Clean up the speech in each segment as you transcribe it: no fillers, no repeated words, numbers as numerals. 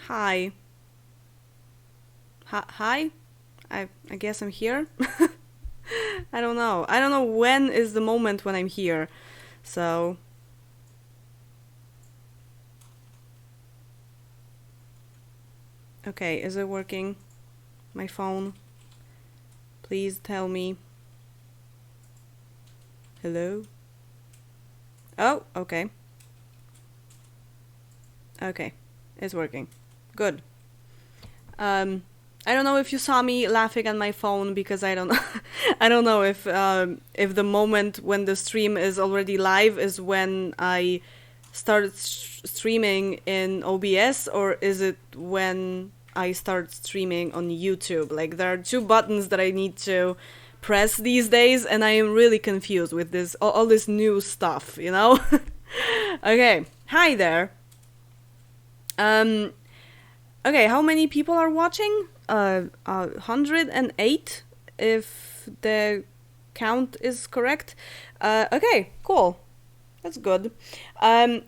Hi. Hi? I guess I'm here. I don't know. I don't know when is the moment when I'm here. So, okay, is it working? My phone? Please tell me. Hello? Oh, okay. Okay. It's working. Good. Um I don't know if you saw me laughing at my phone because I don't I don't know if the moment when the stream is already live is when I started streaming in OBS, or is it when I start streaming on YouTube? Like, there are two buttons that I need to press these days, and I am really confused with this all this new stuff, you know? Okay, hi there. Um, okay, how many people are watching? 108, if the count is correct. Okay, cool. That's good.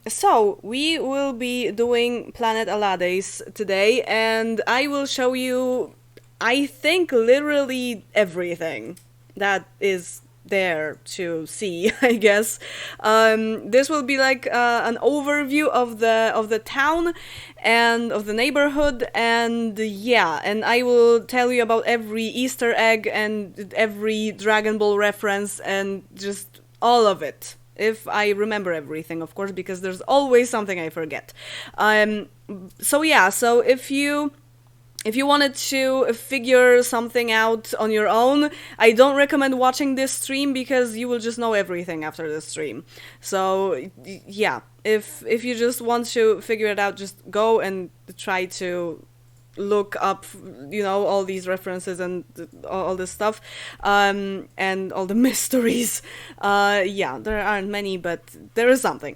So we will be doing Planet Alades today, and I will show you, I think, literally everything that is there to see. I guess this will be like an overview of the town and of the neighborhood, and yeah, and I will tell you about every Easter egg and every Dragon Ball reference and just all of it. If I remember everything, of course, because there's always something I forget. So yeah, so if you wanted to figure something out on your own, I don't recommend watching this stream because you will just know everything after the stream. So yeah, if you just want to figure it out, just go and try to look up, you know, all these references and all this stuff, and all the mysteries. Yeah, there aren't many, but there is something.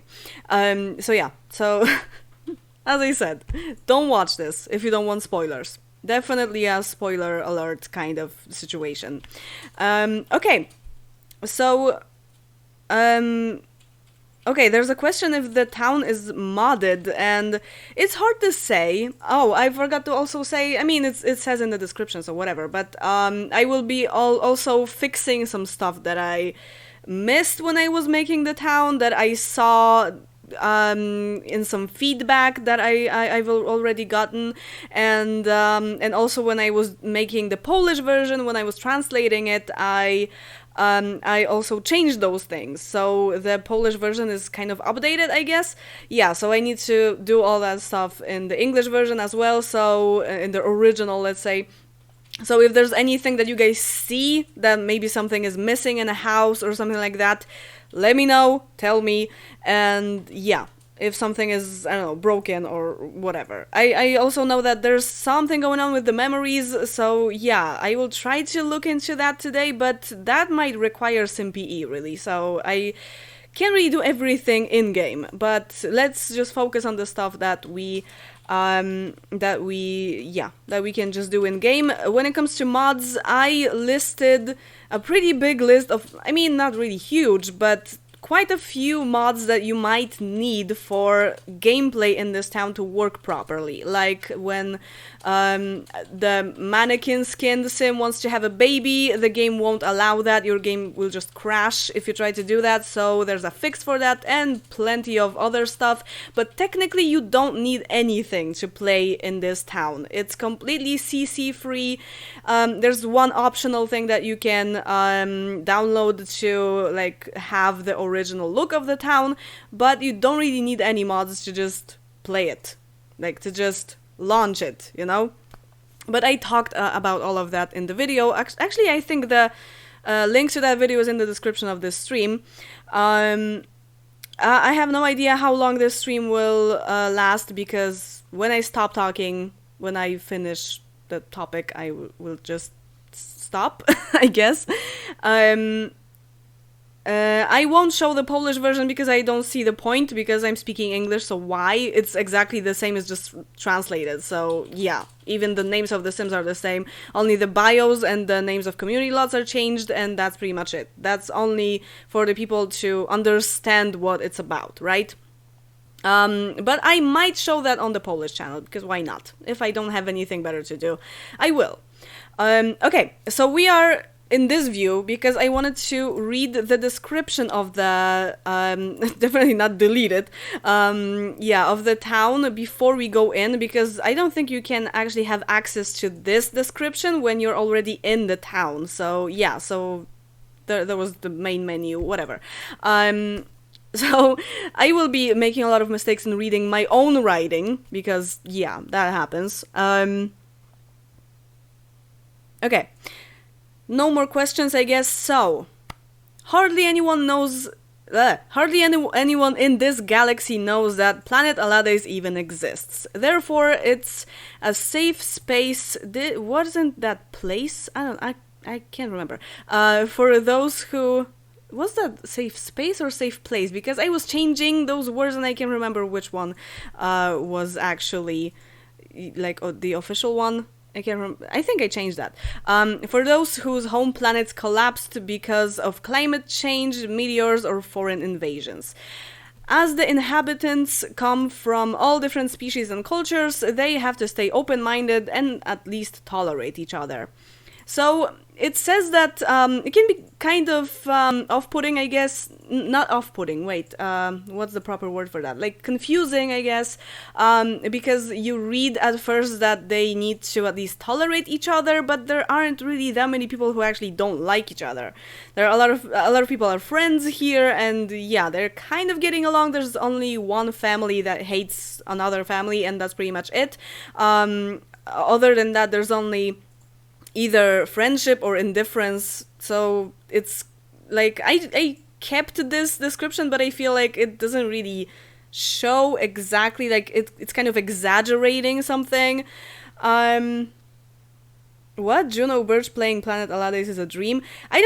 So yeah, so as I said, don't watch this if you don't want spoilers. Definitely a spoiler alert kind of situation. Okay, so um, okay, there's a question if the town is modded, and it's hard to say. Oh, I forgot to also say, I mean, it says in the description, so whatever, but I will be also fixing some stuff that I missed when I was making the town, that I saw in some feedback that I've already gotten, and also when I was making the Polish version, when I was translating it, I also changed those things. So the Polish version is kind of updated, I guess. Yeah, so I need to do all that stuff in the English version as well. So in the original, let's say. So if there's anything that you guys see that maybe something is missing in a house or something like that, let me know, tell me, and yeah, if something is, I don't know, broken or whatever. I also know that there's something going on with the memories, so yeah, I will try to look into that today, but that might require some PE, really, so I can't really do everything in-game, but let's just focus on the stuff that we that we can just do in game. When it comes to mods, I listed a pretty big list of, I mean, not really huge, but quite a few mods that you might need for gameplay in this town to work properly. Like when the mannequin skin sim wants to have a baby, the game won't allow that. Your game will just crash if you try to do that. So there's a fix for that and plenty of other stuff. But technically you don't need anything to play in this town. It's completely CC free. There's one optional thing that you can download to like have the original look of the town, but you don't really need any mods to just play it, like to just launch it, you know? But I talked about all of that in the video. Actually, I think the link to that video is in the description of this stream. I have no idea how long this stream will last, because when I stop talking, when I finish the topic, I will just stop, I guess. I won't show the Polish version because I don't see the point, because I'm speaking English, so why? It's exactly the same, it's just translated, so yeah. Even the names of the sims are the same, only the bios and the names of community lots are changed, and that's pretty much it. That's only for the people to understand what it's about, right? But I might show that on the Polish channel, because why not? If I don't have anything better to do, I will. Okay, so we are in this view because I wanted to read the description of the, definitely not delete it, of the town before we go in, because I don't think you can actually have access to this description when you're already in the town. So yeah, so there was the main menu, whatever. So I will be making a lot of mistakes in reading my own writing, because yeah, that happens. Okay. No more questions, I guess. So, hardly anyone knows. Anyone in this galaxy knows that Planet Alades even exists. Therefore, it's a safe space. Wasn't that place? I can't remember. For those who. Was that safe space or safe place? Because I was changing those words and I can't remember which one was actually like the official one. I can't remember. I think I changed that. For those whose home planets collapsed because of climate change, meteors, or foreign invasions. As the inhabitants come from all different species and cultures, they have to stay open-minded and at least tolerate each other. So it says that it can be kind of off-putting, I guess. Not off-putting, wait, what's the proper word for that? Like confusing, I guess, because you read at first that they need to at least tolerate each other, but there aren't really that many people who actually don't like each other. There are a lot of people are friends here, and yeah, they're kind of getting along. There's only one family that hates another family, and that's pretty much it. Other than that, there's only either friendship or indifference. So it's like I kept this description, but I feel like it doesn't really show exactly, like it's kind of exaggerating something. What? Juno Birch playing Planet Alades is a dream? I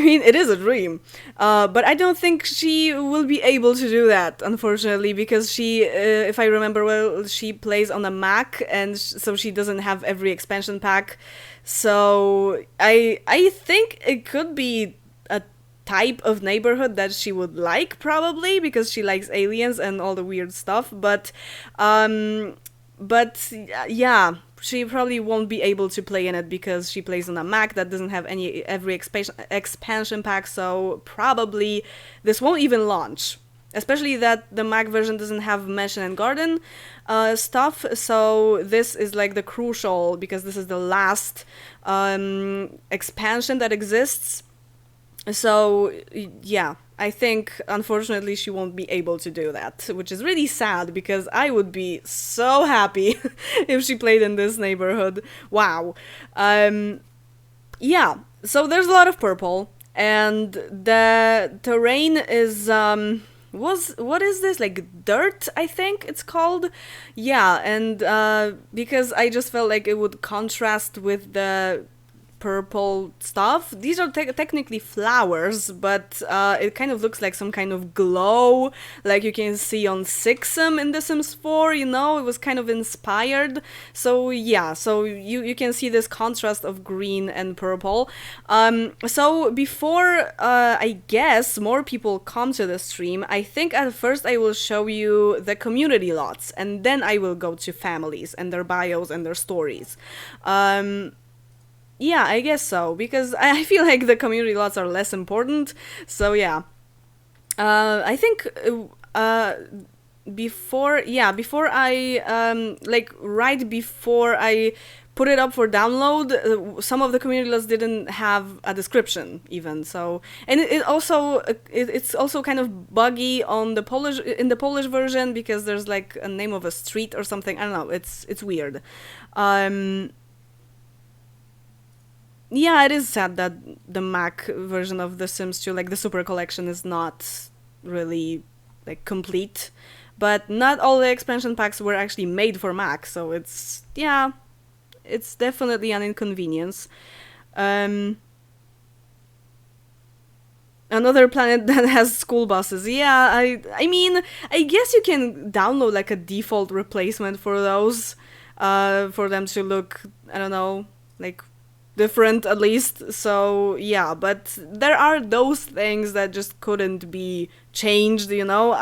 mean, it is a dream. But I don't think she will be able to do that, unfortunately, because she, if I remember well, she plays on a Mac, and so she doesn't have every expansion pack. So I think it could be a type of neighborhood that she would like, probably, because she likes aliens and all the weird stuff, but yeah, she probably won't be able to play in it because she plays on a Mac that doesn't have every expansion pack, so probably this won't even launch. Especially that the Mac version doesn't have Mansion and Garden stuff, so this is like the crucial, because this is the last expansion that exists. So yeah, I think unfortunately she won't be able to do that, which is really sad because I would be so happy if she played in this neighborhood. Wow. Yeah, so there's a lot of purple, and the terrain is what is this, like dirt, I think it's called? Yeah, and because I just felt like it would contrast with the purple stuff. These are technically flowers, but it kind of looks like some kind of glow, like you can see on Sixum in The Sims 4, you know, it was kind of inspired. So yeah, so you can see this contrast of green and purple. So before I guess more people come to the stream, I think at first I will show you the community lots, and then I will go to families and their bios and their stories. Yeah, I guess so, because I feel like the community lots are less important. So yeah, I think before I like right before I put it up for download, some of the community lots didn't have a description even. So, and it's also kind of buggy on the Polish version, because there's like a name of a street or something. I don't know. It's weird. Yeah, it is sad that the Mac version of The Sims 2, like the Super Collection, is not really like complete. But not all the expansion packs were actually made for Mac, so it's definitely an inconvenience. Another planet that has school buses. Yeah, I mean, I guess you can download like a default replacement for those, for them to look, I don't know, like different at least. So yeah, but there are those things that just couldn't be changed, you know.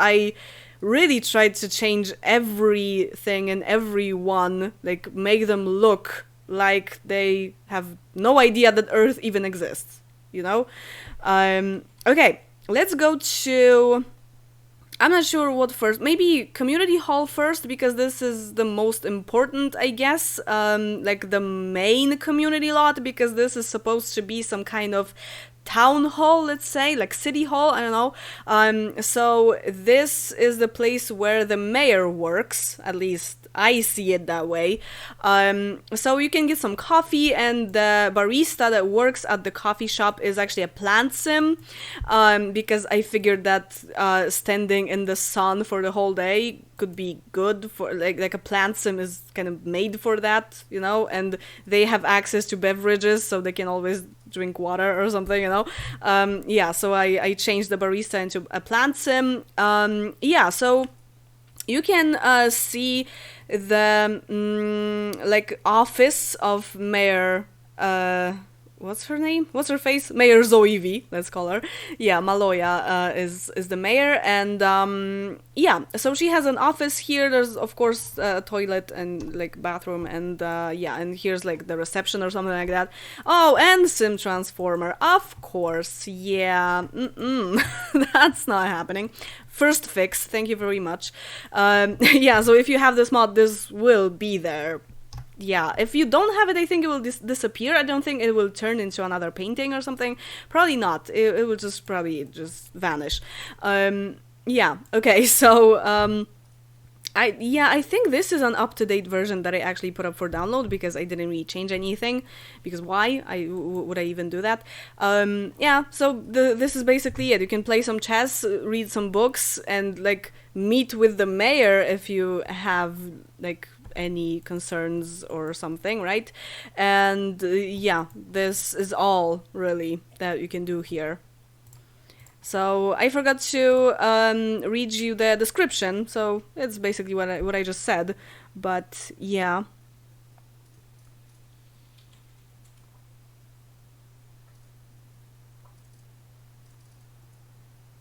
really tried to change everything and everyone, like make them look like they have no idea that Earth even exists, you know? Okay, let's go to... I'm not sure what first. Maybe community hall first, because this is the most important, I guess. Like the main community lot, because this is supposed to be some kind of town hall, let's say, like city hall, I don't know. So this is the place where the mayor works, at least I see it that way. So you can get some coffee, and the barista that works at the coffee shop is actually a plant sim, because I figured that standing in the sun for the whole day could be good for like a plant sim is kind of made for that, you know, and they have access to beverages, so they can always drink water or something, you know. Yeah, so I changed the barista into a plant sim. Yeah, so you can see the like office of Mayor what's her name? What's her face? Mayor Zoivi, let's call her. Yeah, Maloya is the mayor, and yeah, so she has an office here. There's of course a toilet and like bathroom, and yeah, and here's like the reception or something like that. Oh, and Sim Transformer, of course. Yeah, that's not happening. First fix, thank you very much. Yeah, so if you have this mod, this will be there. Yeah, if you don't have it, I think it will disappear. I don't think it will turn into another painting or something. Probably not. It will just probably just vanish. Yeah, okay, so I think this is an up-to-date version that I actually put up for download, because I didn't really change anything, because why would I even do that? Yeah, so this is basically it. You can play some chess, read some books, and like meet with the mayor if you have like any concerns or something, right? And yeah, this is all really that you can do here. So I forgot to read you the description, so it's basically what I just said, but yeah.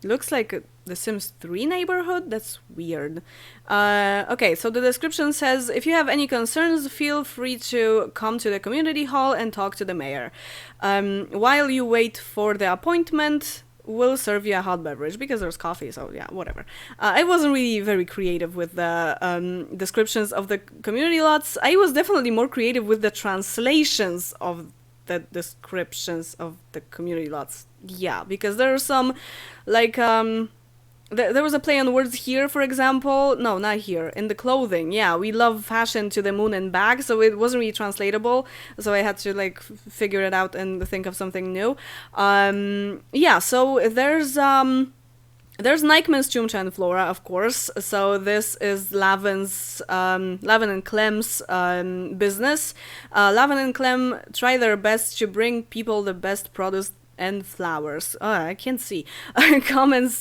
Looks like the Sims 3 neighborhood? That's weird. Okay, so the description says, if you have any concerns, feel free to come to the community hall and talk to the mayor. While you wait for the appointment, we'll serve you a hot beverage, because there's coffee, so yeah, whatever. I wasn't really very creative with the descriptions of the community lots. I was definitely more creative with the translations of the descriptions of the community lots. Yeah, because there are some, like, there was a play on words here, for example. No, not here. In the clothing, yeah, we love fashion to the moon and back, so it wasn't really translatable, so I had to, like, figure it out and think of something new. Yeah, so there's Nikeman's Chumcha and Flora, of course. So this is Lavin's, Lavin and Clem's business. Lavin and Clem try their best to bring people the best produce and flowers. Oh, I can't see. Come and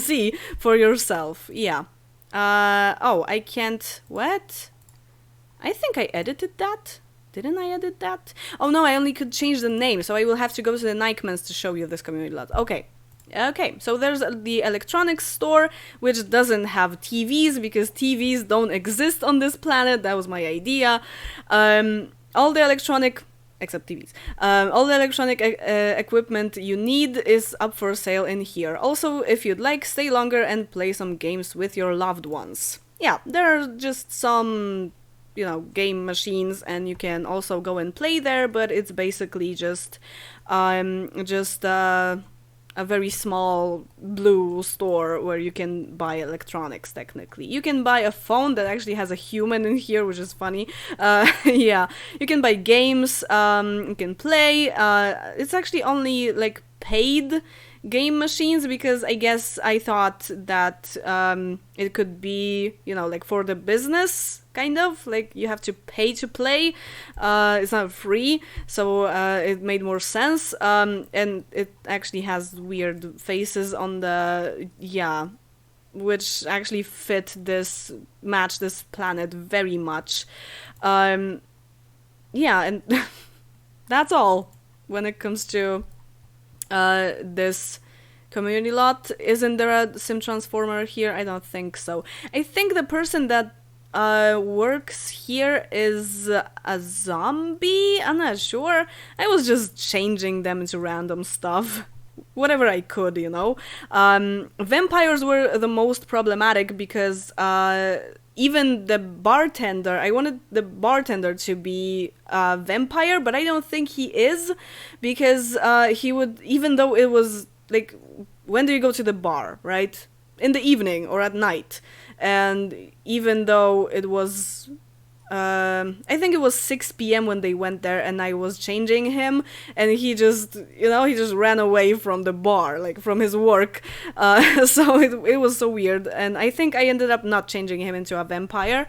see for yourself. Yeah. Oh, I can't. What? I think I edited that. Didn't I edit that? Oh no, I only could change the name, so I will have to go to the Nikemans to show you this community lot. Okay. Okay, so there's the electronics store, which doesn't have TVs, because TVs don't exist on this planet. That was my idea. All the electronic... except TVs. All the electronic equipment you need is up for sale in here. Also, if you'd like, stay longer and play some games with your loved ones. Yeah, there are just some, you know, game machines, and you can also go and play there, but it's basically just a very small blue store where you can buy electronics, technically. You can buy a phone that actually has a human in here, which is funny. Yeah, you can buy games, you can play. It's actually only, like, paid game machines, because I guess I thought that it could be, you know, like for the business, kind of, like you have to pay to play. It's not free, so it made more sense. And it actually has weird faces on the, yeah, which actually match this planet very much. Yeah, and that's all when it comes to this community lot. Isn't there a sim transformer here? I don't think so. I think the person that works here is a zombie. I'm not sure. I was just changing them into random stuff. Whatever I could, you know. Vampires were the most problematic because even the bartender, I wanted the bartender to be a vampire, but I don't think he is, because he would, even though it was like, when do you go to the bar, right? In the evening or at night. And even though it was I think it was 6 p.m. when they went there, and I was changing him, and he just, you know, he just ran away from the bar, like from his work. So it was so weird, and I think I ended up not changing him into a vampire.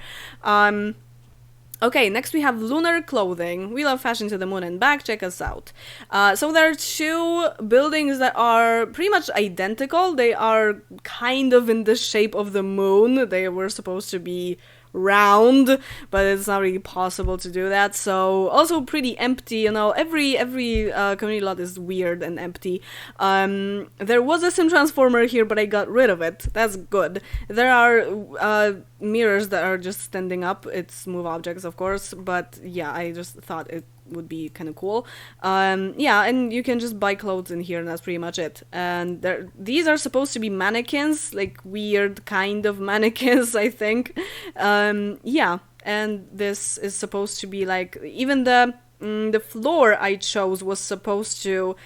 Okay, next we have Lunar Clothing. We love fashion to the moon and back. Check us out. So there are two buildings that are pretty much identical. They are kind of in the shape of the moon. They were supposed to be round, but it's not really possible to do that. So also pretty empty, you know. Every community lot is weird and empty. There was a sim transformer here, but I got rid of it. That's good. There are mirrors that are just standing up. It's move objects, of course, but yeah, I just thought it would be kind of cool. Yeah, and you can just buy clothes in here, and that's pretty much it. And these are supposed to be mannequins, like weird kind of mannequins, I think. Yeah, and this is supposed to be like, even the floor I chose was supposed to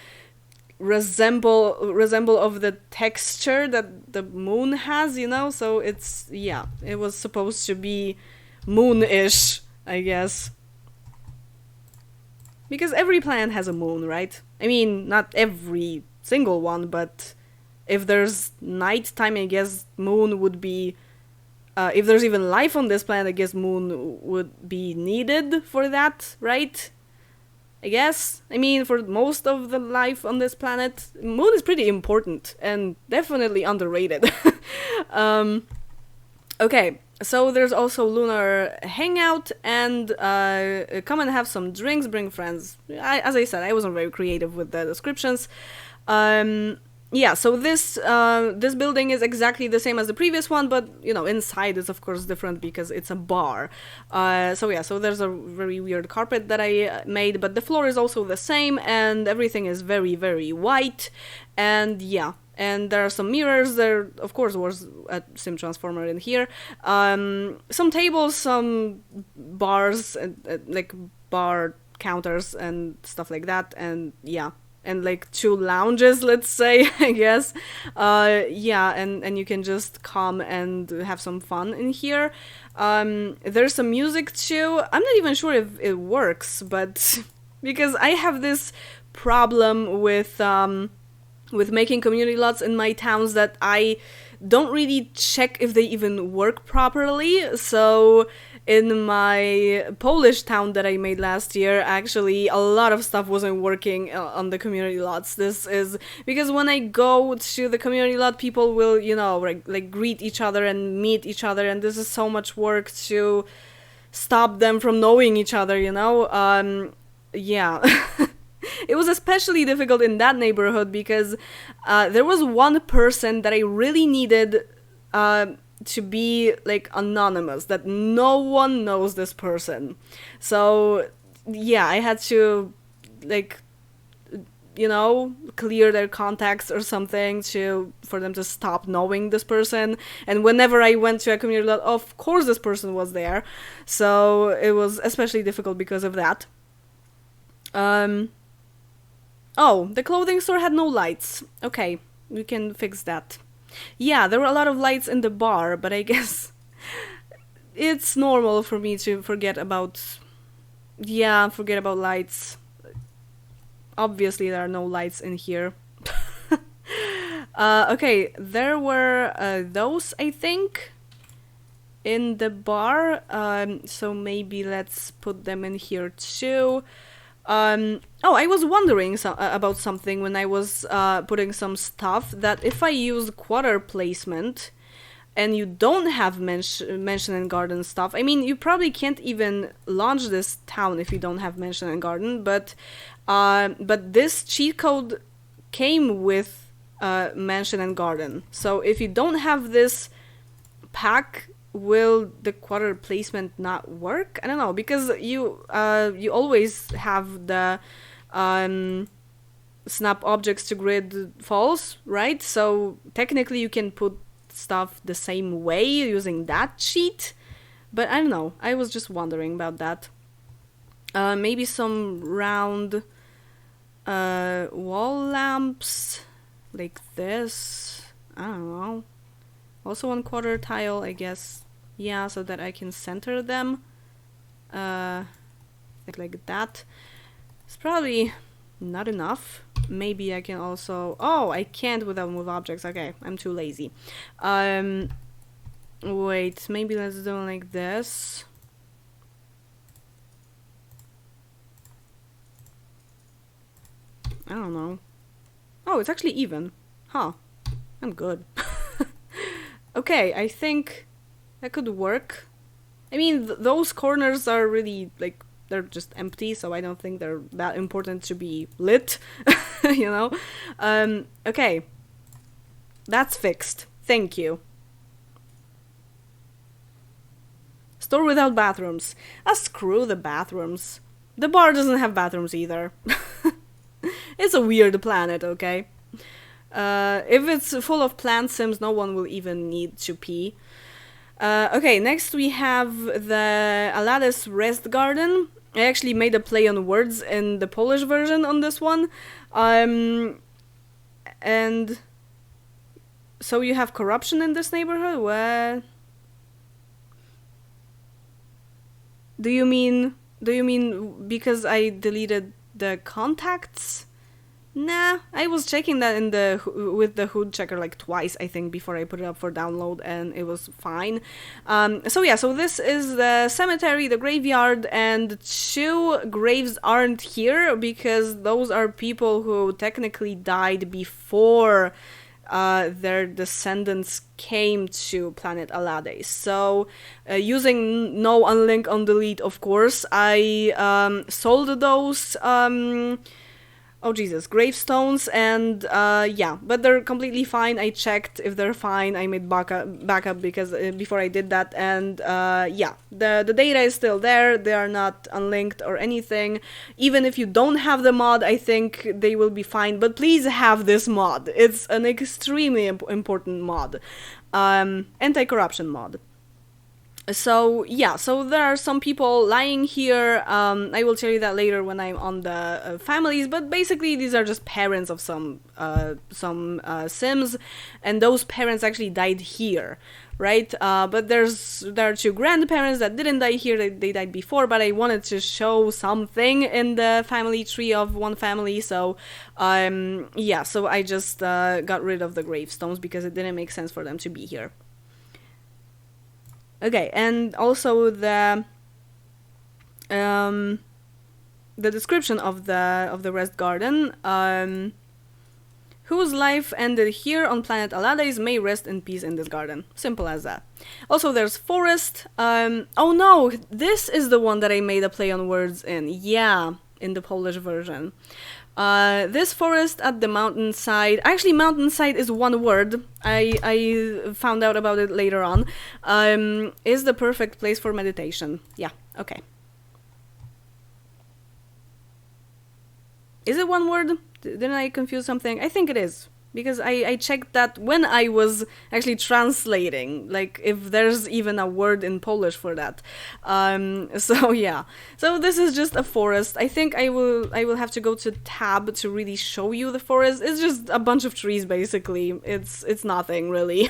resemble of the texture that the moon has, you know. So it's, yeah, it was supposed to be moon-ish, I guess. Because every planet has a moon, right? I mean, not every single one, but if there's nighttime, I guess moon would be... if there's even life on this planet, I guess moon would be needed for that, right? I guess. I mean, for most of the life on this planet, moon is pretty important and definitely underrated. Okay. So there's also Lunar Hangout, and come and have some drinks, bring friends. As I said, I wasn't very creative with the descriptions. Yeah, so this building is exactly the same as the previous one, but, you know, inside is of course different because it's a bar. So yeah, so there's a very weird carpet that I made, but the floor is also the same, and everything is very, very white, and yeah. And there are some mirrors. There, of course, was a sim transformer in here. Some tables, some bars, like bar counters and stuff like that. And yeah, and like 2 lounges, let's say, I guess. Yeah, and you can just come and have some fun in here. There's some music too. I'm not even sure if it works, but because I have this problem with making community lots in my towns that I don't really check if they even work properly. So in my Polish town that I made last year, actually a lot of stuff wasn't working on the community lots. This is because when I go to the community lot, people will, you know, like greet each other and meet each other, and this is so much work to stop them from knowing each other, you know. Yeah. It was especially difficult in that neighborhood because there was one person that I really needed to be like anonymous, that no one knows this person. So yeah, I had to like, you know, clear their contacts or something for them to stop knowing this person. And whenever I went to a community lot, of course this person was there. So it was especially difficult because of that. Oh, the clothing store had no lights. Okay, we can fix that. Yeah, there were a lot of lights in the bar, but I guess it's normal for me to forget about lights. Obviously, there are no lights in here. Okay, there were those, I think, in the bar. So maybe let's put them in here too. Oh, I was wondering about something when I was putting some stuff, that if I use quarter placement and you don't have mention and garden stuff, I mean, you probably can't even launch this town if you don't have mention and garden, but this cheat code came with mansion and garden. So if you don't have this pack, will the quarter placement not work? I don't know, because you always have the snap objects to grid false, right? So technically you can put stuff the same way using that cheat, but I don't know. I was just wondering about that. Maybe some round wall lamps like this. I don't know. Also 1/4 tile, I guess. Yeah, so that I can center them. Like that. It's probably not enough. Maybe I can also... Oh, I can't without move objects. Okay, I'm too lazy. Wait, maybe let's do it like this. I don't know. Oh, it's actually even. Huh. I'm good. Okay, I think that could work. I mean, those corners are really, like, they're just empty, so I don't think they're that important to be lit, you know? Okay. That's fixed. Thank you. Store without bathrooms. Screw the bathrooms. The bar doesn't have bathrooms either. It's a weird planet, okay? If it's full of plant sims, no one will even need to pee. Okay, next we have the Alades Rest Garden. I actually made a play on words in the Polish version on this one. And so you have corruption in this neighborhood? What? Do you mean because I deleted the contacts? Nah, I was checking that in with the HUD checker like twice, I think, before I put it up for download, and it was fine. So yeah, so this is the cemetery, the graveyard, and 2 graves aren't here because those are people who technically died before their descendants came to Planet Alades. So using no unlink on delete, of course, I sold those oh Jesus, gravestones, and yeah, but they're completely fine. I checked if they're fine. I made backup because before I did that, and yeah, the data is still there. They are not unlinked or anything. Even if you don't have the mod, I think they will be fine. But please have this mod. It's an extremely important mod, anti-corruption mod. So yeah, so there are some people lying here. I will tell you that later when I'm on the families, but basically these are just parents of some sims, and those parents actually died here, right? But there are 2 grandparents that didn't die here. They died before, but I wanted to show something in the family tree of one family, so yeah, so I just got rid of the gravestones because it didn't make sense for them to be here. Okay, and also the description of the rest garden. Whose life ended here on Planet Alades may rest in peace in this garden. Simple as that. Also, there's forest. Oh no, this is the one that I made a play on words in. Yeah, in the Polish version. This forest at the mountainside, actually mountainside is one word, I found out about it later on, is the perfect place for meditation. Yeah, okay. Is it one word? Didn't I confuse something? I think it is. Because I checked that when I was actually translating, like if there's even a word in Polish for that. So yeah, so this is just a forest. I think I will have to go to tab to really show you the forest. It's just a bunch of trees basically. It's nothing really.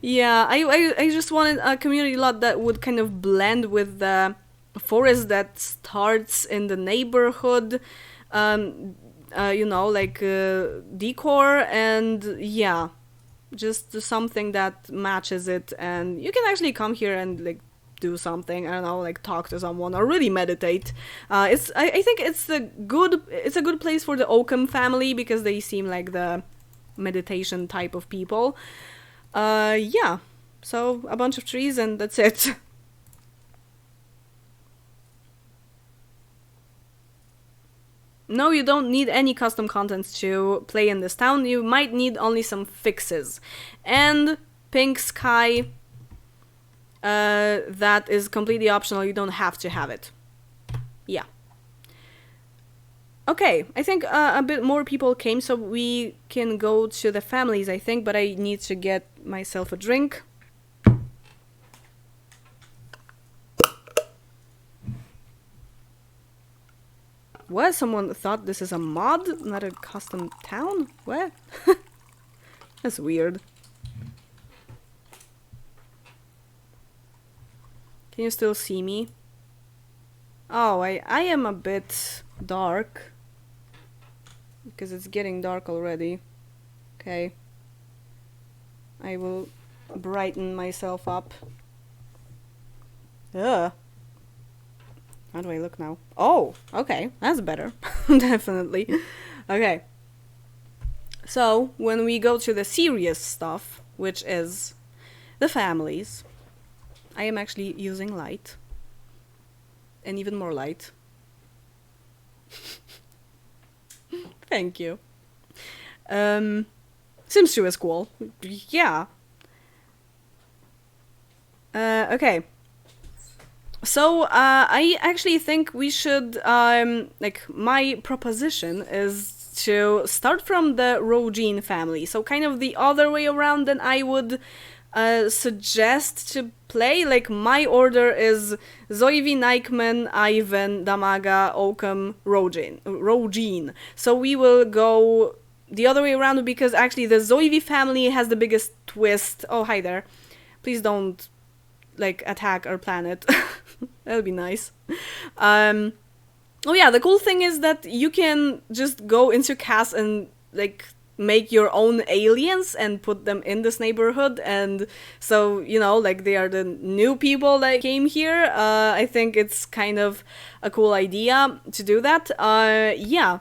Yeah, I just wanted a community lot that would kind of blend with the forest that starts in the neighborhood. You know, like decor, and yeah, just something that matches it, and you can actually come here and like do something, I don't know, like talk to someone or really meditate. I think it's a good place for the Oakham family because they seem like the meditation type of people. Yeah, so a bunch of trees and that's it. no, you don't need any custom contents to play in this town. You might need only some fixes. And pink sky, that is completely optional. You don't have to have it. Yeah. Okay, I think a bit more people came, so we can go to the families, I think, but I need to get myself a drink. What? Someone thought this is a mod, not a custom town? What? That's weird. Can you still see me? Oh, I am a bit dark. Because it's getting dark already. Okay. I will brighten myself up. Ugh. How do I look now? Oh, okay, that's better. Definitely. Okay. So, when we go to the serious stuff, which is the families, I am actually using light. And even more light. Thank you. Sims 2 is cool. Yeah. Okay. So, I actually think we should, like, my proposition is to start from the Rogin family. So, kind of the other way around than I would suggest to play. Like, my order is Zoivi, Nikeman, Ivan, Damaga, Oakham, Rogin. So, we will go the other way around because actually the Zoivi family has the biggest twist. Oh, hi there. Please don't, like, attack our planet. That would be nice. Oh yeah, the cool thing is that you can just go into cast and, like, make your own aliens and put them in this neighborhood, and so, you know, like, they are the new people that came here. I think it's kind of a cool idea to do that. Yeah.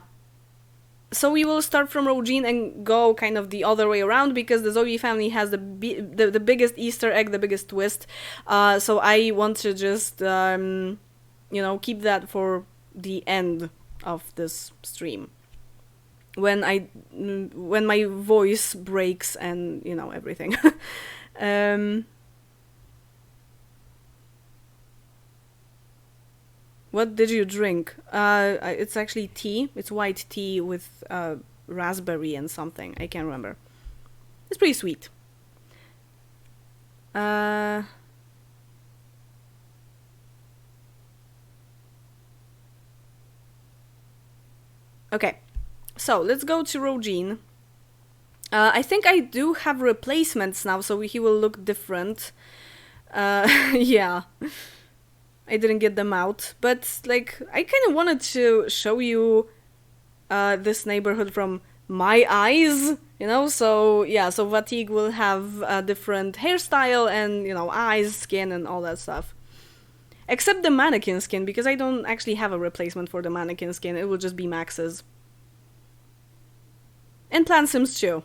So we will start from Rogin and go kind of the other way around because the Zoe family has the biggest Easter egg, the biggest twist. So I want to just, you know, keep that for the end of this stream. When my voice breaks and, you know, everything. What did you drink? It's actually tea. It's white tea with raspberry and something. I can't remember. It's pretty sweet. Okay, so let's go to Rogin. I think I do have replacements now, so he will look different. Yeah. I didn't get them out, but, like, I kind of wanted to show you this neighborhood from my eyes, you know, so, yeah, so Vatig will have a different hairstyle and, you know, eyes, skin, and all that stuff. Except the mannequin skin, because I don't actually have a replacement for the mannequin skin, it will just be Max's. And Plant Sims 2.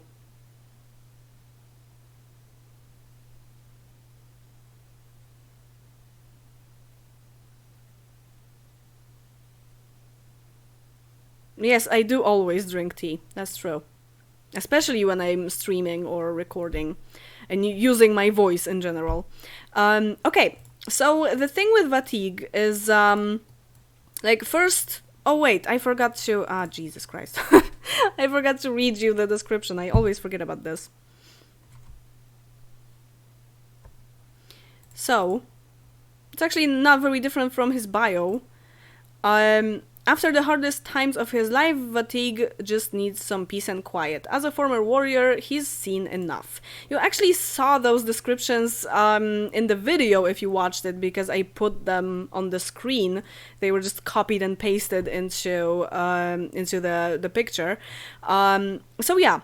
Yes, I do always drink tea. That's true. Especially when I'm streaming or recording and using my voice in general. Okay, so the thing with Vatig is, like, first... Oh, wait, I forgot to... Ah, Jesus Christ. I forgot to read you the description. I always forget about this. So, it's actually not very different from his bio. After the hardest times of his life, Vatig just needs some peace and quiet. As a former warrior, he's seen enough. You actually saw those descriptions in the video if you watched it, because I put them on the screen. They were just copied and pasted into the picture. So yeah.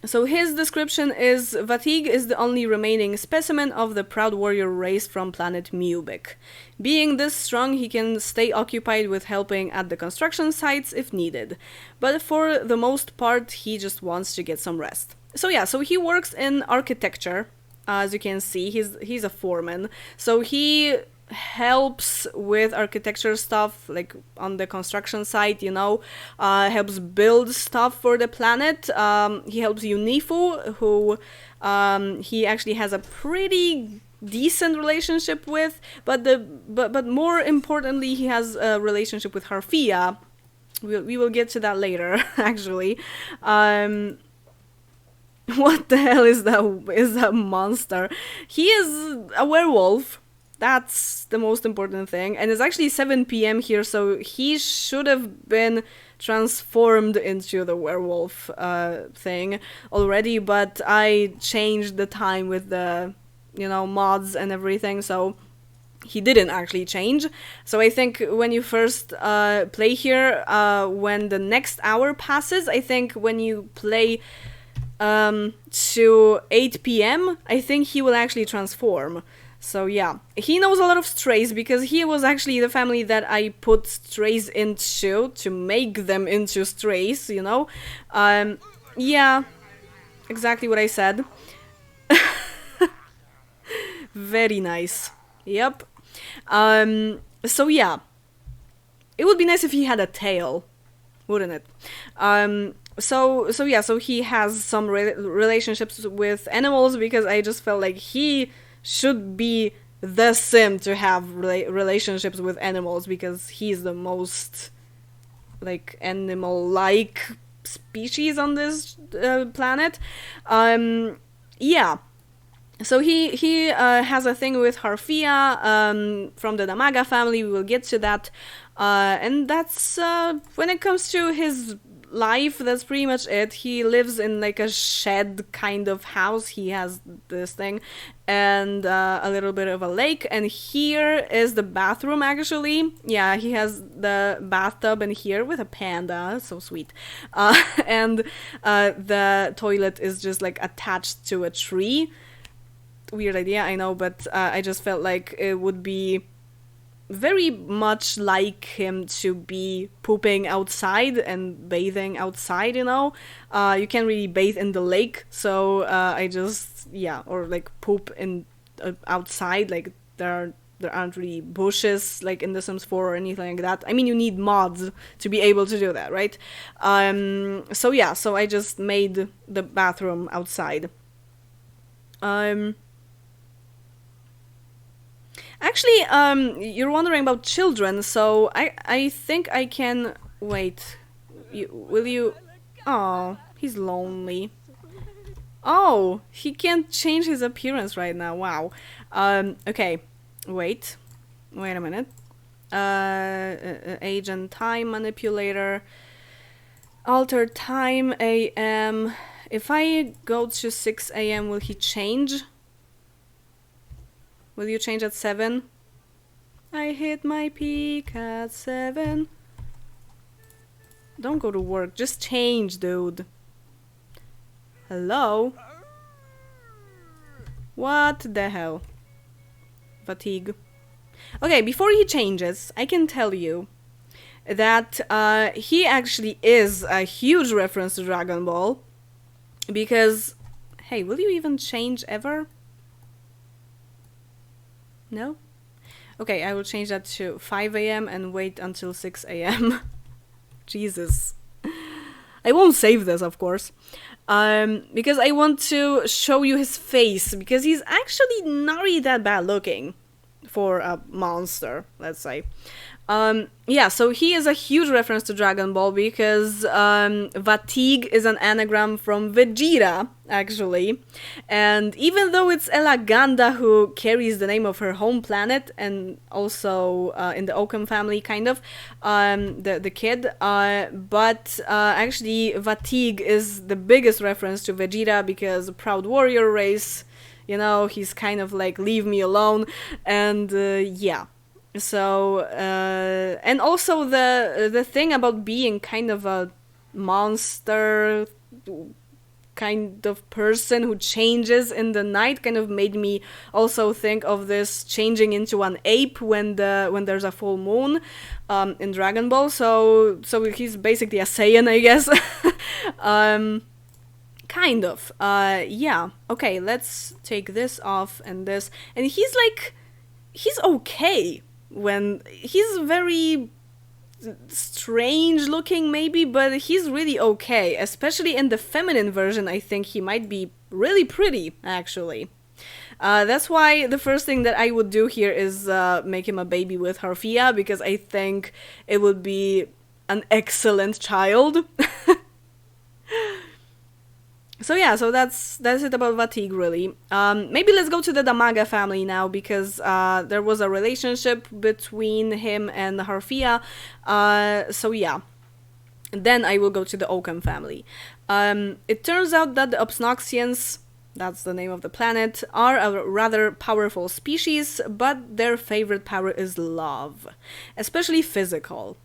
So his description is, Vatig is the only remaining specimen of the proud warrior race from planet Mubik. Being this strong, he can stay occupied with helping at the construction sites if needed. But for the most part, he just wants to get some rest. So yeah, so he works in architecture. As you can see, he's a foreman. So he helps with architecture stuff, like on the construction site, helps build stuff for the planet. He helps Unifu, who he actually has a pretty decent relationship with, but more importantly, he has a relationship with Harfia. We will get to that later, actually. What the hell is that monster? He is a werewolf. That's the most important thing. And it's actually 7 p.m. here, so he should have been transformed into the werewolf thing already, but I changed the time with the, mods and everything, so he didn't actually change. So I think when you first play here, when the next hour passes, I think when you play to 8 p.m, I think he will actually transform. So yeah, he knows a lot of strays because he was actually the family that I put strays into to make them into strays, Yeah, exactly what I said. Very nice. Yep. So yeah, it would be nice if he had a tail, wouldn't it? So he has some relationships with animals because I just felt like he should be the sim to have relationships with animals because he's the most like animal-like species on this planet. Yeah. So he has a thing with Harfia from the Damaga family. We will get to that. And that's when it comes to his life, that's pretty much it. He lives in like a shed kind of house. He has this thing and a little bit of a lake, and here is the bathroom actually. Yeah, he has the bathtub in here with a panda, so sweet. And the toilet is just like attached to a tree. Weird idea, I know, but I just felt like it would be very much like him to be pooping outside and bathing outside, You can't really bathe in the lake, so I just, or like poop in outside, like there aren't really bushes like in The Sims 4 or anything like that. I mean, you need mods to be able to do that, right? So I just made the bathroom outside. Actually, you're wondering about children, so I think I can... Wait. Will you... Oh, he's lonely. Oh, he can't change his appearance right now. Wow. Okay. Wait a minute. Age and time manipulator. Alter time AM. If I go to 6 AM, will he change? Will you change at 7? I hit my peak at 7. Don't go to work, just change, dude. Hello? What the hell? Fatigue. Okay, before he changes, I can tell you that he actually is a huge reference to Dragon Ball. Because, hey, will you even change ever? No? Okay, I will change that to 5 AM and wait until 6 AM. Jesus. I won't save this, of course. Because I want to show you his face, because he's actually not really that bad looking for a monster, let's say. So he is a huge reference to Dragon Ball because Fatigue is an anagram from Vegeta, actually. And even though it's Elaganda who carries the name of her home planet, and also in the Oakham family, kind of, the kid, but actually Fatigue is the biggest reference to Vegeta because proud warrior race, he's kind of like, leave me alone, and yeah. So, and also the thing about being kind of a monster kind of person who changes in the night kind of made me also think of this changing into an ape when there's a full moon in Dragon Ball. So he's basically a Saiyan, I guess. Kind of. Yeah. Okay, let's take this off and this. And he's like... he's okay when he's very strange looking maybe, but he's really okay, especially in the feminine version. I think he might be really pretty actually. That's why the first thing that I would do here is make him a baby with Harfia, because I think it would be an excellent child. So yeah, so that's it about Vatig really. Maybe let's go to the Damaga family now, because there was a relationship between him and Harfia. So yeah, then I will go to the Oakham family. It turns out that the Obsnoxians, that's the name of the planet, are a rather powerful species, but their favorite power is love, especially physical.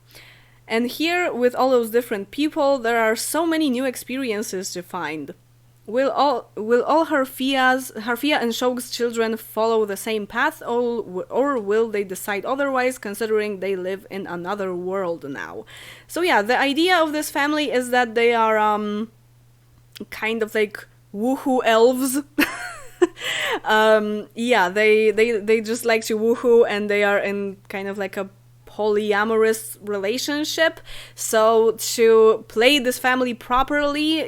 And here, with all those different people, there are so many new experiences to find. Will all Harfia and Shog's children follow the same path, or will they decide otherwise, considering they live in another world now? So yeah, the idea of this family is that they are kind of like woohoo elves. Yeah, they just like to woohoo, and they are in kind of like a polyamorous relationship. So to play this family properly,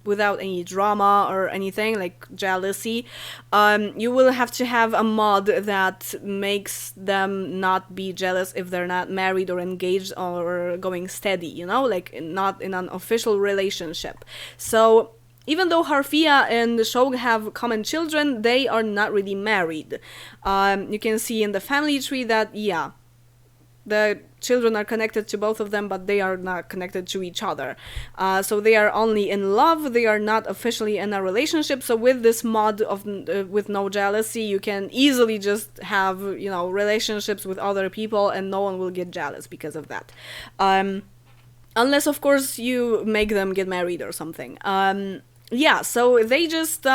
without any drama or anything like jealousy, you will have to have a mod that makes them not be jealous if they're not married or engaged or going steady, like not in an official relationship. So even though Harfia and Shog have common children, they are not really married. You can see in the family tree that, yeah, the children are connected to both of them, but they are not connected to each other. So they are only in love, they are not officially in a relationship. So with this mod of with no jealousy, you can easily just have, relationships with other people, and no one will get jealous because of that. Unless, of course, you make them get married or something. Yeah, so they just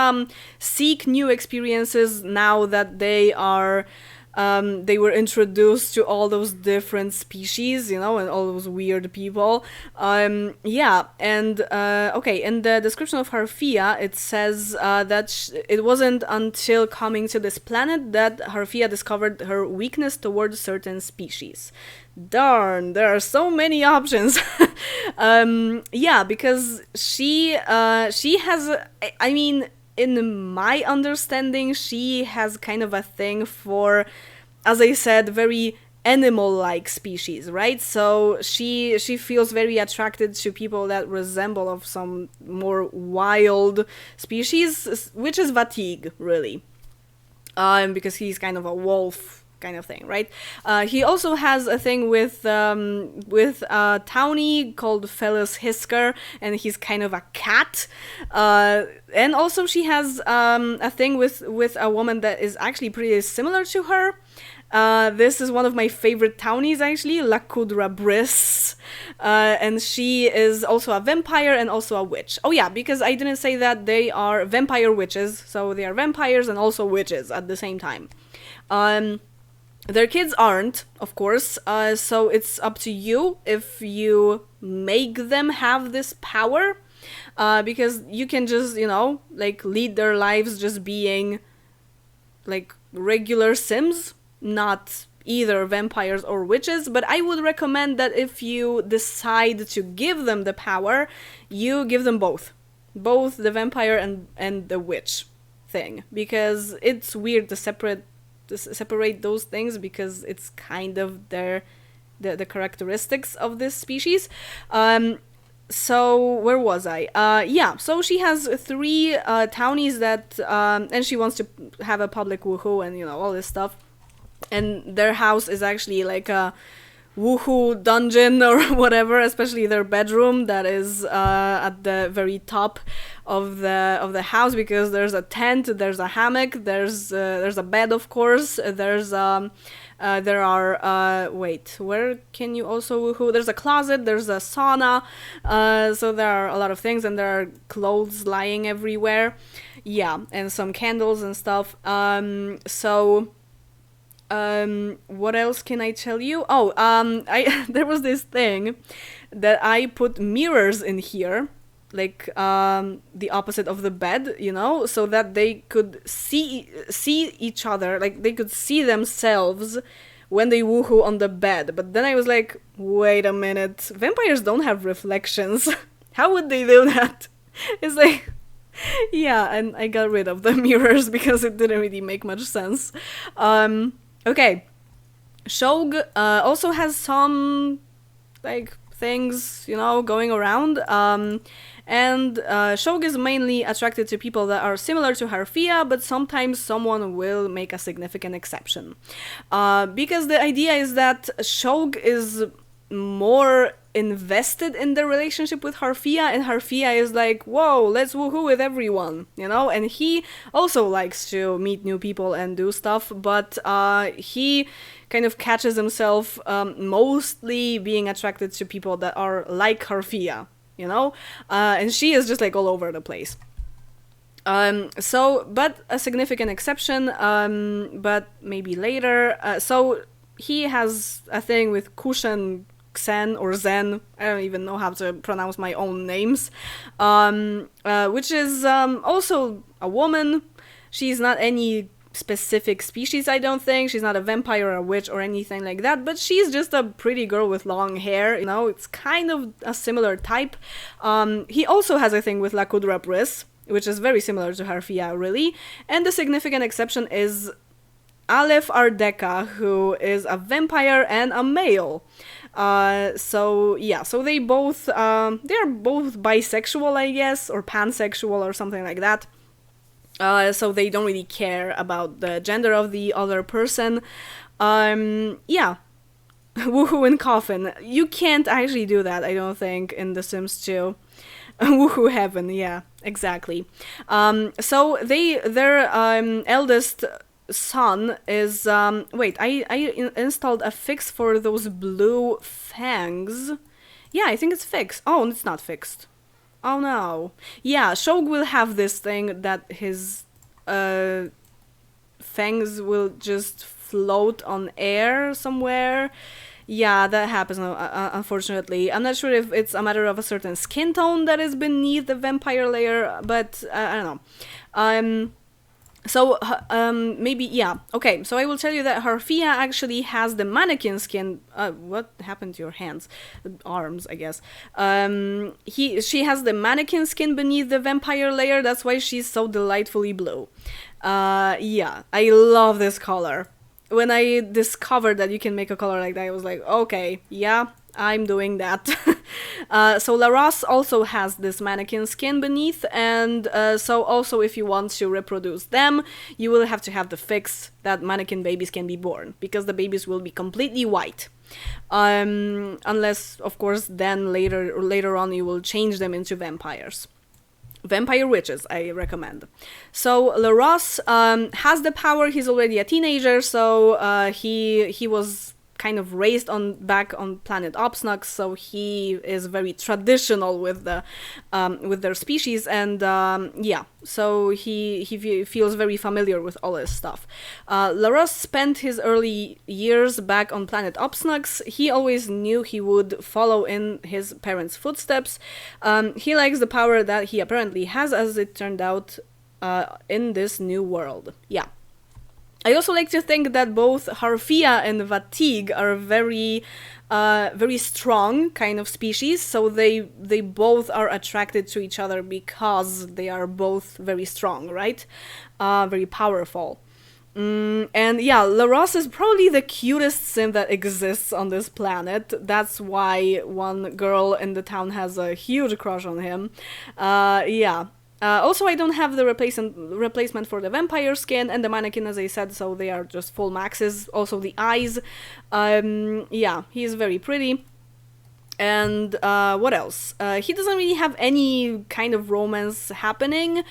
seek new experiences now that they are... they were introduced to all those different species, and all those weird people. Yeah, and okay, in the description of Harfia, it says that it wasn't until coming to this planet that Harfia discovered her weakness towards certain species. Darn, there are so many options. Yeah, because she has, in my understanding, she has kind of a thing for, as I said, very animal-like species, right? So she feels very attracted to people that resemble of some more wild species, which is Vatig, really. Because he's kind of a wolf kind of thing, right? He also has a thing with a townie called Felis Hisker, and he's kind of a cat. And also she has a thing with a woman that is actually pretty similar to her. This is one of my favorite townies, actually, Lakudra Briss. And she is also a vampire and also a witch. Oh yeah, because I didn't say that they are vampire witches, so they are vampires and also witches at the same time. Their kids aren't, of course, so it's up to you if you make them have this power, because you can just, lead their lives just being, regular Sims, not either vampires or witches. But I would recommend that if you decide to give them the power, you give them both the vampire and the witch thing, because it's weird to separate those things, because it's kind of the characteristics of this species. So where was I? Yeah, so she has 3 townies that and she wants to have a public woohoo and all this stuff, and their house is actually like a woohoo dungeon or whatever, especially their bedroom that is at the very top of the house, because there's a tent, there's a hammock, there's a bed, of course, there are wait, where can you also woohoo? There's a closet, there's a sauna, so there are a lot of things, and there are clothes lying everywhere, yeah, and some candles and stuff. What else can I tell you? There was this thing that I put mirrors in here. the opposite of the bed, you know, so that they could see each other, like they could see themselves when they woohoo on the bed. But then I was like, wait a minute, vampires don't have reflections. How would they do that? It's like, yeah, and I got rid of the mirrors because it didn't really make much sense. Okay, Shog also has some like things, you know, going around. And Shog is mainly attracted to people that are similar to Harfia, but sometimes someone will make a significant exception. Because the idea is that Shog is more invested in the relationship with Harfia, and Harfia is like, whoa, let's woohoo with everyone, you know? And he also likes to meet new people and do stuff, but he kind of catches himself mostly being attracted to people that are like Harfia, you know? And she is just like all over the place. But a significant exception, but maybe later. So he has a thing with Kushan Xen or Zen, I don't even know how to pronounce my own names, which is also a woman. She's not any specific species, I don't think. She's not a vampire or a witch or anything like that, but she's just a pretty girl with long hair, you know, it's kind of a similar type. He also has a thing with La Kudra Pris, which is very similar to Harfia, really, and the significant exception is Aleph Ardeka, who is a vampire and a male. So they both, they're both bisexual, I guess, or pansexual or something like that. So they don't really care about the gender of the other person. Yeah. Woohoo in coffin. You can't actually do that, I don't think, in The Sims 2. Woohoo heaven, yeah, exactly. So their eldest son is wait, I installed a fix for those blue fangs. Yeah, I think it's fixed. Oh, it's not fixed. Oh no. Yeah, Shog will have this thing that his fangs will just float on air somewhere. Yeah, that happens, unfortunately. I'm not sure if it's a matter of a certain skin tone that is beneath the vampire layer, but I don't know. Maybe, yeah. Okay, so I will tell you that Harfia actually has the mannequin skin. What happened to your hands? Arms, I guess. She has the mannequin skin beneath the vampire layer. That's why she's so delightfully blue. Yeah, I love this color. When I discovered that you can make a color like that, I was like, okay, yeah, I'm doing that. So Laros also has this mannequin skin beneath, and so also if you want to reproduce them, you will have to have the fix that mannequin babies can be born, because the babies will be completely white. Unless, of course, then later on you will change them into vampires. Vampire witches, I recommend. So Laros has the power. He's already a teenager, so he was kind of raised back on planet Obsnux, so he is very traditional with their species, and yeah, so he feels very familiar with all this stuff. Laros spent his early years back on planet Obsnux. He always knew he would follow in his parents' footsteps. He likes the power that he apparently has, as it turned out, in this new world. Yeah. I also like to think that both Harfia and Vatig are very strong kind of species, so they both are attracted to each other because they are both very strong, right? Very powerful. And yeah, Laros is probably the cutest sim that exists on this planet. That's why one girl in the town has a huge crush on him. Yeah. Also, I don't have the replacement for the vampire skin and the mannequin, as I said, so they are just full maxes. Also, the eyes. Yeah, he is very pretty. And what else? He doesn't really have any kind of romance happening.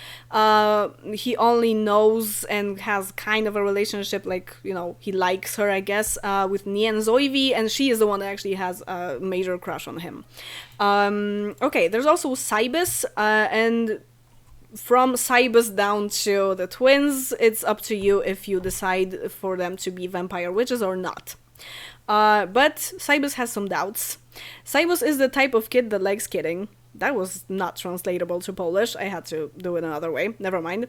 He only knows and has kind of a relationship, like, you know, he likes her, I guess, with Nien Zoivi, and she is the one that actually has a major crush on him. Okay, there's also Cybus, and from Cybus down to the twins, it's up to you if you decide for them to be vampire witches or not. But Cybus has some doubts. Cybus is the type of kid that likes kidding. That was not translatable to Polish. I had to do it another way. Never mind.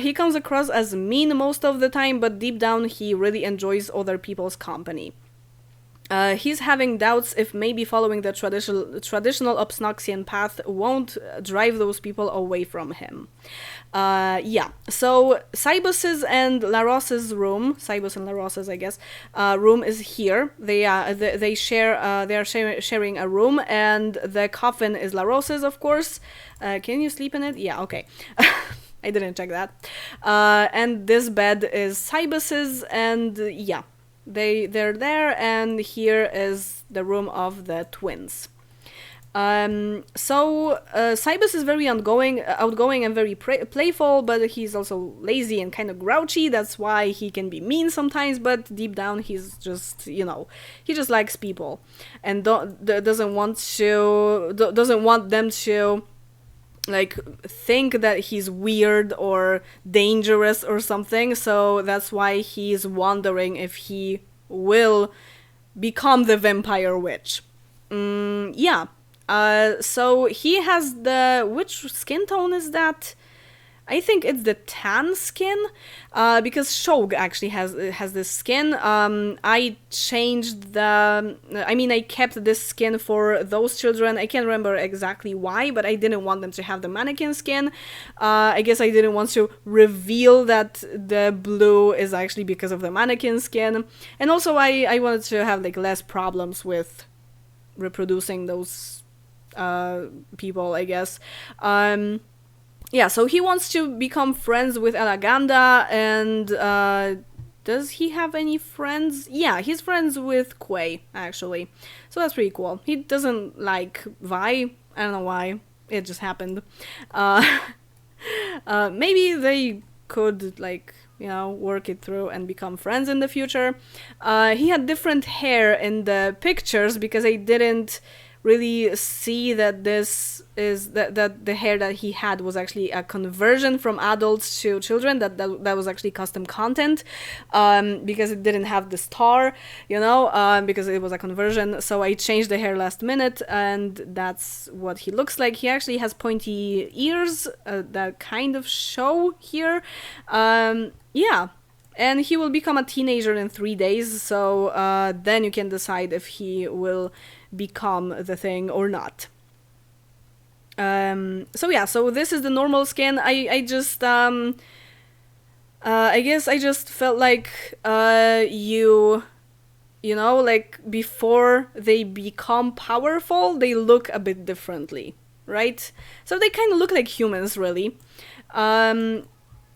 He comes across as mean most of the time, but deep down he really enjoys other people's company. He's having doubts if maybe following the traditional Obsnoxian path won't drive those people away from him. Yeah, so Cybus's and Laros's room, Cybus and Laros's, I guess, room is here. They are sharing a room, and the coffin is Laros's, of course. Can you sleep in it? Yeah, okay. I didn't check that. And this bed is Cybus's, and yeah. They're there, and here is the room of the twins. So Cybus is very outgoing and very playful, but he's also lazy and kind of grouchy. That's why he can be mean sometimes, but deep down he's just, he just likes people and doesn't want them to like think that he's weird or dangerous or something. So that's why he's wondering if he will become the vampire witch. Yeah. So he has which skin tone is that? I think it's the tan skin, because Shog actually has this skin. I kept this skin for those children. I can't remember exactly why, but I didn't want them to have the mannequin skin. I guess I didn't want to reveal that the blue is actually because of the mannequin skin. And also I wanted to have like less problems with reproducing those people, I guess. Yeah, so he wants to become friends with Elaganda, and does he have any friends? Yeah, he's friends with Quay, actually. So that's pretty cool. He doesn't like Vi. I don't know why. It just happened. Maybe they could, work it through and become friends in the future. He had different hair in the pictures because I didn't really see that that the hair that he had was actually a conversion from adults to children, that was actually custom content, because it didn't have the star, because it was a conversion. So I changed the hair last minute, and that's what he looks like. He actually has pointy ears that kind of show here. Yeah. And he will become a teenager in 3 days, so then you can decide if he will become the thing or not. So this is the normal skin. I just I guess I just felt like before they become powerful, they look a bit differently, right? So they kind of look like humans, really.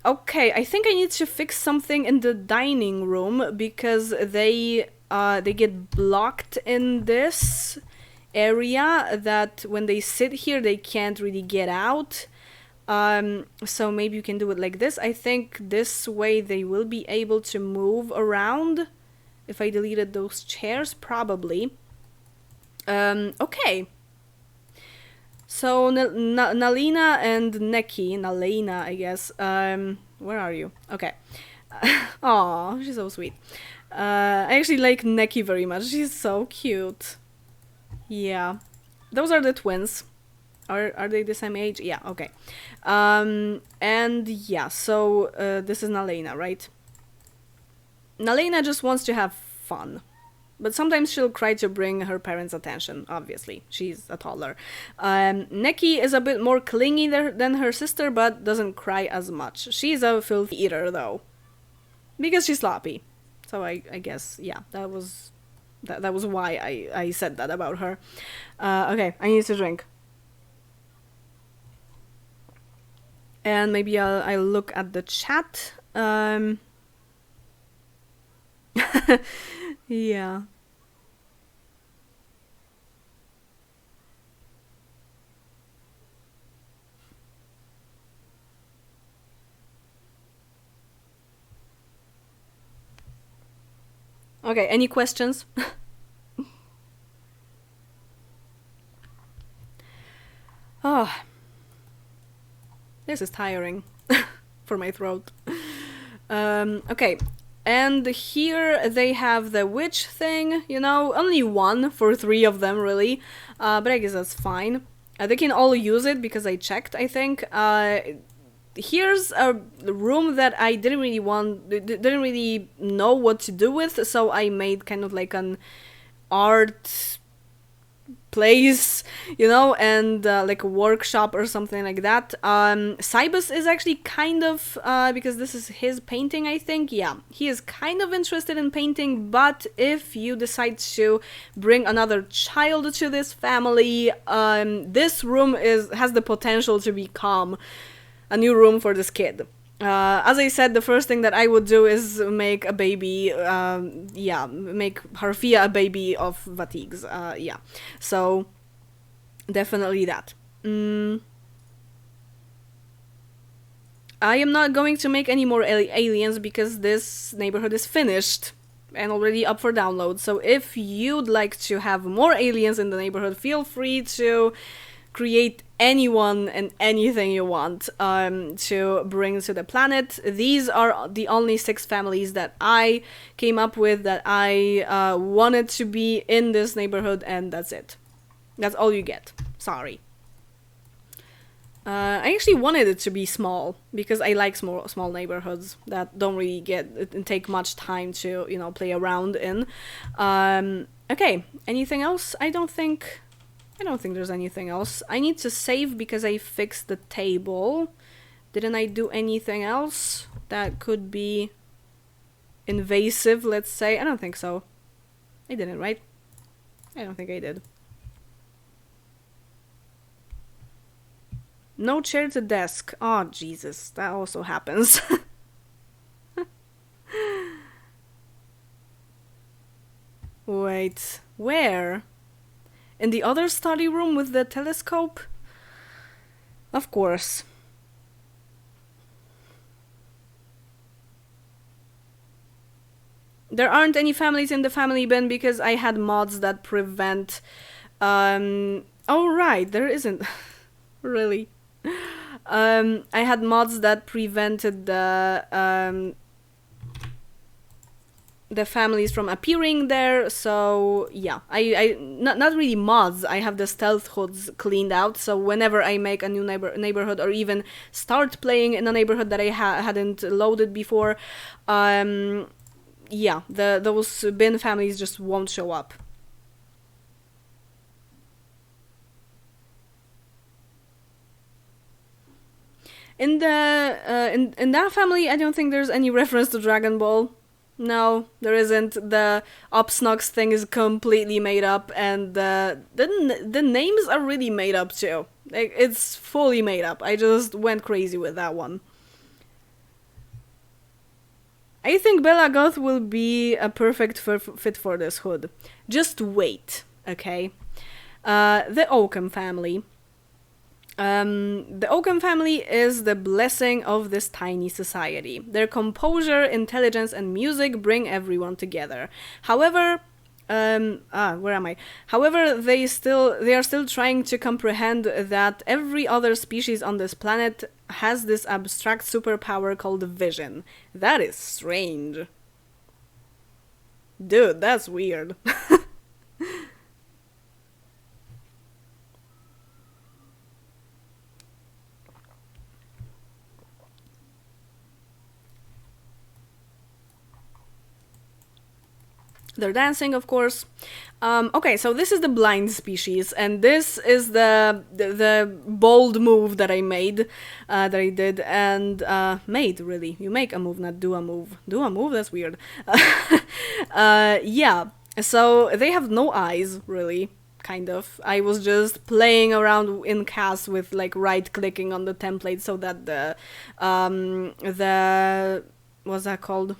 Okay, I think I need to fix something in the dining room because they get blocked in this area that when they sit here they can't really get out. So maybe you can do it like this. I think this way they will be able to move around. If I deleted those chairs, probably. Okay. So Nalina and Neki, Nalena, I guess. Where are you? Okay. Aw, she's so sweet. I actually like Neki very much. She's so cute. Yeah. Those are the twins. Are they the same age? Yeah, okay. And yeah, so this is Nalena, right? Nalena just wants to have fun. But sometimes she'll cry to bring her parents' attention, obviously. She's a toddler. Neki is a bit more clingy than her sister, but doesn't cry as much. She's a filthy eater, though. Because she's sloppy. So I guess, yeah, that was why I said that about her. Okay, I need to drink. And maybe I'll look at the chat. Yeah. Okay, any questions? Oh, this is tiring for my throat. Okay. And here they have the witch thing, only one for 3 of them, really. But I guess that's fine. They can all use it because I checked, I think. Here's a room that I didn't really know what to do with, so I made kind of like an art place, and like a workshop or something like that. Cybus is actually kind of, because this is his painting, I think, yeah, he is kind of interested in painting, but if you decide to bring another child to this family, this room has the potential to become a new room for this kid. As I said, the first thing that I would do is make a baby, make Harfia a baby of Vatigs, so definitely that. I am not going to make any more aliens because this neighborhood is finished and already up for download, so if you'd like to have more aliens in the neighborhood, feel free to create anyone and anything you want to bring to the planet. These are the only 6 families that I came up with that I wanted to be in this neighborhood, and that's it. That's all you get. Sorry. I actually wanted it to be small because I like small neighborhoods that don't really take much time to play around in. Okay, anything else? I don't think there's anything else. I need to save because I fixed the table. Didn't I do anything else that could be invasive, let's say? I don't think so. I didn't, right? I don't think I did. No chair to desk. Oh, Jesus. That also happens. Wait. Where? In the other study room with the telescope? Of course. There aren't any families in the family bin because I had mods that prevent... Oh, right, there isn't. Really. I had mods that prevented the families from appearing there, so yeah, I not really mods, I have the stealth hoods cleaned out, so whenever I make a new neighborhood or even start playing in a neighborhood that I hadn't loaded before, yeah, those bin families just won't show up. In the in that family, I don't think there's any reference to Dragon Ball. No, there isn't. The Obsnox thing is completely made up, and the names are really made up too. Like, it's fully made up. I just went crazy with that one. I think Bella Goth will be a perfect fit for this hood. Just wait, okay? The Oakham family. The Oakham family is the blessing of this tiny society. Their composure, intelligence, and music bring everyone together. However, where am I? However, they are still trying to comprehend that every other species on this planet has this abstract superpower called vision. That is strange. Dude, that's weird. They're dancing, of course. Okay, so this is the blind species, and this is the bold move that I made, made, really. You make a move, not do a move. Do a move? That's weird. Yeah, so they have no eyes, really, kind of. I was just playing around in CAS with, like, right-clicking on the template so that the what's that called?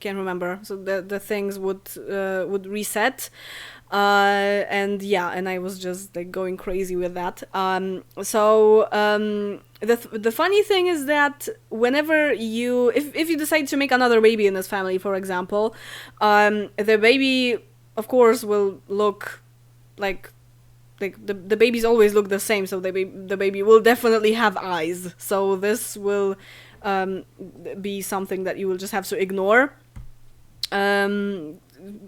Can't remember. So the things would reset, and yeah, and I was just like going crazy with that. The funny thing is that whenever if you decide to make another baby in this family, for example, the baby, of course, will look like the babies always look the same. So the baby will definitely have eyes. So this will be something that you will just have to ignore.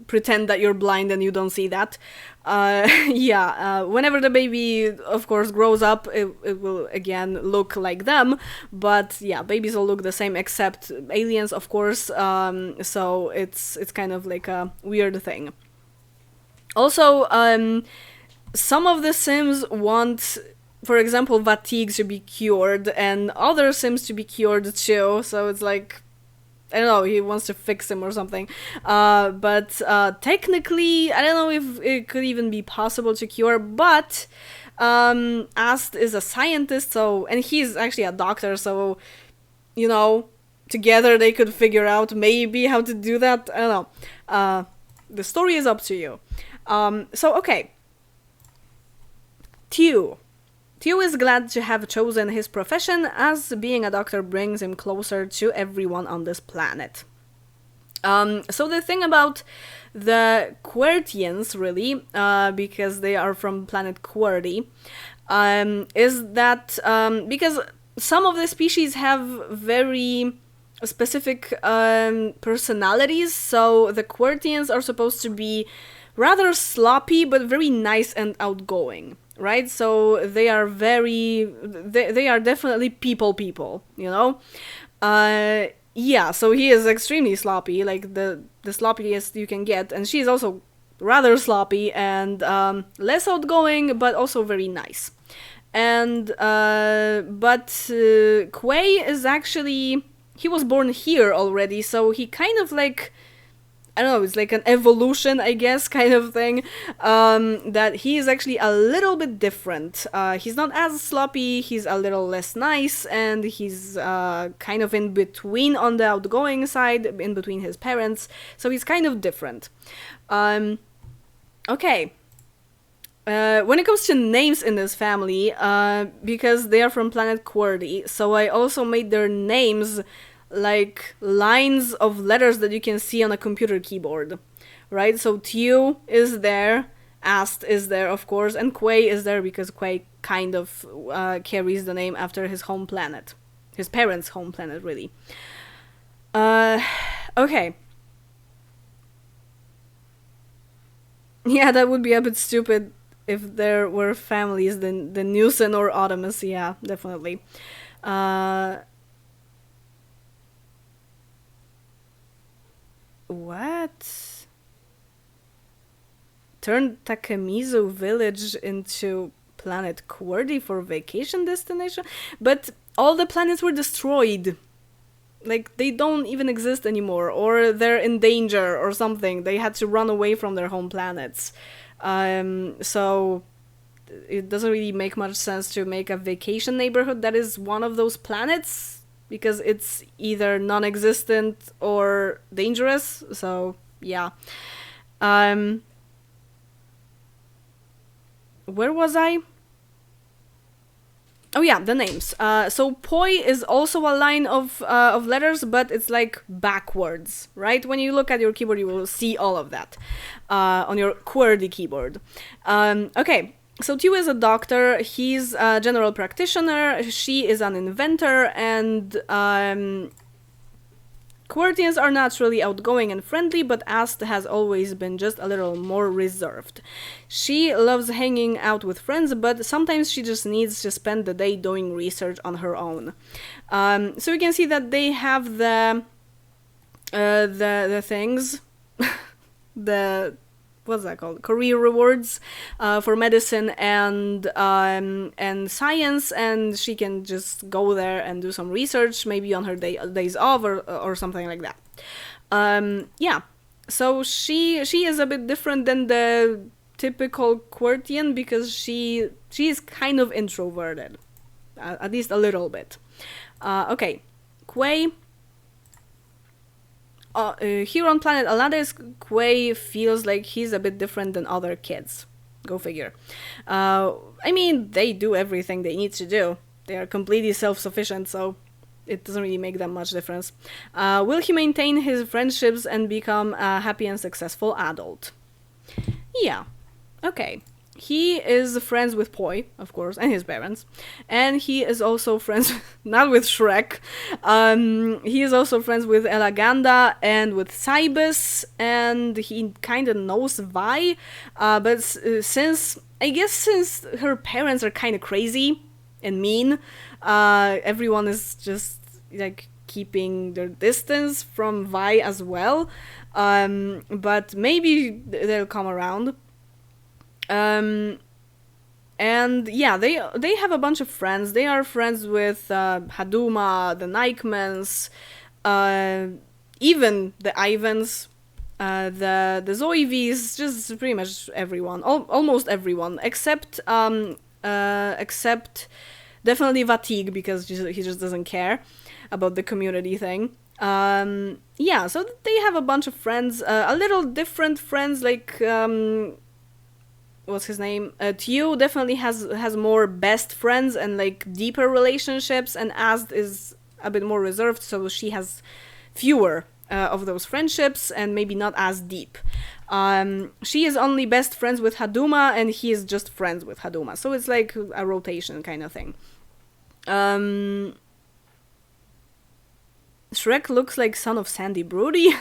pretend that you're blind and you don't see that. Whenever the baby, of course, grows up, it will again look like them. But yeah, babies all look the same except aliens, of course. So it's kind of like a weird thing. Also, some of the Sims want, for example, fatigue to be cured, and other Sims to be cured too. So it's like, I don't know, he wants to fix him or something. But technically, I don't know if it could even be possible to cure, but Ast is a scientist, so, and he's actually a doctor, so, you know, together they could figure out maybe how to do that. I don't know. The story is up to you. Okay. Tew is glad to have chosen his profession, as being a doctor brings him closer to everyone on this planet. So the thing about the Quertians, really, because they are from planet Querty, is that because some of the species have very specific personalities, so the Quertians are supposed to be rather sloppy but very nice and outgoing, right? So they are they are definitely people, you know? So he is extremely sloppy, like the sloppiest you can get, and she's also rather sloppy and less outgoing, but also very nice. And Quay is actually, he was born here already, so he kind of like, I don't know, it's like an evolution, I guess, kind of thing, that he is actually a little bit different. He's not as sloppy, he's a little less nice, and he's kind of in between on the outgoing side, in between his parents, so he's kind of different. Okay. When it comes to names in this family, because they are from planet Querty, so I also made their names like lines of letters that you can see on a computer keyboard, right? So Tew is there, Ast is there, of course, and Quay is there because Quay kind of carries the name after his home planet. His parents' home planet, really. Okay. Yeah, that would be a bit stupid if there were families, the Newson or Automous, yeah, definitely. What? Turn Takemizu village into planet Querty for vacation destination? But all the planets were destroyed. Like, they don't even exist anymore, or they're in danger or something. They had to run away from their home planets. So it doesn't really make much sense to make a vacation neighborhood that is one of those planets, because it's either non-existent or dangerous, so yeah. Where was I? Oh yeah, the names. So Poi is also a line of letters, but it's like backwards, right? When you look at your keyboard, you will see all of that on your QWERTY keyboard. Okay, so Tew is a doctor. He's a general practitioner. She is an inventor, and Quertians are naturally outgoing and friendly, but Ast has always been just a little more reserved. She loves hanging out with friends, but sometimes she just needs to spend the day doing research on her own. So you can see that they have the things, the what's that called? Career rewards for medicine and science, and she can just go there and do some research, maybe on her days off or something like that. Yeah, so she is a bit different than the typical Quertian because she is kind of introverted, at least a little bit. Okay, Quay. Here on Planet Alades, Quay feels like he's a bit different than other kids. Go figure. I mean, they do everything they need to do. They are completely self-sufficient, so it doesn't really make that much difference. Will he maintain his friendships and become a happy and successful adult? Yeah. Okay. he is friends with Poi, of course, and his parents. And he is also friends, not with Shrek. He is also friends with Elaganda and with Cybus, and he kind of knows Vi. But since her parents are kind of crazy and mean, everyone is just like keeping their distance from Vi as well. But maybe they'll come around. And yeah, they have a bunch of friends. They are friends with Haduma, the Nikemans, even the Ivans, the Zoivis, just pretty much everyone, almost everyone, except definitely Vatig, because he just doesn't care about the community thing. Yeah, so they have a bunch of friends, a little different friends, like what's his name? Tio definitely has more best friends and like deeper relationships, and Asd is a bit more reserved, so she has fewer of those friendships and maybe not as deep. She is only best friends with Haduma, and he is just friends with Haduma, so it's like a rotation kind of thing. Shrek looks like son of Sandy Broody.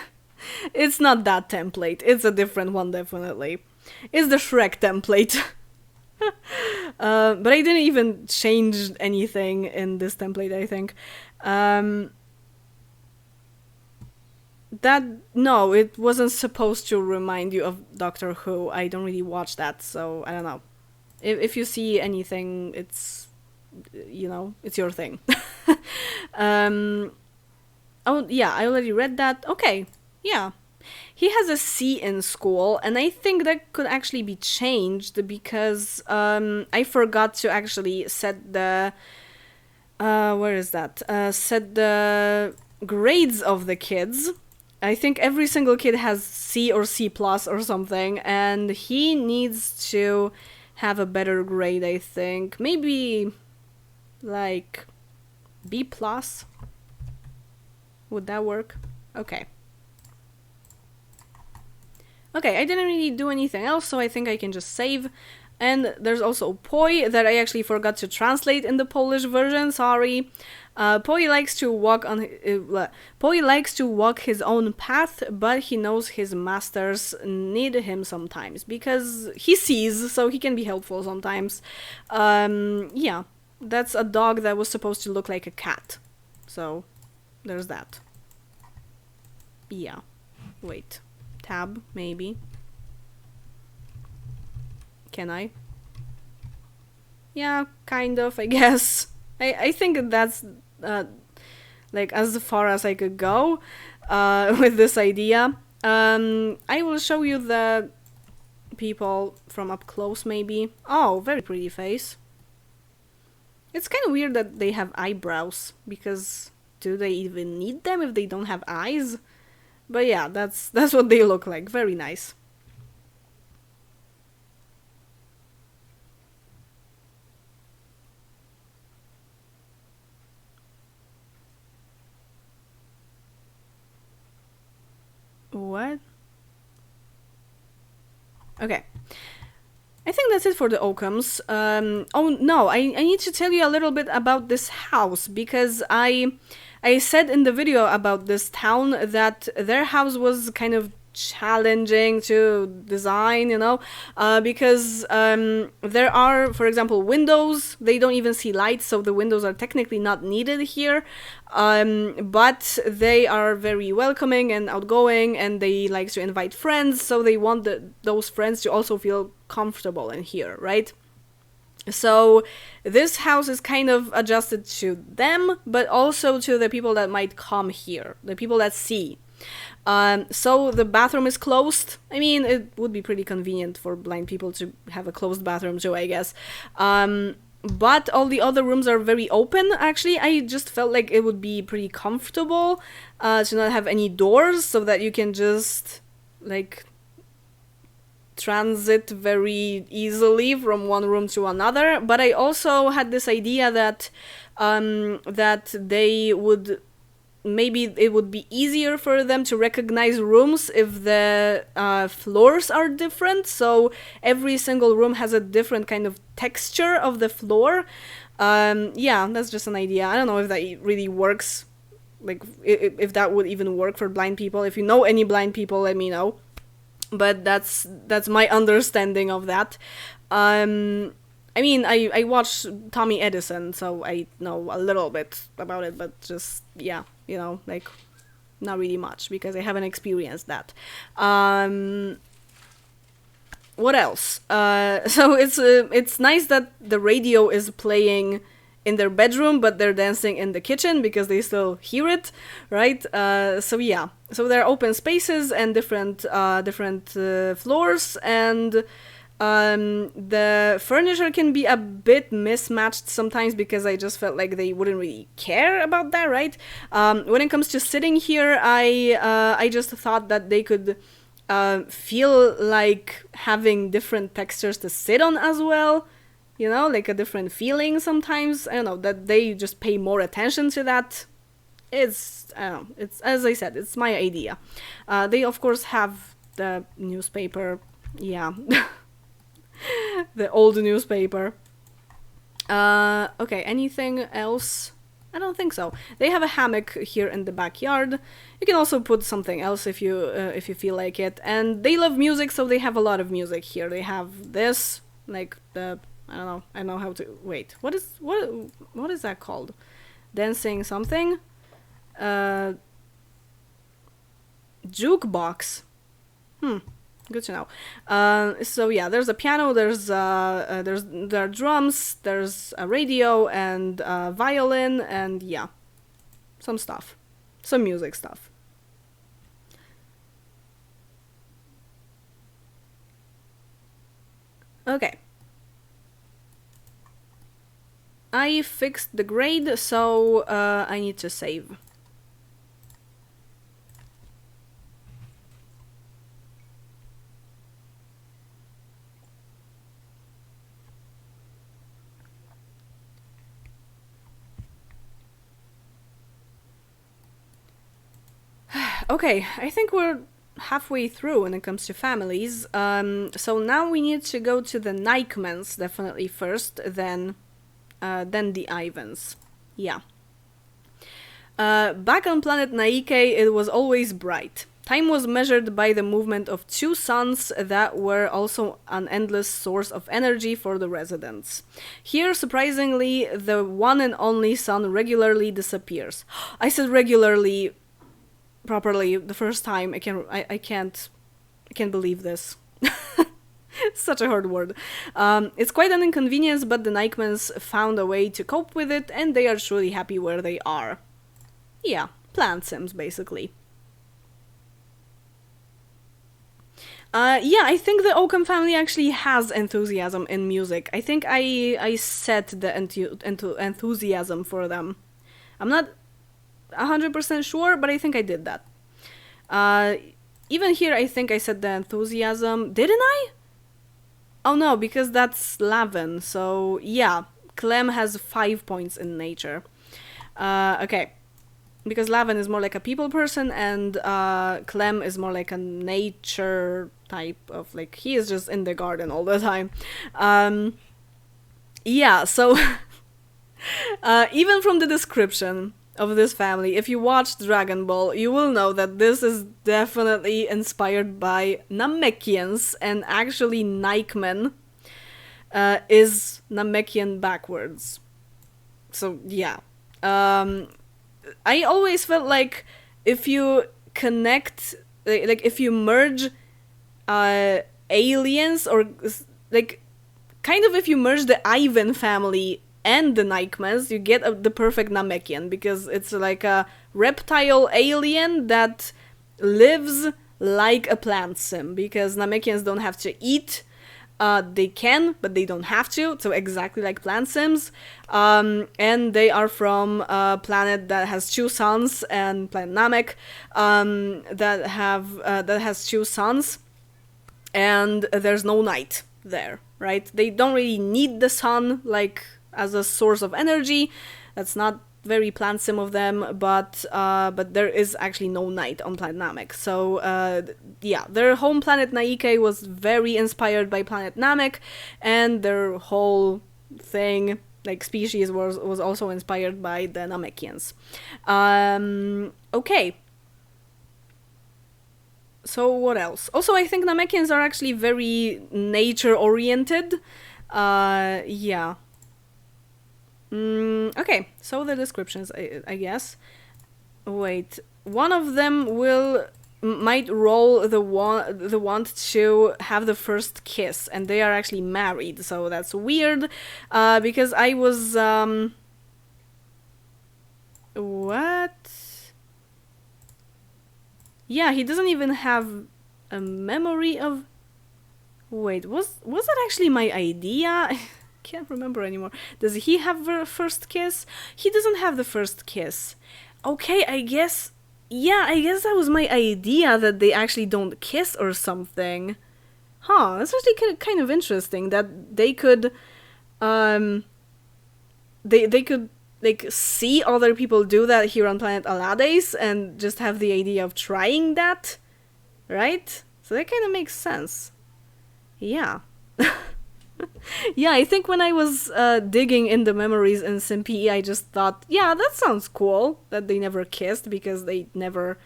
It's not that template, it's a different one, definitely. It's the Shrek template. But I didn't even change anything in this template, I think. No, it wasn't supposed to remind you of Doctor Who. I don't really watch that, so I don't know. If you see anything, it's, it's your thing. Oh, yeah, I already read that. Okay, yeah. He has a C in school, and I think that could actually be changed because I forgot to actually set the... where is that? Set the grades of the kids. I think every single kid has C or C plus or something, and he needs to have a better grade, I think. Maybe, like, B plus? Would that work? Okay. Okay, I didn't really do anything else, so I think I can just save. And there's also Poi that I actually forgot to translate in the Polish version, sorry. Poi likes to walk his own path, but he knows his masters need him sometimes because he sees, so he can be helpful sometimes. Yeah, that's a dog that was supposed to look like a cat. So, there's that. Yeah. Wait. Tab, maybe. Can I? Yeah, kind of, I guess. I think that's like as far as I could go with this idea. I will show you the people from up close, maybe. Oh, very pretty face. It's kind of weird that they have eyebrows, because do they even need them if they don't have eyes? But yeah, that's what they look like. Very nice. What? Okay. I think that's it for the Occams. Oh no, I need to tell you a little bit about this house, because I said in the video about this town that their house was kind of challenging to design, because there are, for example, windows. They don't even see lights, so the windows are technically not needed here, but they are very welcoming and outgoing, and they like to invite friends, so they want those friends to also feel comfortable in here, right? So this house is kind of adjusted to them, but also to the people that might come here, the people that see. So the bathroom is closed. I mean, it would be pretty convenient for blind people to have a closed bathroom too, I guess. But all the other rooms are very open, actually. I just felt like it would be pretty comfortable to not have any doors, so that you can just, like, transit very easily from one room to another. But I also had this idea that that they would maybe it would be easier for them to recognize rooms if the floors are different. So every single room has a different kind of texture of the floor. Yeah, that's just an idea. I don't know if that really works. Like, if that would even work for blind people. If you know any blind people, let me know. But that's my understanding of that. I mean, I watched Tommy Edison, so I know a little bit about it, but just, yeah, you know, like, not really much, because I haven't experienced that. What else? So it's nice that the radio is playing in their bedroom, but they're dancing in the kitchen because they still hear it, right? So yeah, so there are open spaces and different floors, and the furniture can be a bit mismatched sometimes because I just felt like they wouldn't really care about that, right? When it comes to sitting here, I just thought that they could feel like having different textures to sit on as well. You know, like a different feeling sometimes. I don't know, that they just pay more attention to that. It's, I don't know, it's, as I said, it's my idea. They, of course, have the newspaper. Yeah. The old newspaper. Okay, anything else? I don't think so. They have a hammock here in the backyard. You can also put something else if you feel like it. And they love music, so they have a lot of music here. They have this, like the... I don't know how to... Wait, what is that called? Dancing something? Jukebox. Good to know. So yeah, there's a piano, there are drums, there's a radio, and a violin, and yeah, some stuff. Some music stuff. Okay. I fixed the grade, so I need to save. Okay, I think we're halfway through when it comes to families. So now we need to go to the Nikemans definitely first, then the Ivans. Yeah. Back on planet Naike, it was always bright. Time was measured by the movement of two suns that were also an endless source of energy for the residents. Here, surprisingly, the one and only sun regularly disappears. I said regularly properly the first time. I can't believe this. Such a hard word. It's quite an inconvenience, but the Nikemans found a way to cope with it, and they are truly happy where they are. Yeah, plant sims, basically. Yeah, I think the Oakham family actually has enthusiasm in music. I think I set the enthusiasm for them. I'm not 100% sure, but I think I did that. Even here, I think I said the enthusiasm. Didn't I? Oh no, because that's Lavin. So yeah, Clem has 5 points in nature. Okay. Because Lavin is more like a people person, and Clem is more like a nature type of, like, he is just in the garden all the time. Yeah, so even from the description of this family, if you watched Dragon Ball, you will know that this is definitely inspired by Namekians, and actually Nikeman is Namekian backwards. So yeah. I always felt like if you connect, like if you merge aliens, or like kind of if you merge the Ivan family and the Nikemans, you get the perfect Namekian, because it's like a reptile alien that lives like a plant sim, because Namekians don't have to eat. They can, but they don't have to, so exactly like plant sims. And they are from a planet that has two suns, and planet Namek, that has two suns, and there's no night there, right? They don't really need the sun, like, as a source of energy. That's not very plant sim of them, but there is actually no night on Planet Namek. So yeah, their home planet Naike was very inspired by Planet Namek, and their whole thing, like species, was also inspired by the Namekians. Okay. So what else? Also, I think Namekians are actually very nature-oriented. Yeah. Okay, so the descriptions, I guess. Wait, one of them might roll the wand to have the first kiss, and they are actually married, so that's weird. Because I was what? Yeah, he doesn't even have a memory of. Wait, was that actually my idea? Can't remember anymore. Does he have the first kiss? He doesn't have the first kiss. Okay, I guess. Yeah, I guess that was my idea, that they actually don't kiss or something. Huh, that's actually kind of interesting that they could they could like see other people do that here on Planet Alades and just have the idea of trying that, right? So that kind of makes sense. Yeah. Yeah, I think when I was digging in the memories in SimPE, I just thought, yeah, that sounds cool that they never kissed, because they never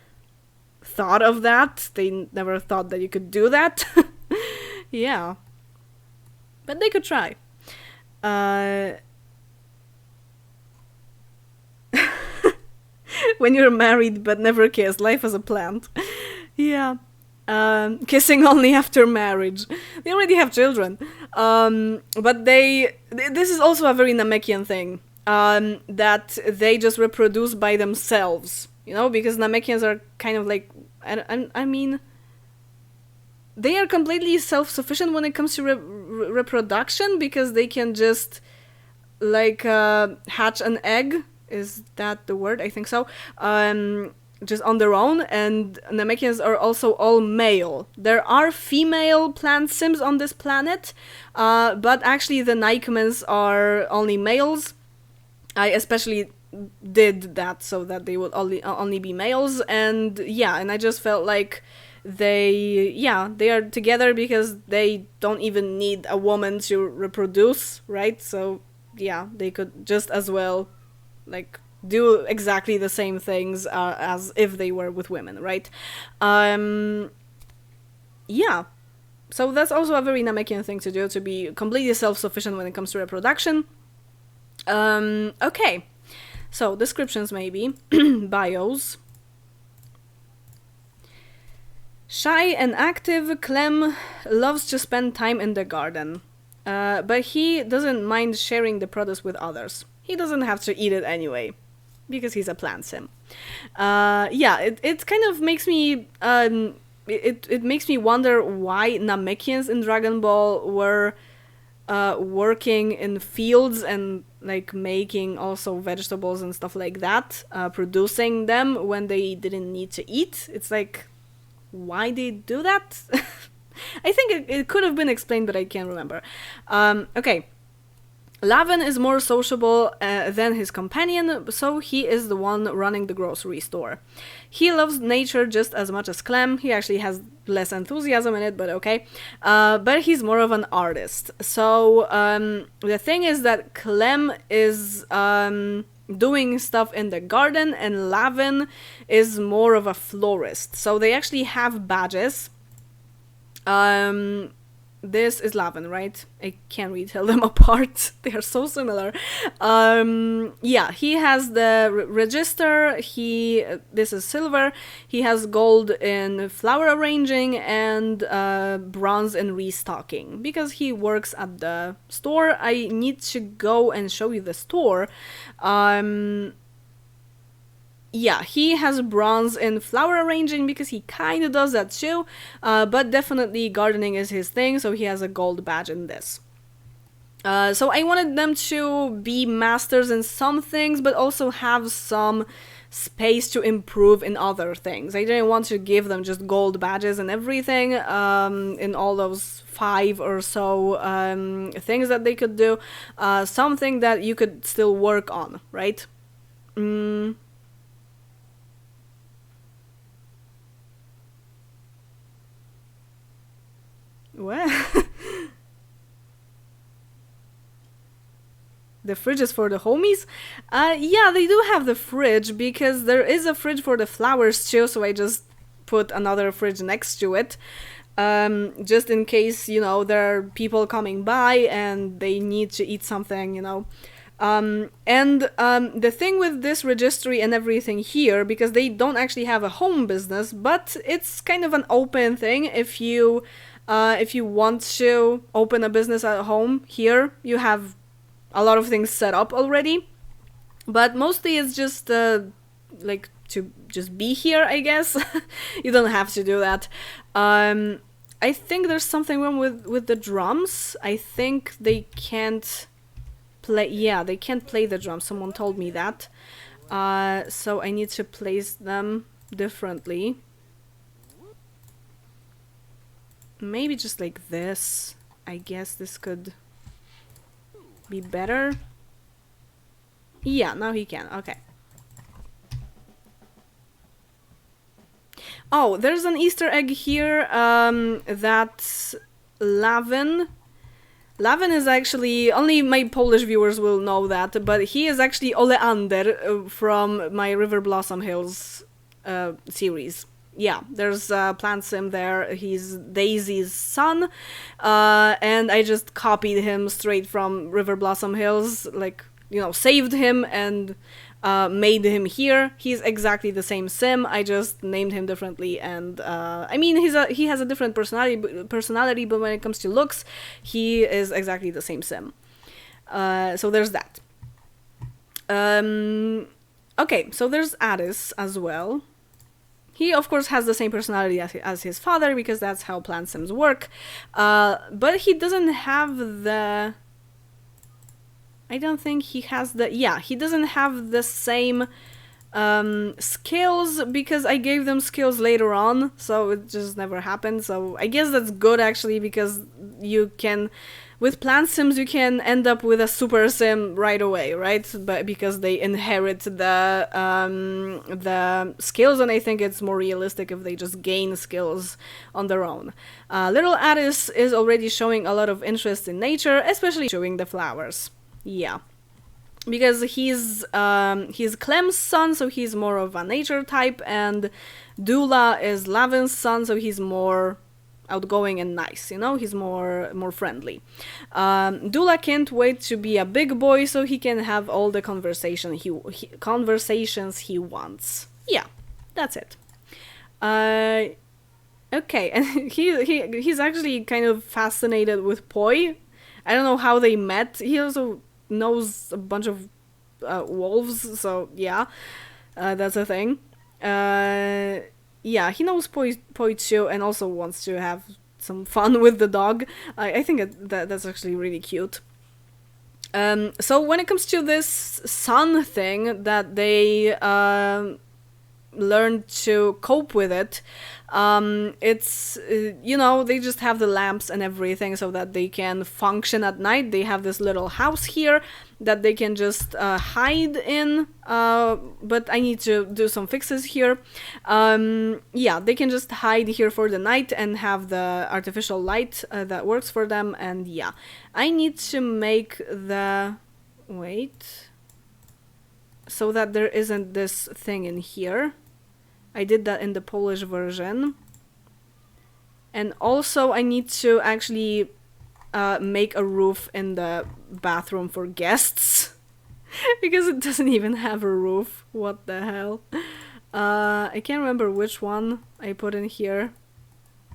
thought of that. They never thought that you could do that. Yeah. But they could try. When you're married but never kissed, life as a plant. Yeah. Kissing only after marriage. They already have children. But this is also a very Namekian thing. That they just reproduce by themselves. You know, because Namekians are kind of like, I mean, they are completely self-sufficient when it comes to reproduction, because they can just like hatch an egg. Is that the word? I think so. Just on their own, and Namekians are also all male. There are female plant sims on this planet, but actually the Naikmans are only males. I especially did that so that they would only be males, and yeah, and I just felt like they are together because they don't even need a woman to reproduce, right? So yeah, they could just as well like do exactly the same things as if they were with women, right? Yeah. So that's also a very Namekian thing to do, to be completely self-sufficient when it comes to reproduction. Okay. So, descriptions maybe. Bios. Shy and active, Clem loves to spend time in the garden. But he doesn't mind sharing the produce with others. He doesn't have to eat it anyway, because he's a plant sim. Yeah, it kind of makes me it makes me wonder why Namekians in Dragon Ball were working in fields and like making also vegetables and stuff like that, producing them when they didn't need to eat. It's like, why they do that? I think it could have been explained, but I can't remember. Okay. Lavin is more sociable than his companion, so he is the one running the grocery store. He loves nature just as much as Clem. He actually has less enthusiasm in it, but okay. But he's more of an artist. So the thing is that Clem is doing stuff in the garden, and Lavin is more of a florist. So they actually have badges. This is Lavin, right? I can't really tell them apart. They are so similar. Yeah, he has the register. This is silver. He has gold in flower arranging and bronze in restocking, because he works at the store. I need to go and show you the store. Yeah, he has bronze in flower arranging because he kind of does that too, but definitely gardening is his thing, so he has a gold badge in this. So I wanted them to be masters in some things, but also have some space to improve in other things. I didn't want to give them just gold badges and everything in all those 5 or so things that they could do. Something that you could still work on, right? Mm. What? The fridge is for the homies? Yeah, they do have the fridge because there is a fridge for the flowers too, so I just put another fridge next to it. Just in case, you know, there are people coming by and they need to eat something, you know. And the thing with this registry and everything here, because they don't actually have a home business, but it's kind of an open thing. If you want to open a business at home, here you have a lot of things set up already, but mostly it's just like to just be here, I guess. You don't have to do that. I think there's something wrong with the drums. I think they can't play. Yeah, they can't play the drums. Someone told me that. So I need to place them differently. Maybe just like this. I guess this could be better. Yeah, now he can. Okay. Oh, there's an Easter egg here. That Lavin is actually, only my Polish viewers will know that, but he is actually Oleander from my River Blossom Hills series. Yeah, there's a plant sim there. He's Daisy's son, and I just copied him straight from River Blossom Hills, like, you know, saved him and made him here. He's exactly the same sim. I just named him differently, and I mean, he has a different personality, but when it comes to looks, he is exactly the same sim. So there's that. Okay, so there's Addis as well. He, of course, has the same personality as his father, because that's how plant sims work. But he doesn't have the... I don't think he has the... Yeah, he doesn't have the same skills, because I gave them skills later on, so it just never happened. So I guess that's good, actually, because you can... With plant sims, you can end up with a super sim right away, right? But because they inherit the skills, and I think it's more realistic if they just gain skills on their own. Little Addis is already showing a lot of interest in nature, especially showing the flowers. Yeah. Because he's Clem's son, so he's more of a nature type, and Dula is Lavin's son, so he's more outgoing and nice, you know, he's more friendly. Dula can't wait to be a big boy so he can have all the conversations he wants. Yeah, that's it. Okay, and he's actually kind of fascinated with Poi. I don't know how they met. He also knows a bunch of wolves, so yeah, that's a thing. Yeah, he knows Poi too, and also wants to have some fun with the dog. I think that's actually really cute. So when it comes to this sun thing, that they learn to cope with it, it's you know, they just have the lamps and everything so that they can function at night. They have this little house here that they can just hide in, but I need to do some fixes here. Yeah, they can just hide here for the night and have the artificial light that works for them. And yeah, I need to make the... wait, so that there isn't this thing in here. I did that in the Polish version. And also I need to actually make a roof in the bathroom for guests. Because it doesn't even have a roof. What the hell? I can't remember which one I put in here.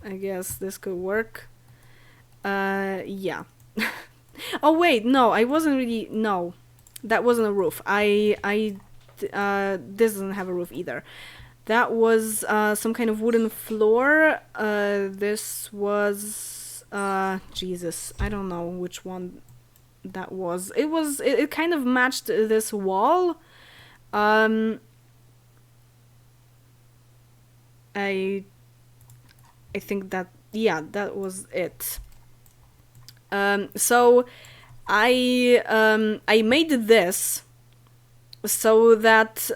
I guess this could work. Yeah. Oh wait, no, I wasn't really... No, that wasn't a roof. This doesn't have a roof either. That was some kind of wooden floor. This was... Jesus, I don't know which one that was. It kind of matched this wall. I think that... yeah, that was it. So I made this so that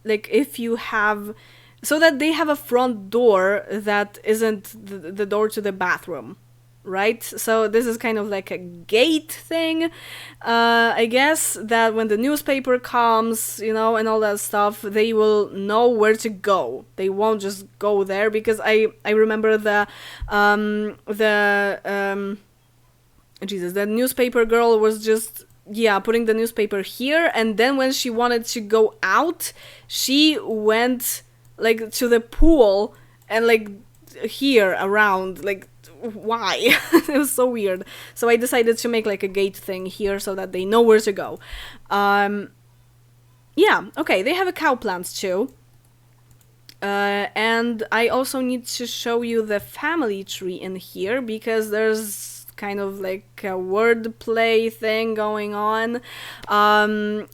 like if you have, so that they have a front door that isn't the door to the bathroom, right? So this is kind of like a gate thing, I guess, that when the newspaper comes, you know, and all that stuff, they will know where to go. They won't just go there, because I remember the newspaper girl was just, yeah, putting the newspaper here, and then when she wanted to go out, she went like to the pool and like here around, like, why? It was so weird. So I decided to make like a gate thing here so that they know where to go. Yeah, okay, they have a cow plant too. And I also need to show you the family tree in here, because there's kind of like a word play thing going on.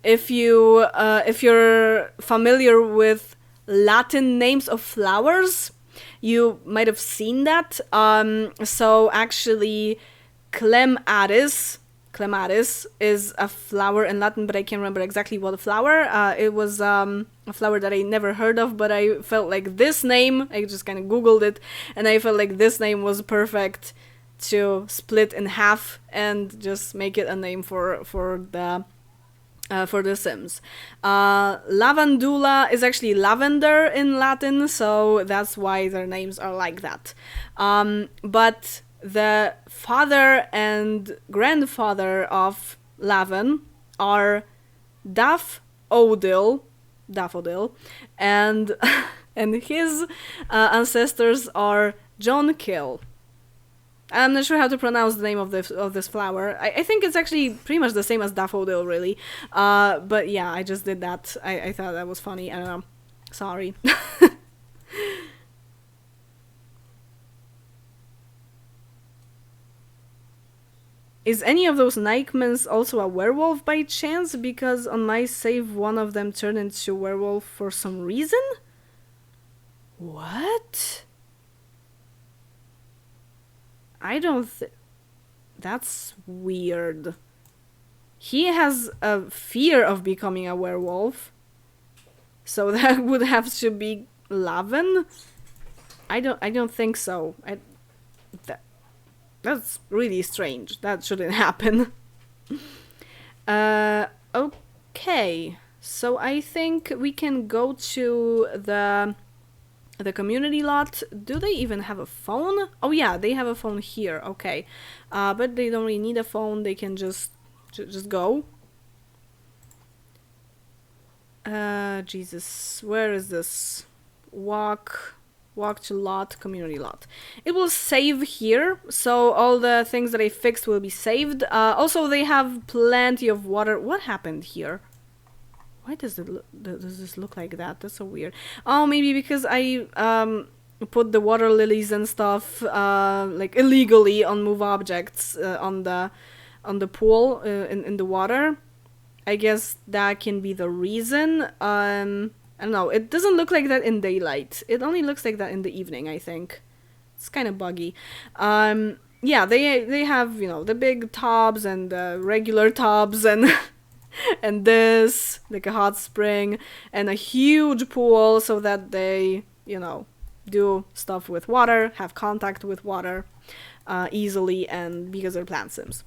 If you're familiar with Latin names of flowers, you might have seen that. So actually, clematis is a flower in Latin, but I can't remember exactly what flower. It was a flower that I never heard of, but I felt like this name, I just kind of Googled it, and I felt like this name was perfect to split in half and just make it a name for the Sims. Lavandula is actually lavender in Latin, so that's why their names are like that. But the father and grandfather of Lavan are Daffodil, and and his ancestors are John Kill. I'm not sure how to pronounce the name of this flower. I think it's actually pretty much the same as daffodil, really. But yeah, I just did that. I thought that was funny. I don't know. Sorry. Is any of those Nikemans also a werewolf by chance? Because on my save, one of them turned into a werewolf for some reason? What? I don't That's weird. He has a fear of becoming a werewolf. So that would have to be Laven? I don't think so. That's really strange. That shouldn't happen. Okay. So I think we can go to the community lot. Do they even have a phone? Oh yeah, they have a phone here. Okay. But they don't really need a phone. They can just go. Jesus. Where is this? Walk to lot, community lot. It will save here, so all the things that I fixed will be saved. Also, they have plenty of water. What happened here? Why does this look like that? That's so weird. Oh, maybe because I put the water lilies and stuff like illegally on move objects on the pool in the water. I guess that can be the reason. I don't know. It doesn't look like that in daylight. It only looks like that in the evening, I think. It's kind of buggy. Yeah, they have, you know, the big tubs and the regular tubs and and this, like a hot spring, and a huge pool so that they, you know, do stuff with water, have contact with water easily, and because they're plant sims.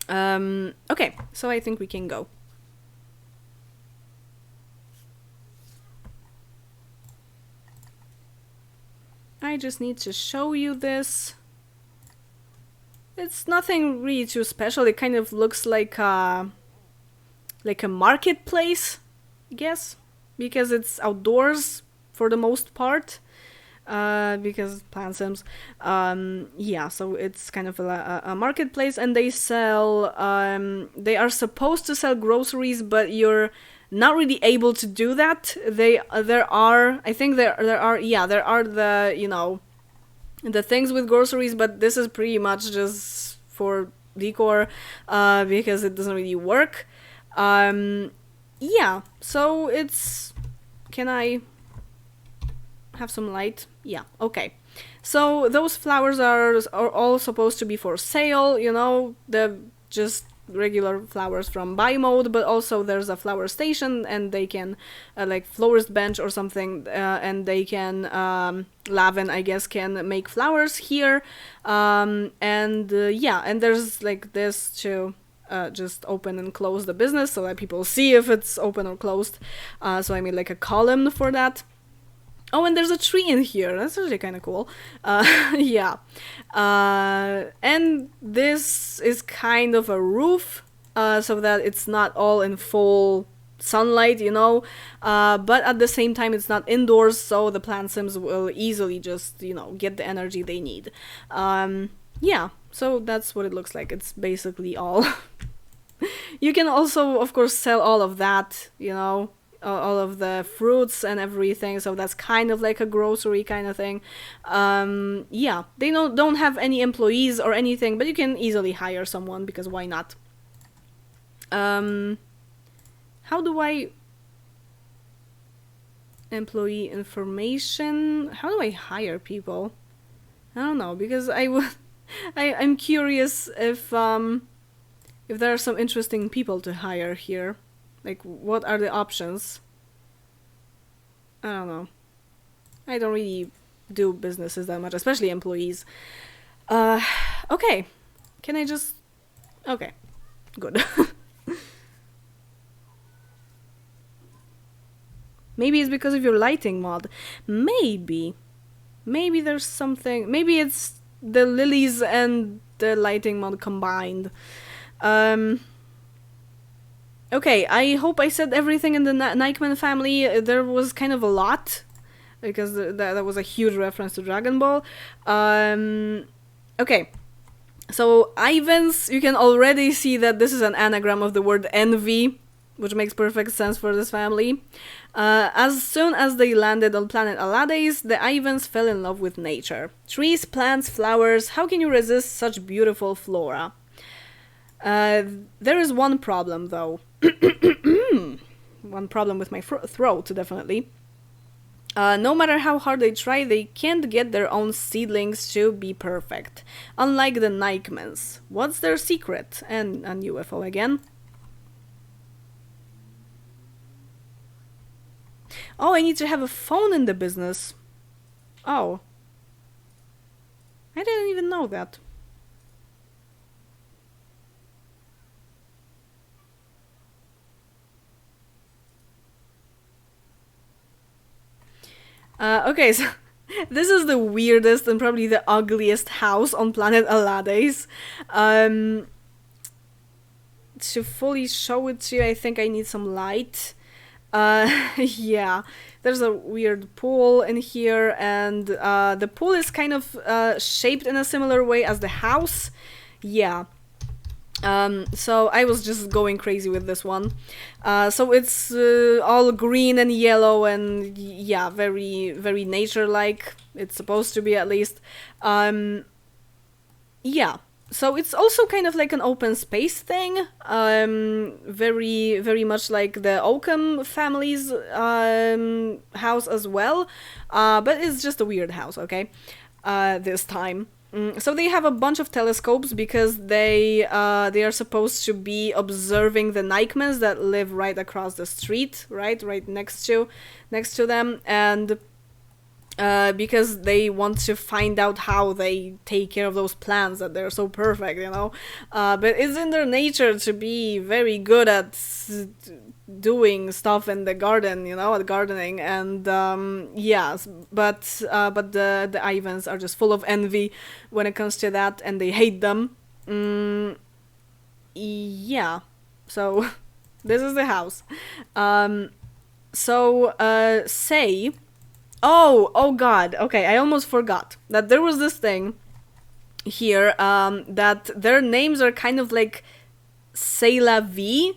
Okay, so I think we can go. I just need to show you this. It's nothing really too special. It kind of looks like a marketplace, I guess, because it's outdoors for the most part. Because plant sims, yeah, so it's kind of a marketplace, and they sell. They are supposed to sell groceries, but you're not really able to do that. There are the, you know, the things with groceries, but this is pretty much just for decor, because it doesn't really work. Yeah, so it's, can I have some light? Yeah, okay. So those flowers are all supposed to be for sale, you know, the just regular flowers from buy mode, but also there's a flower station, and they can like florist bench or something, and they can Lavin, I guess, can make flowers here, and yeah, and there's like this to just open and close the business so that people see if it's open or closed. So I made like a column for that. Oh, and there's a tree in here. That's really kind of cool. Yeah. And this is kind of a roof, so that it's not all in full sunlight, you know. But at the same time, it's not indoors, so the plant sims will easily just, you know, get the energy they need. Yeah, so that's what it looks like. It's basically all. You can also, of course, sell all of that, you know, all of the fruits and everything, so that's kind of like a grocery kind of thing. Yeah, they don't have any employees or anything, but you can easily hire someone, because why not? How do I... Employee information? How do I hire people? I don't know, because I'm curious if there are some interesting people to hire here. Like, what are the options? I don't know. I don't really do businesses that much, especially employees. Okay. Can I just... Okay. Good. Maybe it's because of your lighting mod. Maybe. Maybe there's something... Maybe it's the lilies and the lighting mod combined. Okay, I hope I said everything in the Nikeman family. There was kind of a lot, because that was a huge reference to Dragon Ball. Okay, so Ivans, you can already see that this is an anagram of the word envy, which makes perfect sense for this family. As soon as they landed on Planet Alades, the Ivans fell in love with nature. Trees, plants, flowers, how can you resist such beautiful flora? There is one problem, though. One problem with my throat, definitely. No matter how hard they try, they can't get their own seedlings to be perfect. Unlike the Nikemans. What's their secret? And an UFO again. Oh, I need to have a phone in the business. Oh. I didn't even know that. Okay, so this is the weirdest and probably the ugliest house on Planet Alades. To fully show it to you, I think I need some light. Yeah, there's a weird pool in here, and the pool is kind of shaped in a similar way as the house. Yeah. So I was just going crazy with this one. So it's all green and yellow and yeah, very, very nature-like. It's supposed to be, at least. Yeah. So it's also kind of like an open space thing. Very, very much like the Oakham family's house as well. But it's just a weird house, okay? This time. So they have a bunch of telescopes because they are supposed to be observing the Nikemans that live right across the street, right next to them, and because they want to find out how they take care of those plants that they're so perfect, you know. But it's in their nature to be very good at doing stuff in the garden, you know, at gardening, and yes, but the Ivans are just full of envy when it comes to that, and they hate them. Yeah, so this is the house. Say, oh god, okay, I almost forgot that there was this thing here, that their names are kind of like C'est la vie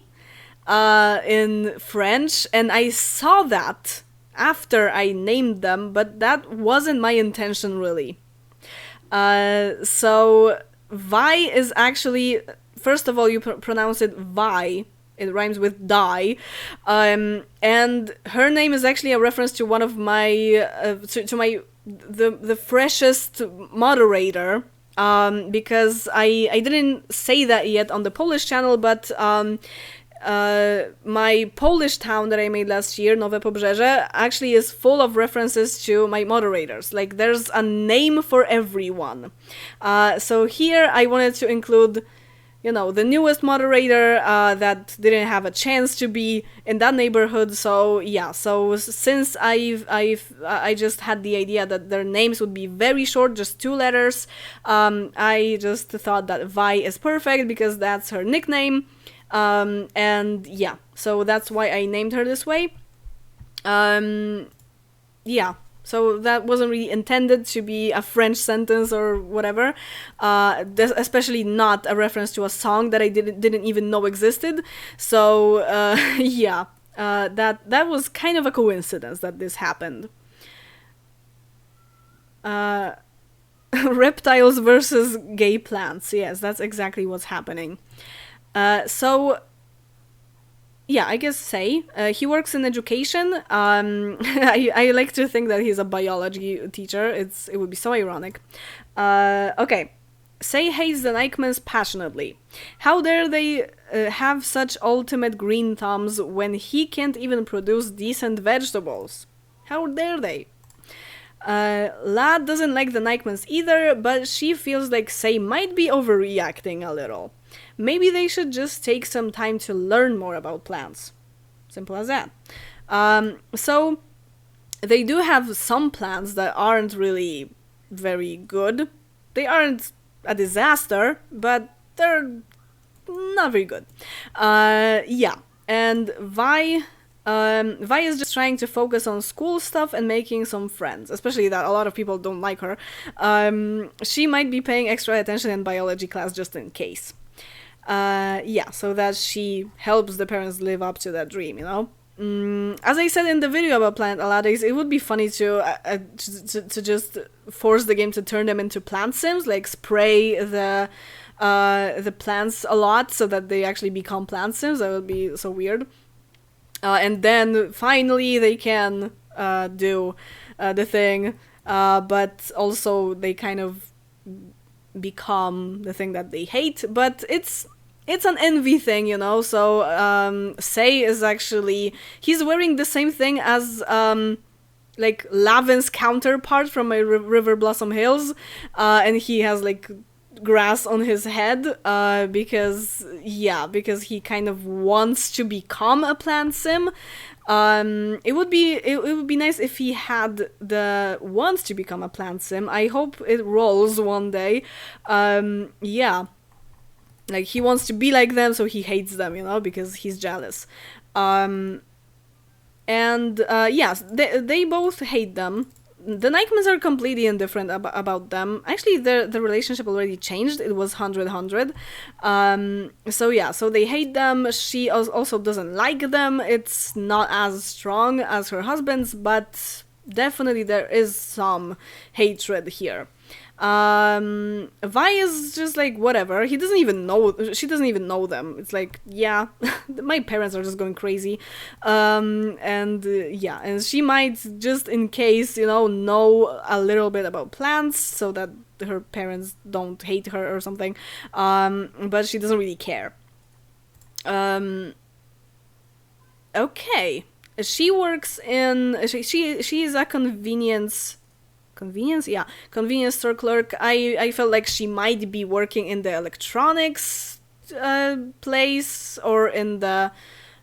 in French, and I saw that after I named them, but that wasn't my intention, really. So Vi is actually, first of all, you pronounce it Vi. It rhymes with die, and her name is actually a reference to one of my the freshest moderator because I didn't say that yet on the Polish channel, but my Polish town that I made last year, Nowe Pobrzeże, actually is full of references to my moderators. Like, there's a name for everyone. So here I wanted to include, the newest moderator that didn't have a chance to be in that neighborhood. So yeah, so since I just had the idea that their names would be very short, just 2 letters, I just thought that Vi is perfect because that's her nickname. And yeah, so that's why I named her this way. Yeah, so that wasn't really intended to be a French sentence or whatever, especially not a reference to a song that I didn't even know existed. So yeah, that was kind of a coincidence that this happened. Reptiles versus gay plants. Yes, that's exactly what's happening. So yeah, I guess Say. He works in education. I like to think that he's a biology teacher. It would be so ironic. Okay. Say hates the Nikemans passionately. How dare they have such ultimate green thumbs when he can't even produce decent vegetables? How dare they? Lad doesn't like the Nikemans either, but she feels like Say might be overreacting a little. Maybe they should just take some time to learn more about plants. Simple as that. So they do have some plants that aren't really very good. They aren't a disaster, but they're not very good. Yeah, and Vi is just trying to focus on school stuff and making some friends, especially that a lot of people don't like her. She might be paying extra attention in biology class just in case. Yeah, so that she helps the parents live up to that dream, As I said in the video about Planet Alades, it would be funny to just force the game to turn them into plant sims, like spray the plants a lot so that they actually become plant sims. That would be so weird. And then finally they can do the thing, but also they kind of become the thing that they hate. But it's an envy thing, So Say is actually, he's wearing the same thing as like Lavin's counterpart from my River Blossom Hills, and he has like grass on his head because he kind of wants to become a plant sim. It would be nice if he had the wants to become a plant sim. I hope it rolls one day. Yeah, like he wants to be like them, so he hates them, because he's jealous. And yes, they both hate them. The Nikemans are completely indifferent about them. Actually, the relationship already changed. It was 100-100. So yeah, so they hate them. She also doesn't like them. It's not as strong as her husband's, but definitely there is some hatred here. Vi is just like, whatever. She doesn't even know them. It's like, yeah, my parents are just going crazy. Yeah, and she might just in case, know a little bit about plants so that her parents don't hate her or something. But she doesn't really care. Okay. She works in, she is a convenience store clerk. I felt like she might be working in the electronics place, or in the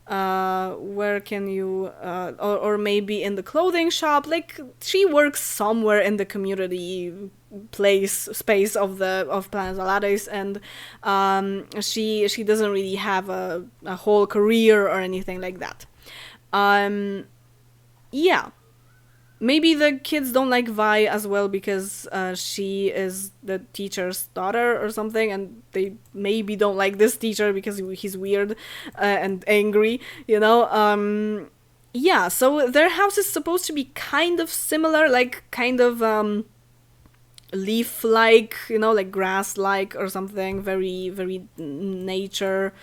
where can you or maybe in the clothing shop. Like, she works somewhere in the community space of Planet Alades, and she doesn't really have a whole career or anything like that. Yeah. Maybe the kids don't like Vi as well because she is the teacher's daughter or something, and they maybe don't like this teacher because he's weird and angry, Yeah, so their house is supposed to be kind of similar, like kind of leaf-like, like grass-like or something, very, very nature,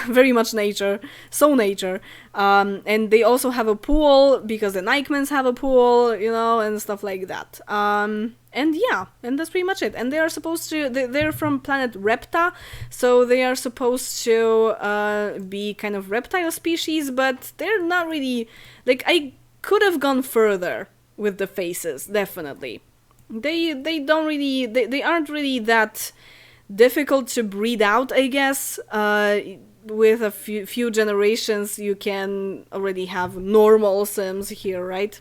very much nature, so nature. And they also have a pool because the Nikemans have a pool, and stuff like that. And yeah, and that's pretty much it. And they are supposed to, they're from planet Repta, so they are supposed to be kind of reptile species, but they're not really, like, I could have gone further with the faces, definitely. They don't really, they aren't really that difficult to breed out, I guess. With a few generations, you can already have normal Sims here, right?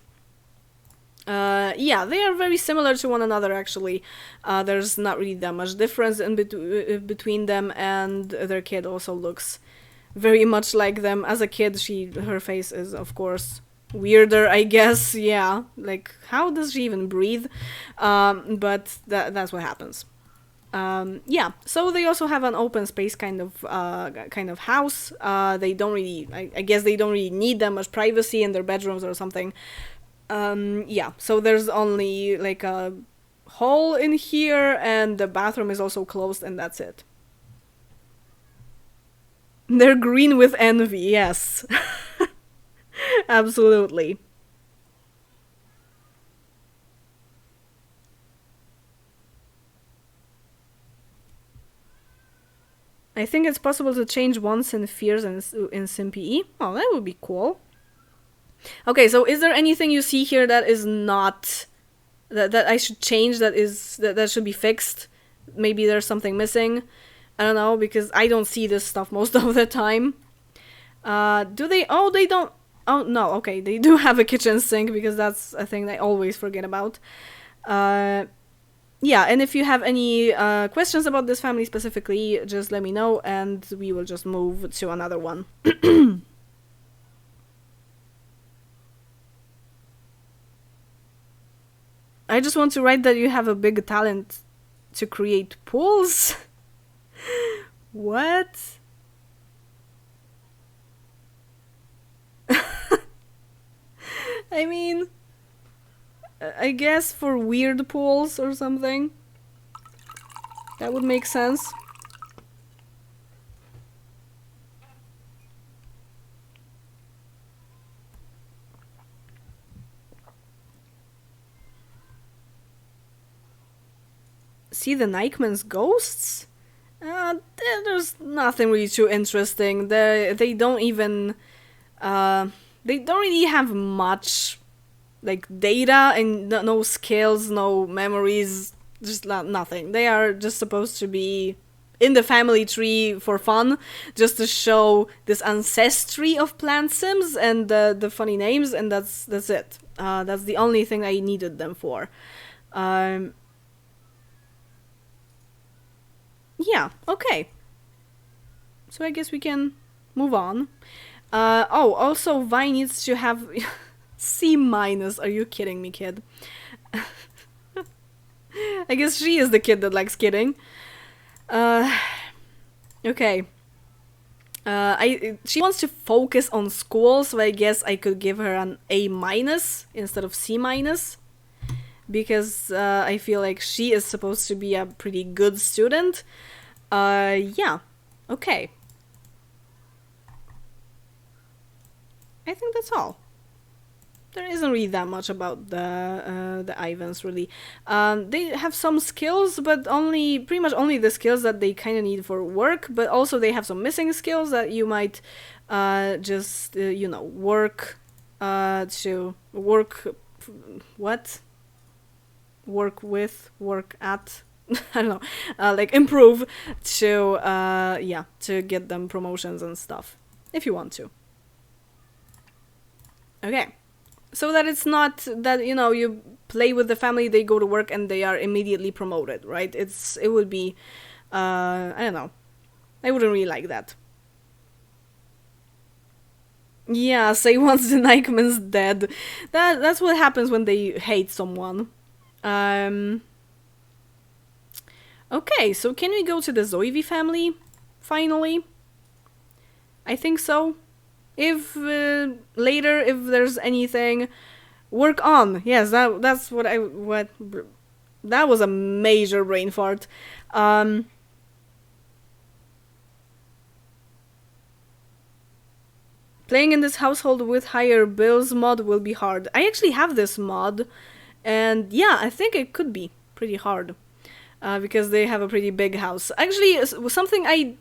Yeah, they are very similar to one another, actually. There's not really that much difference in between them, and their kid also looks very much like them. As a kid, her face is, of course, weirder, I guess. Yeah, like, how does she even breathe? But that's what happens. Yeah, so they also have an open space kind of house. They don't really, I guess they don't really need that much privacy in their bedrooms or something. Yeah, so there's only like a hole in here, and the bathroom is also closed, and that's it. They're green with envy, yes. Absolutely. I think it's possible to change once in Fears and in SimPE. Oh, that would be cool. Okay, so is there anything you see here that is not that I should change, that should be fixed? Maybe there's something missing. I don't know, because I don't see this stuff most of the time. Do they? Oh, they don't. Oh no, okay, they do have a kitchen sink, because that's a thing I always forget about. Yeah, and if you have any questions about this family specifically, just let me know, and we will just move to another one. I just want to write that you have a big talent to create pools. What? I mean, I guess for weird pools or something. That would make sense. See the Nikemans' ghosts? There's nothing really too interesting. They don't even... they don't really have much, like, data, and no skills, no memories, just nothing. They are just supposed to be in the family tree for fun, just to show this ancestry of plant sims and the funny names, and that's it. That's the only thing I needed them for. Yeah, okay. So I guess we can move on. Oh, also Vi needs to have C minus. Are you kidding me, kid? I guess she is the kid that likes kidding. Okay. She wants to focus on school, so I guess I could give her an A minus instead of C minus, because I feel like she is supposed to be a pretty good student. Yeah. Okay. I think that's all. There isn't really that much about the Ivans, really. They have some skills, but pretty much only the skills that they kind of need for work. But also they have some missing skills that you might just work to work. What? Work with, work at. I don't know. Like improve to to get them promotions and stuff if you want to. Okay. So that it's not that, you play with the family, they go to work, and they are immediately promoted, right? It would be, I don't know. I wouldn't really like that. Yeah, say once the Nikeman's dead. That's what happens when they hate someone. Okay, so can we go to the Zoivi family, finally? I think so. If later, if there's anything, work on. Yes, that's what That was a major brain fart. Playing in this household with higher bills mod will be hard. I actually have this mod, and yeah, I think it could be pretty hard. Because they have a pretty big house. Actually, something I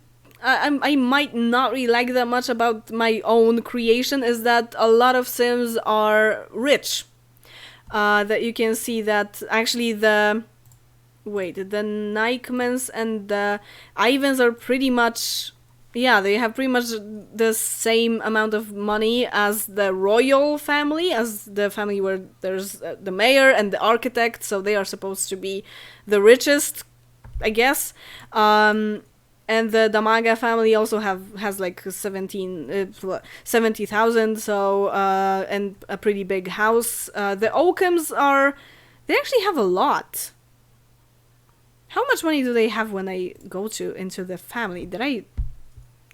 might not really like that much about my own creation is that a lot of Sims are rich. That you can see that actually the Nikemans and the Ivans are pretty much, yeah, they have pretty much the same amount of money as the royal family, as the family where there's the mayor and the architect, so they are supposed to be the richest, I guess. And the Damaga family also has like 70,000, so and a pretty big house. The Oakhams they actually have a lot. How much money do they have when I go into the family?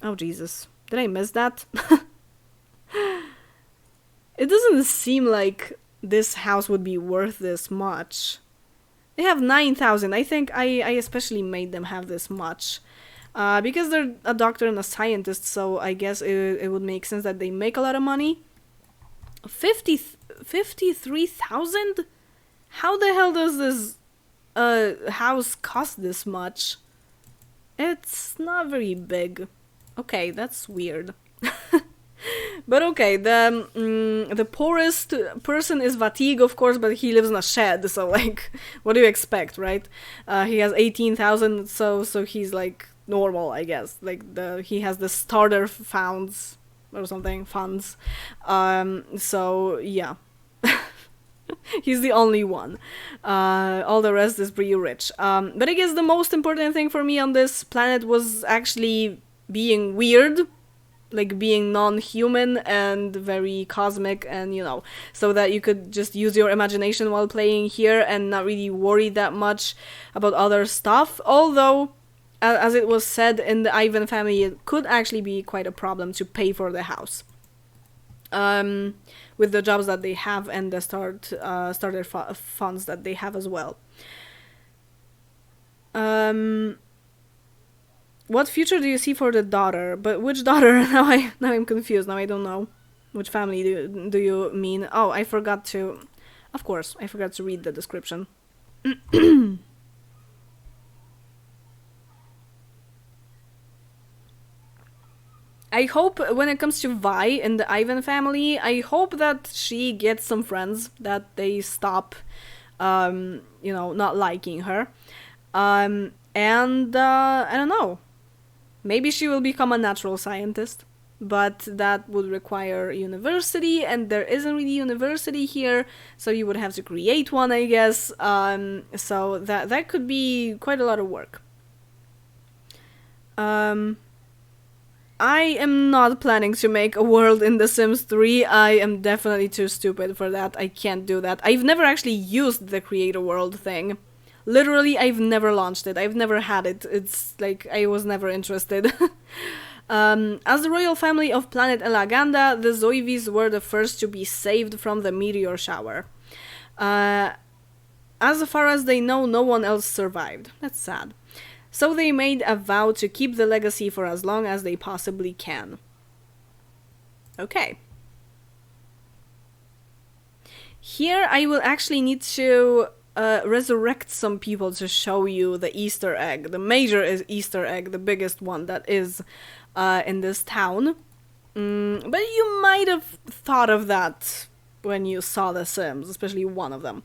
Oh Jesus, did I miss that? It doesn't seem like this house would be worth this much. They have 9,000. I think I especially made them have this much. Because they're a doctor and a scientist, so I guess it would make sense that they make a lot of money. 53,000? How the hell does this house cost this much? It's not very big. Okay, that's weird. But okay, the poorest person is Vatig, of course, but he lives in a shed, so like, what do you expect, right? He has 18,000, so he's like normal, I guess. Like he has the starter funds or something, funds. So yeah. He's the only one. All the rest is pretty rich. But I guess the most important thing for me on this planet was actually being weird, like being non-human and very cosmic, and so that you could just use your imagination while playing here and not really worry that much about other stuff. Although, as it was said in the Ivan family, it could actually be quite a problem to pay for the house. With the jobs that they have and the starter funds that they have as well. What future do you see for the daughter? But which daughter? Now I'm confused. Now I don't know. Which family do you mean? Oh, I forgot to... Of course, I forgot to read the description. I hope when it comes to Vi in the Ivan family, I hope that she gets some friends, that they stop, not liking her. And I don't know. Maybe she will become a natural scientist, but that would require university, and there isn't really university here, so you would have to create one, I guess. So that could be quite a lot of work. I am not planning to make a world in The Sims 3. I am definitely too stupid for that. I can't do that. I've never actually used the create a world thing. Literally, I've never launched it. I've never had it. It's like I was never interested. As the royal family of Planet Alaganda, the Zoivis were the first to be saved from the meteor shower. As far as they know, no one else survived. That's sad. So they made a vow to keep the legacy for as long as they possibly can. Okay. Here I will actually need to resurrect some people to show you the Easter egg. The major Easter egg, the biggest one that is in this town. But you might have thought of that when you saw The Sims, especially one of them.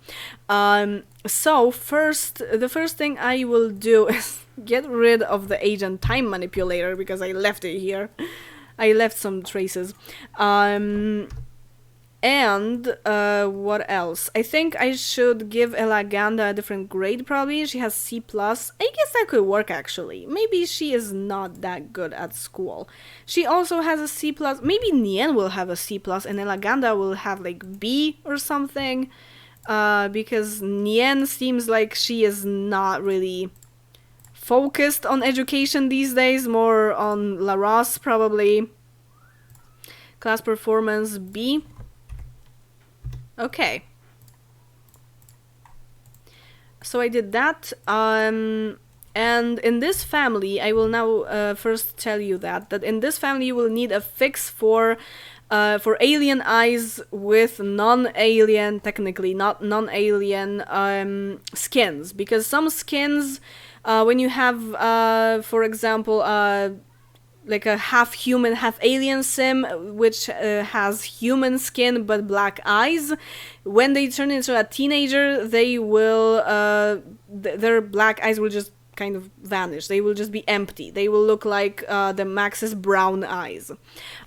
So the first thing I will do is get rid of the agent time manipulator, because I left it here. I left some traces. And what else? I think I should give Elaganda a different grade, probably. She has C+. I guess that could work, actually. Maybe she is not that good at school. She also has a C+. Maybe Nien will have a C+, and Elaganda will have, like, B or something. Because Nien seems like she is not really focused on education these days. More on La Rosse, probably. Class performance B. Okay. So I did that. And in this family, I will now first tell you that in this family you will need a fix for alien eyes with non-alien, technically not non-alien skins, because some skins, when you have, for example, like a half human, half alien sim, which has human skin but black eyes, when they turn into a teenager, they will their black eyes will just kind of vanish. They will just be empty. They will look like the Max's brown eyes.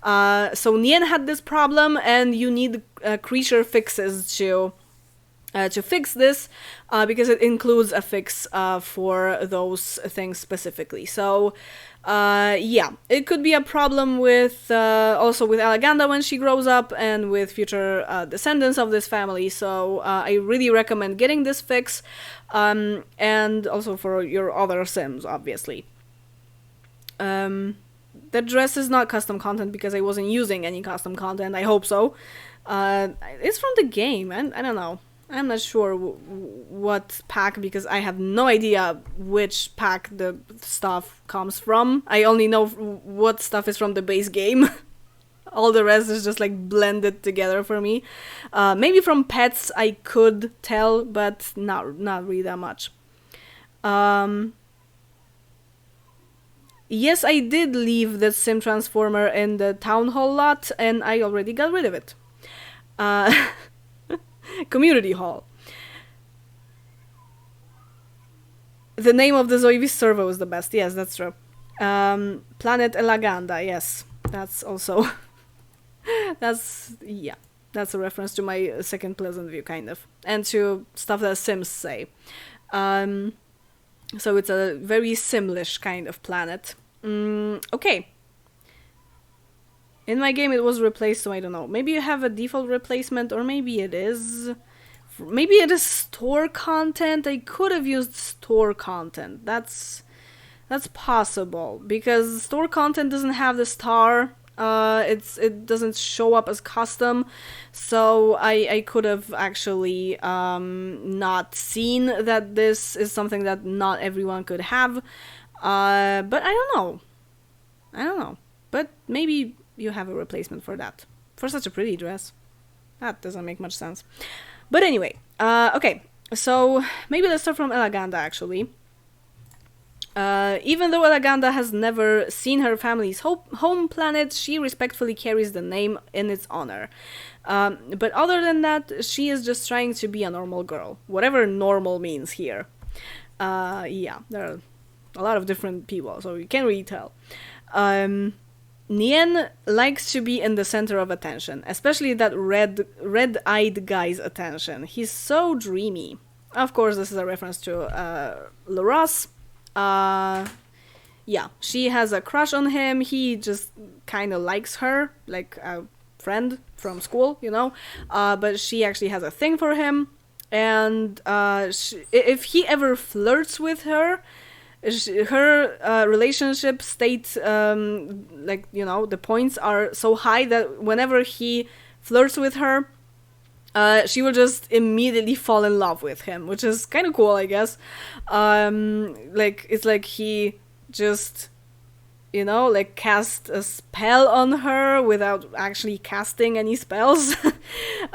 So Nien had this problem, and you need creature fixes to fix this, because it includes a fix for those things specifically. So yeah, it could be a problem with also with Alaganda when she grows up, and with future descendants of this family. So I really recommend getting this fix, and also for your other Sims, obviously. The dress is not custom content because I wasn't using any custom content. I hope so. It's from the game, and I don't know. I'm not sure what pack, because I have no idea which pack the stuff comes from. I only know what stuff is from the base game. All the rest is just like blended together for me. Maybe from pets I could tell, but not really that much. Yes, I did leave the Sim Transformer in the Town Hall lot, and I already got rid of it. Community Hall. The name of the Zoivis server was the best. Yes, that's true. Planet Alades. Yes, that's also... that's a reference to my second Pleasant View, kind of. And to stuff that Sims say. So it's a very Simlish kind of planet. Okay. In my game it was replaced, so I don't know. Maybe you have a default replacement, or maybe it is... Maybe it is store content. I could have used store content. That's possible, because store content doesn't have the star. It doesn't show up as custom, so I could have actually not seen that this is something that not everyone could have. But I don't know. But maybe you have a replacement for that. For such a pretty dress. That doesn't make much sense. But anyway, okay, so maybe let's start from Alaganda, actually. Even though Alaganda has never seen her family's home planet, she respectfully carries the name in its honor. But other than that, she is just trying to be a normal girl, whatever normal means here. Yeah, there are a lot of different people, so you can't really tell. Nien likes to be in the center of attention, especially that red-eyed guy's attention. He's so dreamy. Of course, this is a reference to Laros. Yeah, she has a crush on him. He just kind of likes her, like a friend from school, you know. But she actually has a thing for him. And if he ever flirts with her, her relationship state, like, you know, the points are so high that whenever he flirts with her, she will just immediately fall in love with him, which is kind of cool, I guess. Like, it's like he just, you know, like, cast a spell on her without actually casting any spells.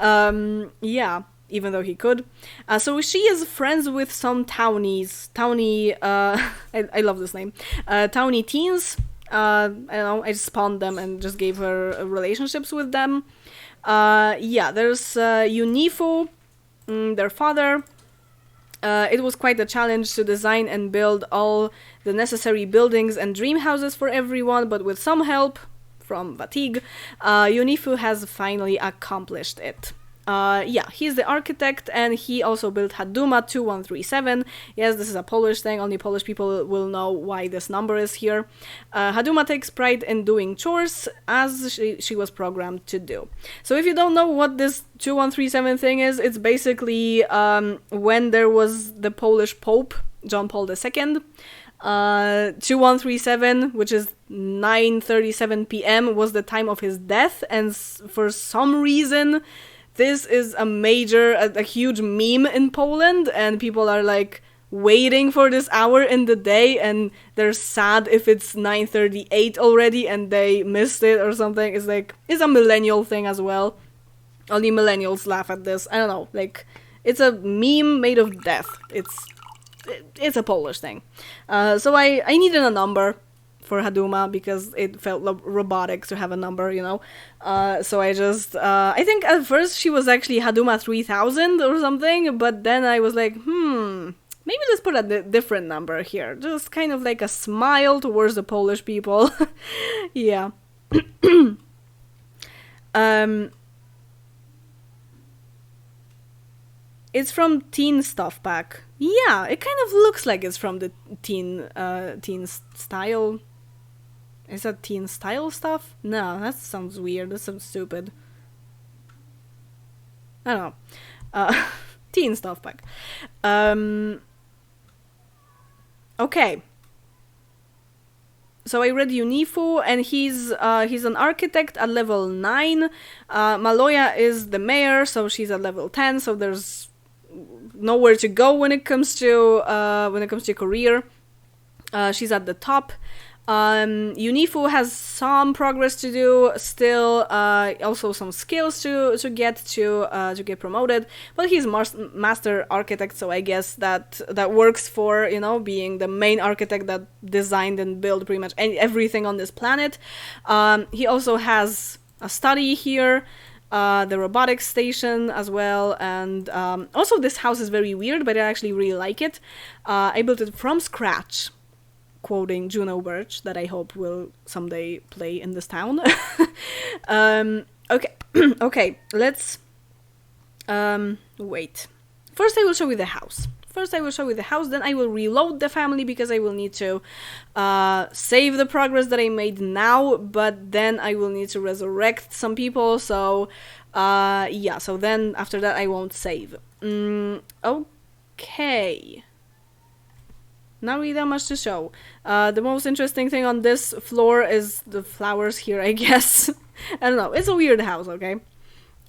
Yeah, even though he could. So she is friends with some townie, I love this name, townie teens. I don't know, I just spawned them and just gave her relationships with them. Yeah, there's Unifu, their father. It was quite a challenge to design and build all the necessary buildings and dream houses for everyone, but with some help from Vatig, Unifu has finally accomplished it. Yeah, he's the architect, and he also built Haduma 2137. Yes, this is a Polish thing, only Polish people will know why this number is here. Haduma takes pride in doing chores, as she was programmed to do. So if you don't know what this 2137 thing is, it's basically when there was the Polish Pope, John Paul II, 2137, which is 9:37 p.m., was the time of his death, and for some reason this is a huge meme in Poland, and people are like waiting for this hour in the day, and they're sad if it's 9:38 already and they missed it or something. It's like, it's a millennial thing as well. Only millennials laugh at this. I don't know, like, it's a meme made of death. It's a Polish thing. So I needed a number for Haduma because it felt robotic to have a number, you know. So I just, I think at first she was actually Haduma 3000 or something, but then I was like, maybe let's put a different number here. Just kind of like a smile towards the Polish people. Yeah. It's from Teen Stuff Pack. Yeah, it kind of looks like it's from the teen style. Is that teen style stuff? No, that sounds weird. That sounds stupid. I don't know. Teen Stuff Pack. Okay. So I read Unifu, and he's an architect at level 9. Maloya is the mayor, so she's at level 10. So there's nowhere to go when it comes to career. She's at the top. Unifu has some progress to do still, also some skills to get promoted, but he's master architect, so I guess that works for, you know, being the main architect that designed and built pretty much everything on this planet. He also has a study here, the robotics station as well, and also this house is very weird, but I actually really like it. I built it from scratch, quoting Juno Birch, that I hope will someday play in this town. Okay, okay, let's wait. First I will show you the house. Then I will reload the family because I will need to save the progress that I made now, but then I will need to resurrect some people, so yeah, so then after that I won't save. Okay. Not really that much to show. The most interesting thing on this floor is the flowers here, I guess. I don't know. It's a weird house, okay?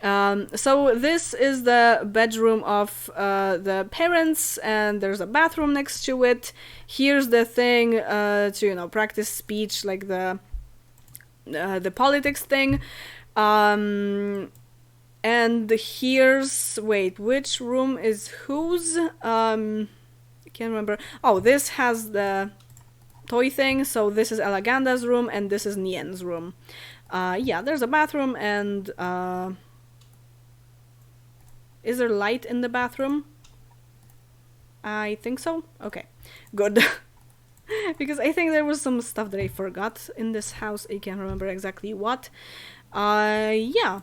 So this is the bedroom of the parents, and there's a bathroom next to it. Here's the thing to, you know, practice speech, like the politics thing. And here's... Wait, which room is whose? Can't remember. Oh, this has the toy thing, so this is Elaganda's room and this is Nien's room. Yeah, there's a bathroom, and is there light in the bathroom? I think so. Okay, good. Because I think there was some stuff that I forgot in this house. I can't remember exactly what. Yeah.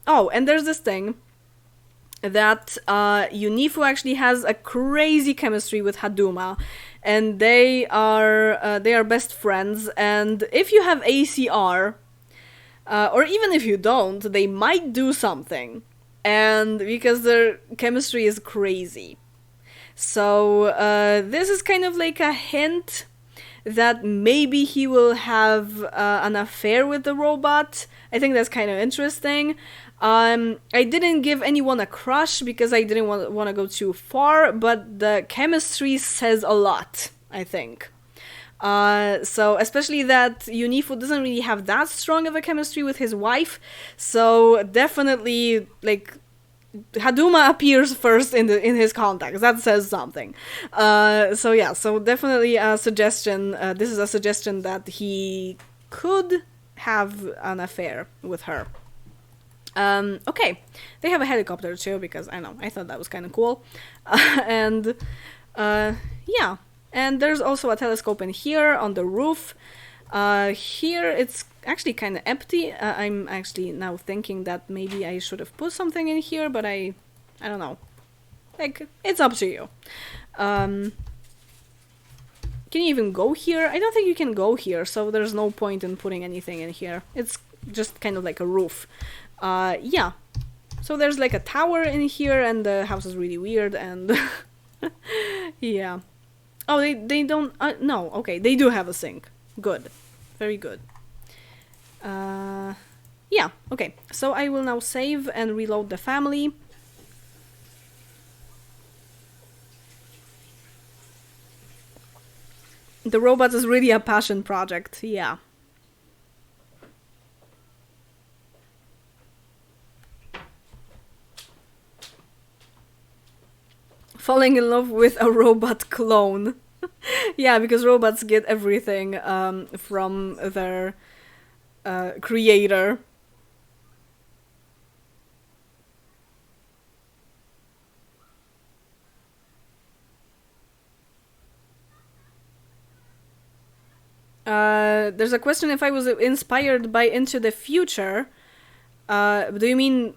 Oh, and there's this thing that Unifu actually has a crazy chemistry with Haduma, and they are best friends, and if you have ACR, or even if you don't, they might do something, and because their chemistry is crazy. So this is kind of like a hint that maybe he will have an affair with the robot. I think that's kind of interesting. I didn't give anyone a crush because I didn't want to go too far, but the chemistry says a lot, I think. So especially that Unifu doesn't really have that strong of a chemistry with his wife, so definitely, like, Haduma appears first in his contacts. That says something. So yeah, so definitely a suggestion. This is a suggestion that he could have an affair with her. Okay, they have a helicopter too, because I thought that was kind of cool. And yeah, and there's also a telescope in here on the roof. Here it's actually kind of empty. I'm actually now thinking that maybe I should have put something in here, but I don't know. Like, it's up to you. Can you even go here? I don't think you can go here, so there's no point in putting anything in here. It's just kind of like a roof. Yeah. So there's like a tower in here, and the house is really weird, and yeah. Oh, they don't... no, okay, they do have a sink. Good. Very good. Yeah, okay. So I will now save and reload the family. The robots is really a passion project, yeah. Falling in love with a robot clone. Yeah, because robots get everything from their creator. There's a question if I was inspired by Into the Future. Do you mean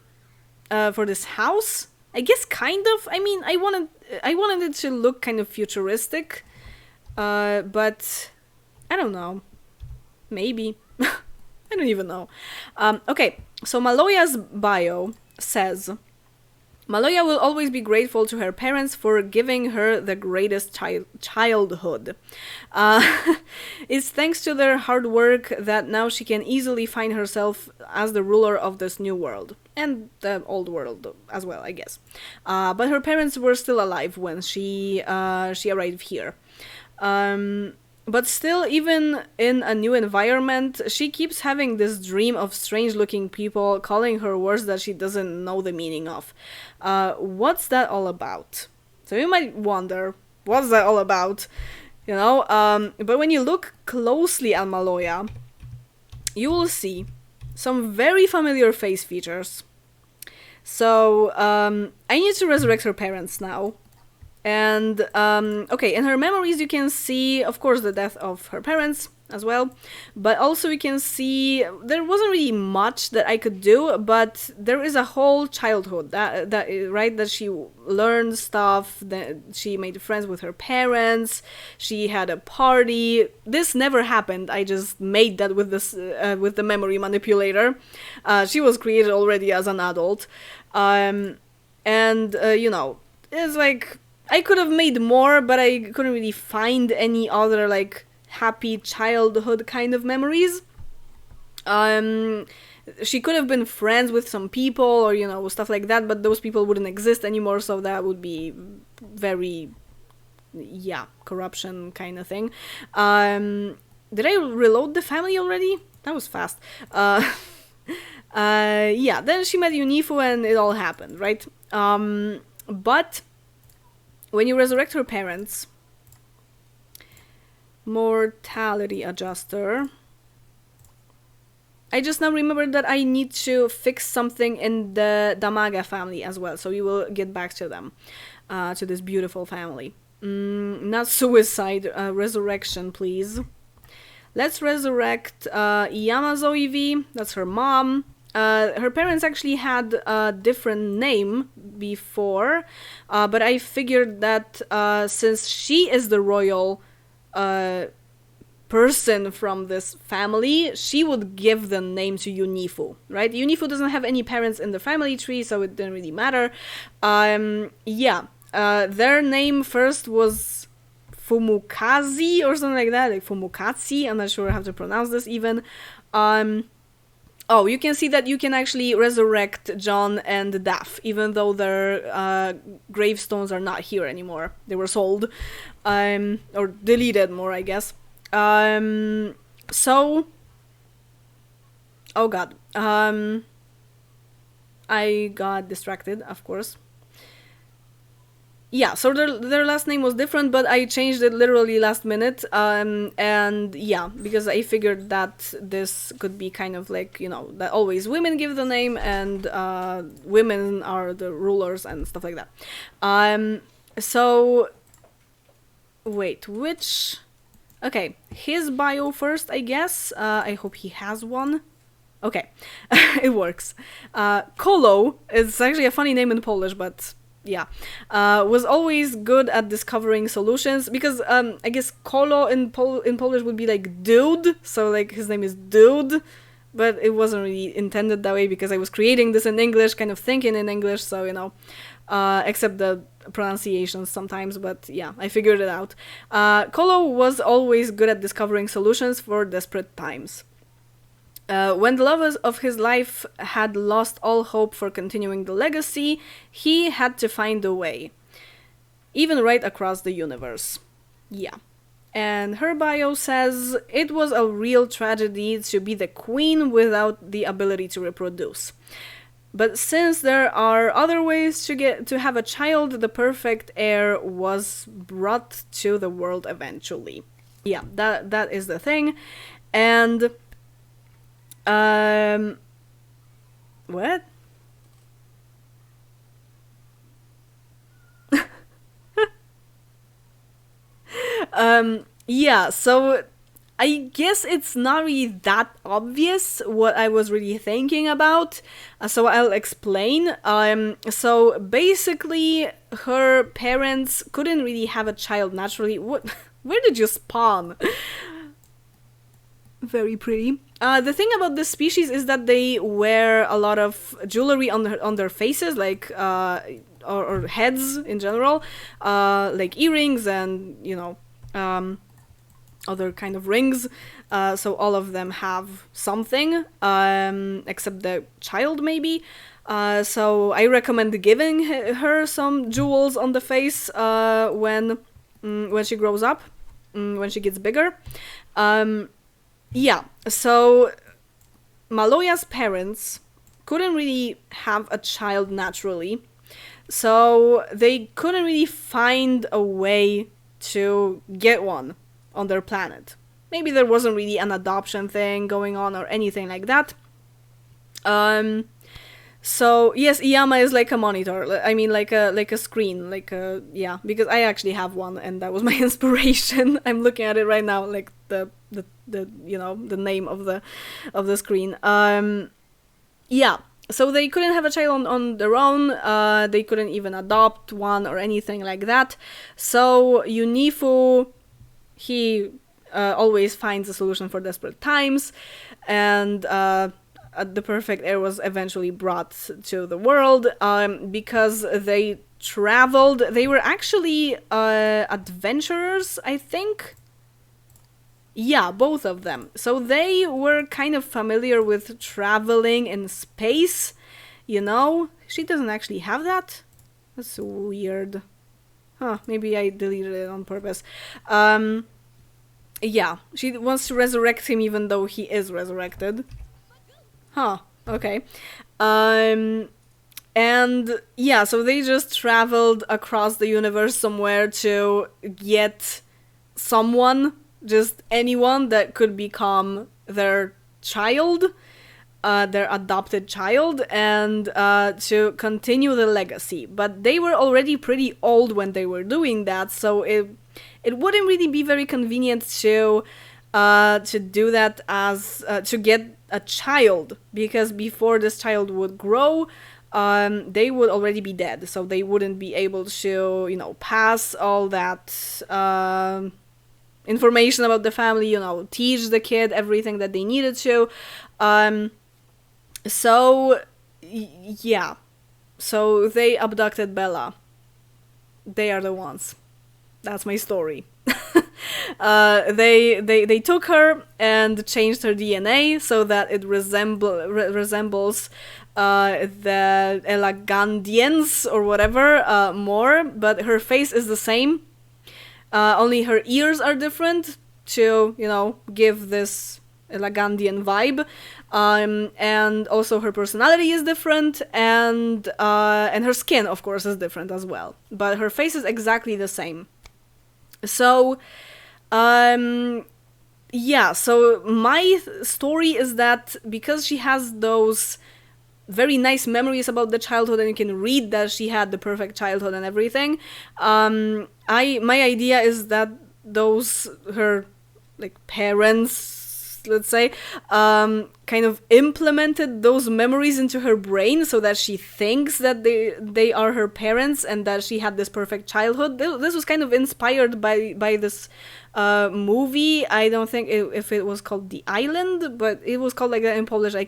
for this house? I guess kind of. I mean, I wanted it to look kind of futuristic, but I don't know. Maybe. I don't even know. Okay, so Maloya's bio says Maloya will always be grateful to her parents for giving her the greatest childhood. Uh, it's thanks to their hard work that now she can easily find herself as the ruler of this new world. And the old world as well, I guess. But her parents were still alive when she arrived here. But still, even in a new environment, she keeps having this dream of strange looking people calling her words that she doesn't know the meaning of. What's that all about? So you might wonder, what's that all about? You know, but when you look closely at Maloya, you will see some very familiar face features. So, I need to resurrect her parents now. And, okay, in her memories you can see, of course, the death of her parents as well. But also you can see, there wasn't really much that I could do, but there is a whole childhood, right, that she learned stuff, that she made friends with her parents, she had a party. This never happened, I just made that with this, with the memory manipulator. She was created already as an adult. And, you know, it's like, I could have made more, but I couldn't really find any other, like, happy childhood kind of memories. She could have been friends with some people or, you know, stuff like that, but those people wouldn't exist anymore, so that would be very, yeah, corruption kind of thing. Did I reload the family already? That was fast. Yeah, then she met Unifu and it all happened, right? But when you resurrect her parents, mortality adjuster, I just now remembered that I need to fix something in the Damaga family as well, so we will get back to them, to this beautiful family. Not suicide, resurrection, please. Let's resurrect Yamazo Eevee, that's her mom. Her parents actually had a different name before, but I figured that since she is the royal person from this family, she would give the name to Unifu, right? Unifu doesn't have any parents in the family tree, so it didn't really matter. Yeah, their name first was Fumukazi or something like that, like Fumukatsi, I'm not sure how to pronounce this even. Oh, you can see that you can actually resurrect John and Daph, even though their gravestones are not here anymore. They were sold, or deleted more, I guess. So, oh god, I got distracted, of course. Yeah, so their last name was different, but I changed it literally last minute, and yeah, because I figured that this could be kind of like, you know, that always women give the name, and women are the rulers and stuff like that. So, wait, which... Okay, his bio first, I guess. I hope he has one. Okay, it works. Kolo is actually a funny name in Polish, but... yeah, was always good at discovering solutions, because I guess Kolo in Polish would be like dude, so like his name is Dude, but it wasn't really intended that way because I was creating this in English, kind of thinking in English, so you know, except the pronunciations sometimes, but yeah, I figured it out. Kolo was always good at discovering solutions for desperate times. When the love of his life had lost all hope for continuing the legacy, he had to find a way, even right across the universe. Yeah. And her bio says, it was a real tragedy to be the queen without the ability to reproduce. But since there are other ways to have a child, the perfect heir was brought to the world eventually. Yeah, that is the thing. And what? Yeah, so I guess it's not really that obvious what I was really thinking about, so I'll explain. So basically, her parents couldn't really have a child naturally. What? Where did you spawn? Very pretty. The thing about this species is that they wear a lot of jewelry on their faces, like or heads in general, like earrings and other kind of rings. So all of them have something, except the child maybe. So I recommend giving her some jewels on the face when she grows up, when she gets bigger. Yeah, so Maloya's parents couldn't really have a child naturally, so they couldn't really find a way to get one on their planet. Maybe there wasn't really an adoption thing going on or anything like that. So yes, Iyama is like a monitor. I mean, like a screen, yeah. Because I actually have one, and that was my inspiration. I'm looking at it right now, like the the name of the screen. Yeah. So they couldn't have a child on their own. They couldn't even adopt one or anything like that. So Unifu, he always finds a solution for desperate times, and the perfect heir was eventually brought to the world because they traveled. They were actually adventurers, I think. Yeah, both of them. So they were kind of familiar with traveling in space, She doesn't actually have that. That's weird. Huh, maybe I deleted it on purpose. Yeah, she wants to resurrect him even though he is resurrected. Huh, okay. And yeah, so they just traveled across the universe somewhere to get someone, just anyone that could become their child, their adopted child, and to continue the legacy. But they were already pretty old when they were doing that, so it wouldn't really be very convenient to do that as to get a child, because before this child would grow, they would already be dead, so they wouldn't be able to, pass all that information about the family, teach the kid everything that they needed to. So, yeah. So they abducted Bella. They are the ones. That's my story. They took her and changed her DNA so that it resembles the Elagandians or whatever more, but her face is the same. Only her ears are different to, give this Elagandian vibe. And also her personality is different, and her skin, of course, is different as well. But her face is exactly the same. So, yeah, so my story is that because she has those very nice memories about the childhood, and you can read that she had the perfect childhood and everything, my idea is that those, her, parents, let's say, kind of implemented those memories into her brain so that she thinks that they are her parents and that she had this perfect childhood. This was kind of inspired by this movie. I don't think if it was called The Island, but it was called like that in Polish. I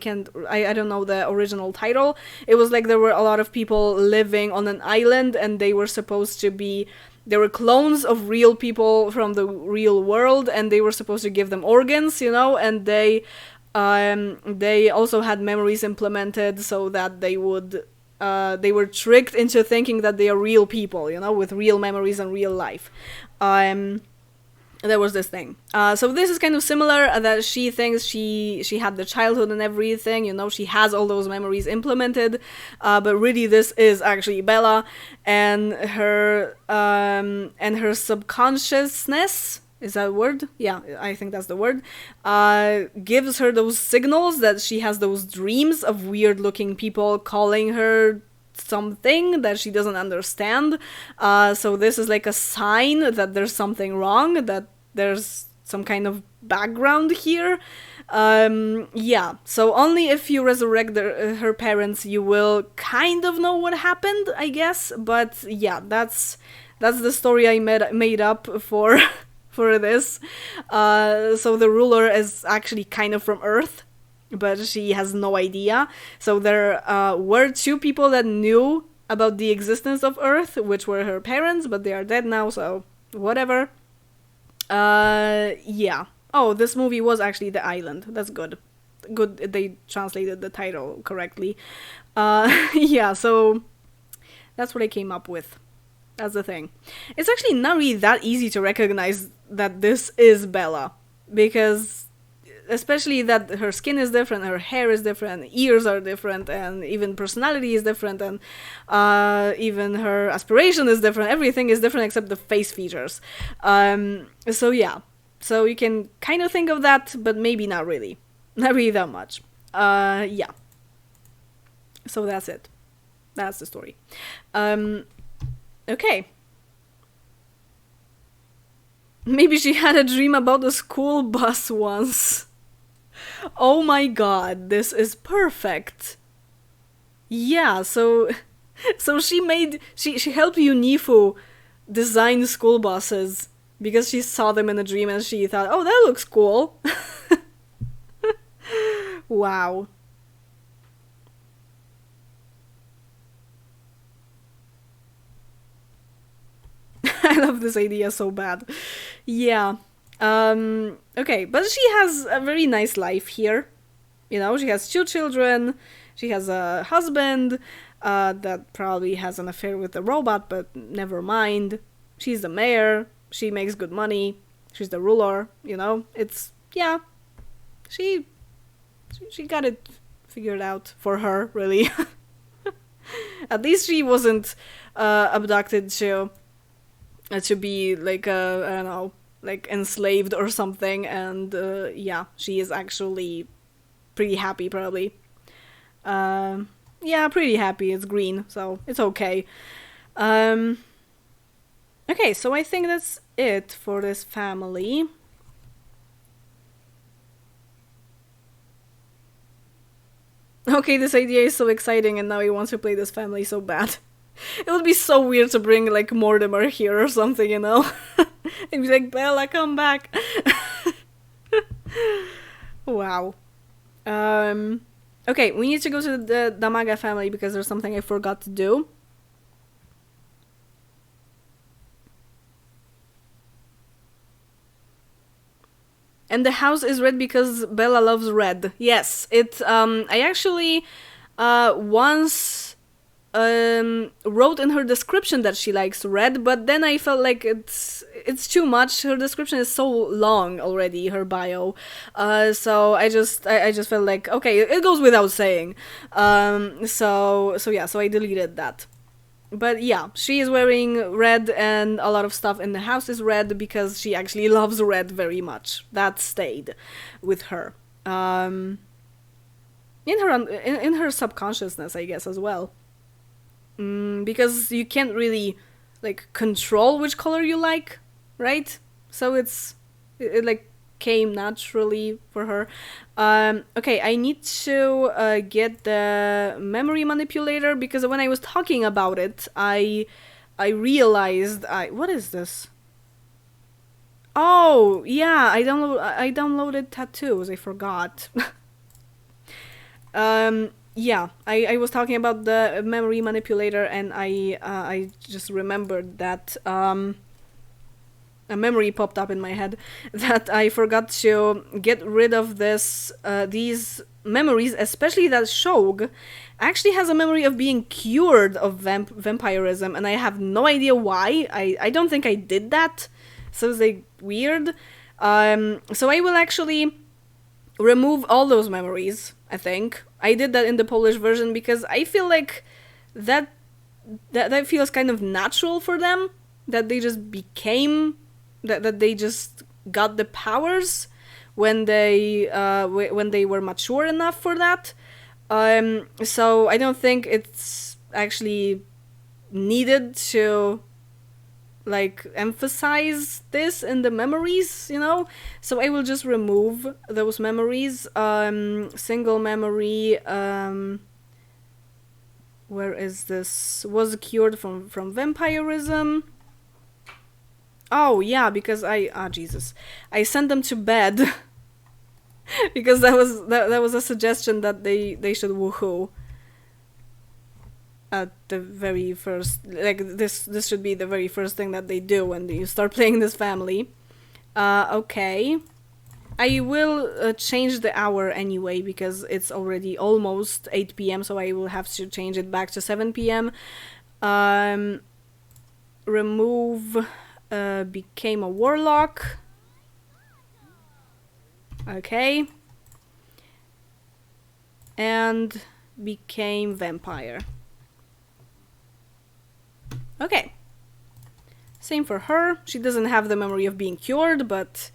don't know the original title. It was like there were a lot of people living on an island, and they were supposed to be, they were clones of real people from the real world, and they were supposed to give them organs, and they They also had memories implemented so that they were tricked into thinking that they are real people, with real memories and real life. There was this thing. So this is kind of similar, that she thinks she had the childhood and everything, she has all those memories implemented, but really this is actually Bella, and her subconsciousness, is that a word? Yeah, I think that's the word, gives her those signals that she has those dreams of weird looking people calling her something that she doesn't understand. So this is like a sign that there's something wrong, that there's some kind of background here. Yeah, so only if you resurrect her parents you will kind of know what happened, I guess. But yeah, that's the story I made up for for this. So the ruler is actually kind of from Earth, but she has no idea. So there were two people that knew about the existence of Earth, which were her parents, but they are dead now, so whatever. Yeah. Oh, this movie was actually The Island. That's good. Good, they translated the title correctly. Yeah, so that's what I came up with. That's the thing. It's actually not really that easy to recognize that this is Bella, because especially that her skin is different, her hair is different, ears are different, and even personality is different, and even her aspiration is different. Everything is different except the face features. So yeah, so you can kind of think of that, but maybe not really. Not really that much. Yeah. So that's it. That's the story. Okay. Maybe she had a dream about a school bus once. Oh my god, this is perfect. Yeah, so she helped Unifu design school buses because she saw them in a dream and she thought, oh, that looks cool. Wow. I love this idea so bad. Yeah. Okay, but she has a very nice life here. She has 2 children, she has a husband that probably has an affair with a robot, but never mind. She's the mayor, she makes good money, she's the ruler, it's, yeah, she got it figured out for her, really. At least she wasn't abducted to be like, I don't know, like enslaved or something, and yeah, she is actually pretty happy, probably. Yeah, pretty happy. It's green, so it's okay. Okay, so I think that's it for this family. Okay, this idea is so exciting, and now he wants to play this family so bad. It would be so weird to bring, like, Mortimer here or something, And be like, Bella, come back. Wow. Okay, we need to go to the Damaga family because there's something I forgot to do. And the house is red because Bella loves red. Yes, I actually once wrote in her description that she likes red, but then I felt like it's too much. Her description is so long already, her bio. So I just felt like, okay, it goes without saying. So I deleted that. But yeah, she is wearing red, and a lot of stuff in the house is red because she actually loves red very much. That stayed with her. In her subconsciousness, I guess, as well. Because you can't really, like, control which color you like, right? So it like came naturally for her. Okay, I need to get the memory manipulator because when I was talking about it, I realized what is this? Oh yeah, I downloaded tattoos. I forgot. Yeah, I was talking about the memory manipulator, and I just remembered that a memory popped up in my head that I forgot to get rid of these memories, especially that Shog actually has a memory of being cured of vampirism, and I have no idea why. I don't think I did that, so it's like weird. So I will actually remove all those memories, I think. I did that in the Polish version because I feel like that feels kind of natural for them, that they just became, that they just got the powers when they were mature enough for that. So I don't think it's actually needed to like emphasize this in the memories, you know? So I will just remove those memories. Single memory, where is this? Was cured from vampirism. Oh yeah, because Jesus, I sent them to bed because that was a suggestion that they should woohoo at the very first. Like this should be the very first thing that they do when you start playing this family. Okay, I will change the hour anyway because it's already almost 8 p.m. so I will have to change it back to 7 p.m. Remove. Became a warlock. Okay. And became vampire. Okay. Same for her. She doesn't have the memory of being cured, but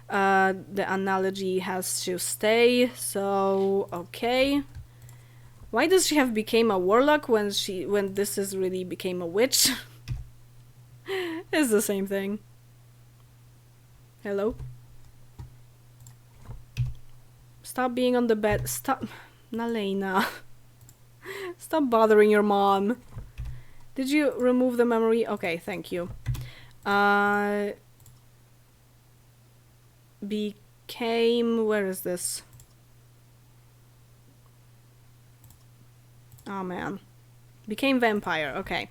the analogy has to stay. So, okay. Why does she have became a warlock when this is really became a witch? It's the same thing. Hello? Stop being on the bed. Stop. Nalena. Stop bothering your mom. Did you remove the memory? Okay, thank you. Became... Where is this? Oh man. Became vampire. Okay.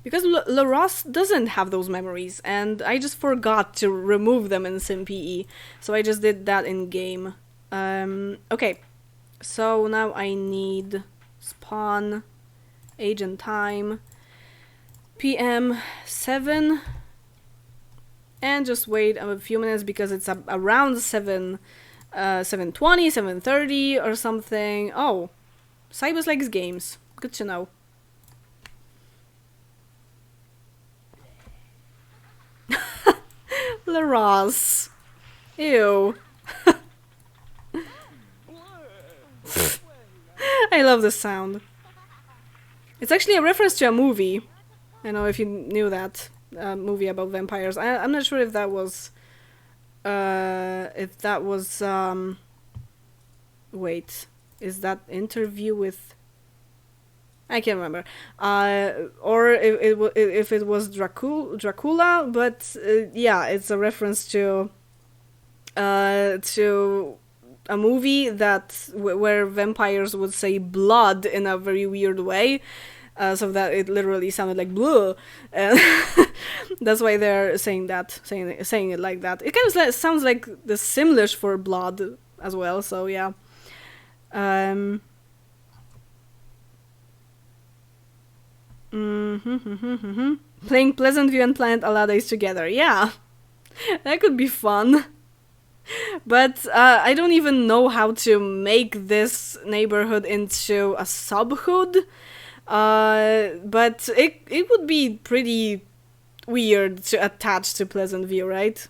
Because LaRosse doesn't have those memories, and I just forgot to remove them in SimPE, so I just did that in game. Okay, so now I need spawn, age and time, PM 7, and just wait a few minutes because it's around 7:20, 7:30 or something. Oh, Cybus likes games. Good to know. LaRosse. Ew. I love this sound. It's actually a reference to a movie. I don't know if you knew that. Movie about vampires. I'm not sure if that was... wait. Is that Interview with... I can't remember. Or if it was Dracula, but yeah, it's a reference to a movie where vampires would say blood in a very weird way, so that it literally sounded like blue, and that's why they're saying it like that. It kind of sounds like the Simlish for blood as well. So yeah. Playing Pleasant View and Planet Alades together. Yeah, that could be fun. But I don't even know how to make this neighborhood into a subhood. But it would be pretty weird to attach to Pleasant View, right?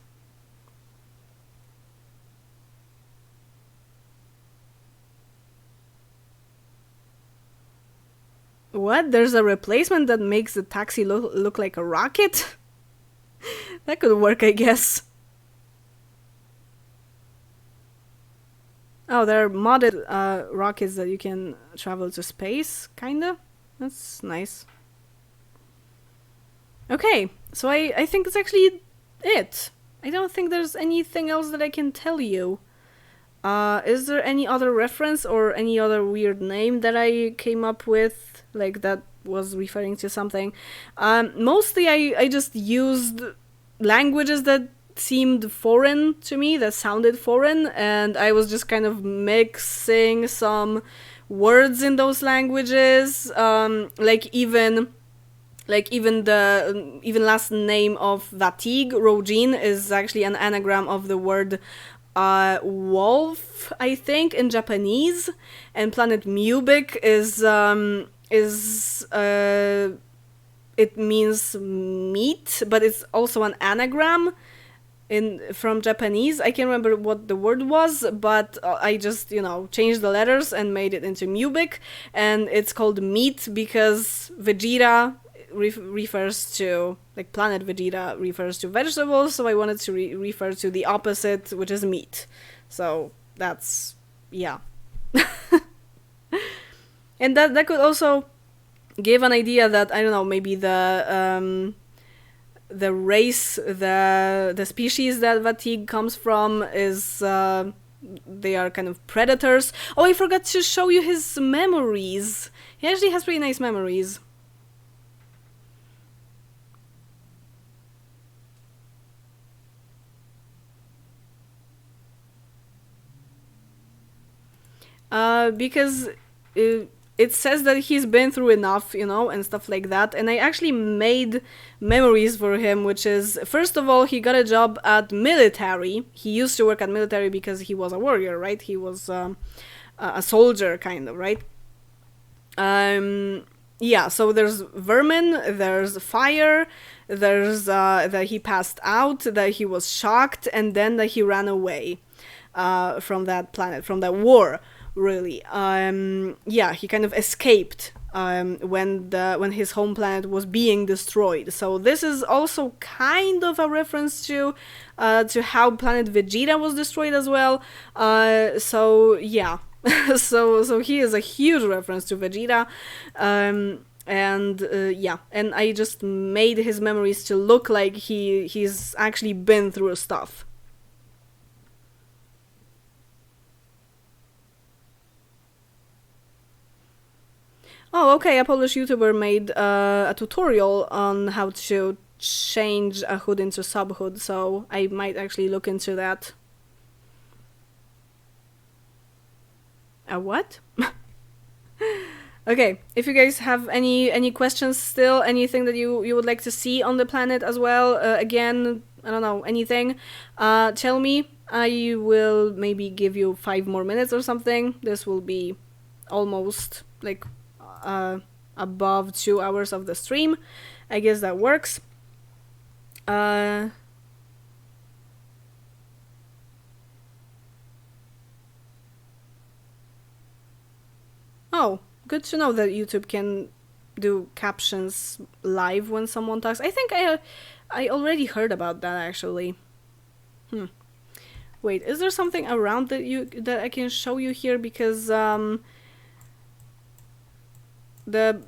What? There's a replacement that makes the taxi look like a rocket? That could work, I guess. Oh, there are modded rockets that you can travel to space, kinda. That's nice. Okay, so I think that's actually it. I don't think there's anything else that I can tell you. Is there any other reference or any other weird name that I came up with, like that was referring to something? Mostly I just used languages that seemed foreign to me, that sounded foreign, and I was just kind of mixing some words in those languages, even last name of Vatig, Rojin, is actually an anagram of the word wolf, I think, in Japanese, and Planet Mubik it means meat, but it's also an anagram from Japanese. I can't remember what the word was, but I just, changed the letters and made it into Mubik, and it's called meat because Vegeta refers to, like, Planet Vegeta refers to vegetables, so I wanted to refer to the opposite, which is meat. So that's, yeah. And that could also give an idea that, I don't know, maybe the race, the species that Vatig comes from is, they are kind of predators. Oh, I forgot to show you his memories. He actually has pretty nice memories. Because it says that he's been through enough, and stuff like that. And I actually made memories for him, which is, first of all, he got a job at military. He used to work at military because he was a warrior, right? He was a soldier, kind of, right? Yeah, so there's vermin, there's fire, there's that he passed out, that he was shocked, and then that he ran away from that planet, from that war. Really, yeah, he kind of escaped when his home planet was being destroyed. So this is also kind of a reference to how Planet Vegeta was destroyed as well. So yeah, so he is a huge reference to Vegeta. Yeah, and I just made his memories to look like he's actually been through stuff. Oh, okay, a Polish YouTuber made a tutorial on how to change a hood into subhood, so I might actually look into that. A what? Okay, if you guys have any questions still, anything that you would like to see on the planet as well, again, I don't know, anything, tell me. I will maybe give you 5 more minutes or something. This will be almost, like, above 2 hours of the stream. I guess that works. Oh, good to know that YouTube can do captions live when someone talks. I think I already heard about that, actually. Wait, is there something around that I can show you here? Because the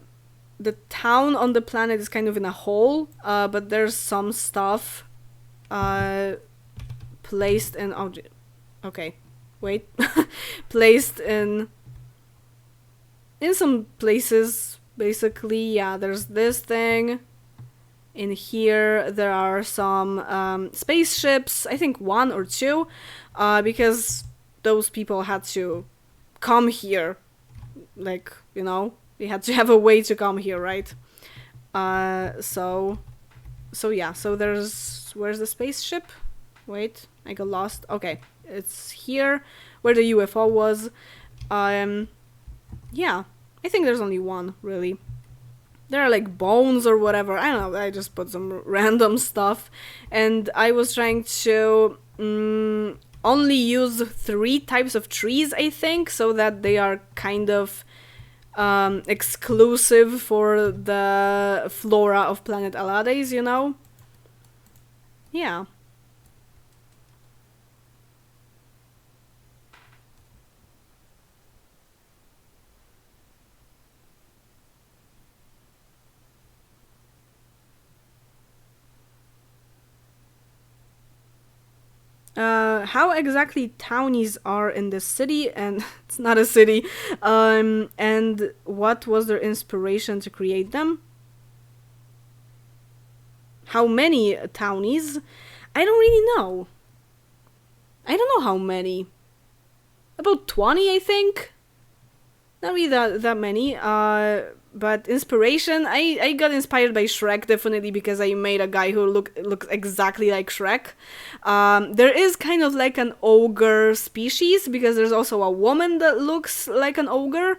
town on the planet is kind of in a hole, but there's some stuff placed in okay, wait. Placed in some places, basically. Yeah, there's this thing. In here there are some spaceships, I think 1 or 2, because those people had to come here, like, they had to have a way to come here, right? So yeah, so where's the spaceship? Wait, I got lost. Okay, it's here, where the UFO was. Yeah, I think there's only 1, really. There are, like, bones or whatever. I don't know, I just put some random stuff. And I was trying to only use 3 types of trees, I think, so that they are kind of exclusive for the flora of Planet Alades, Yeah. How exactly townies are in this city, and it's not a city, and what was their inspiration to create them? how many townies. I don't really know. I don't know how many. About 20, I think. Not really that many. But inspiration, I got inspired by Shrek, definitely, because I made a guy who looks exactly like Shrek. There is kind of like an ogre species, because there's also a woman that looks like an ogre.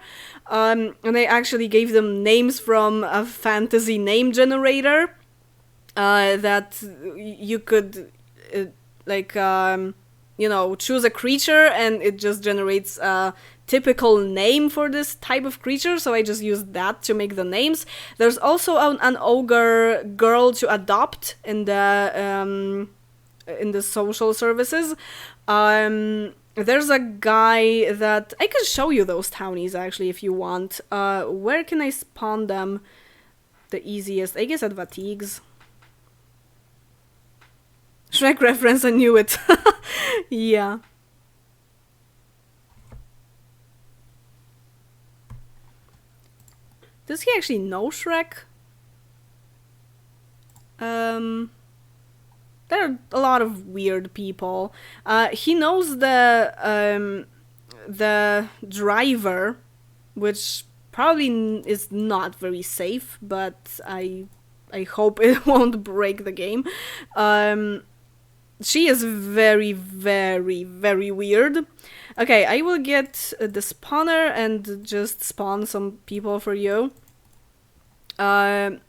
And I actually gave them names from a fantasy name generator that you could, choose a creature and it just generates a typical name for this type of creature, so I just used that to make the names. There's also an ogre girl to adopt in the social services. There's a guy that I can show you those townies actually if you want. Where can I spawn them the easiest? I guess at Vatigues. Shrek reference, I knew it. Yeah. Does he actually know Shrek? There are a lot of weird people. He knows the driver, which probably is not very safe, but I hope it won't break the game. She is very, very, very weird. Okay, I will get the spawner and just spawn some people for you. The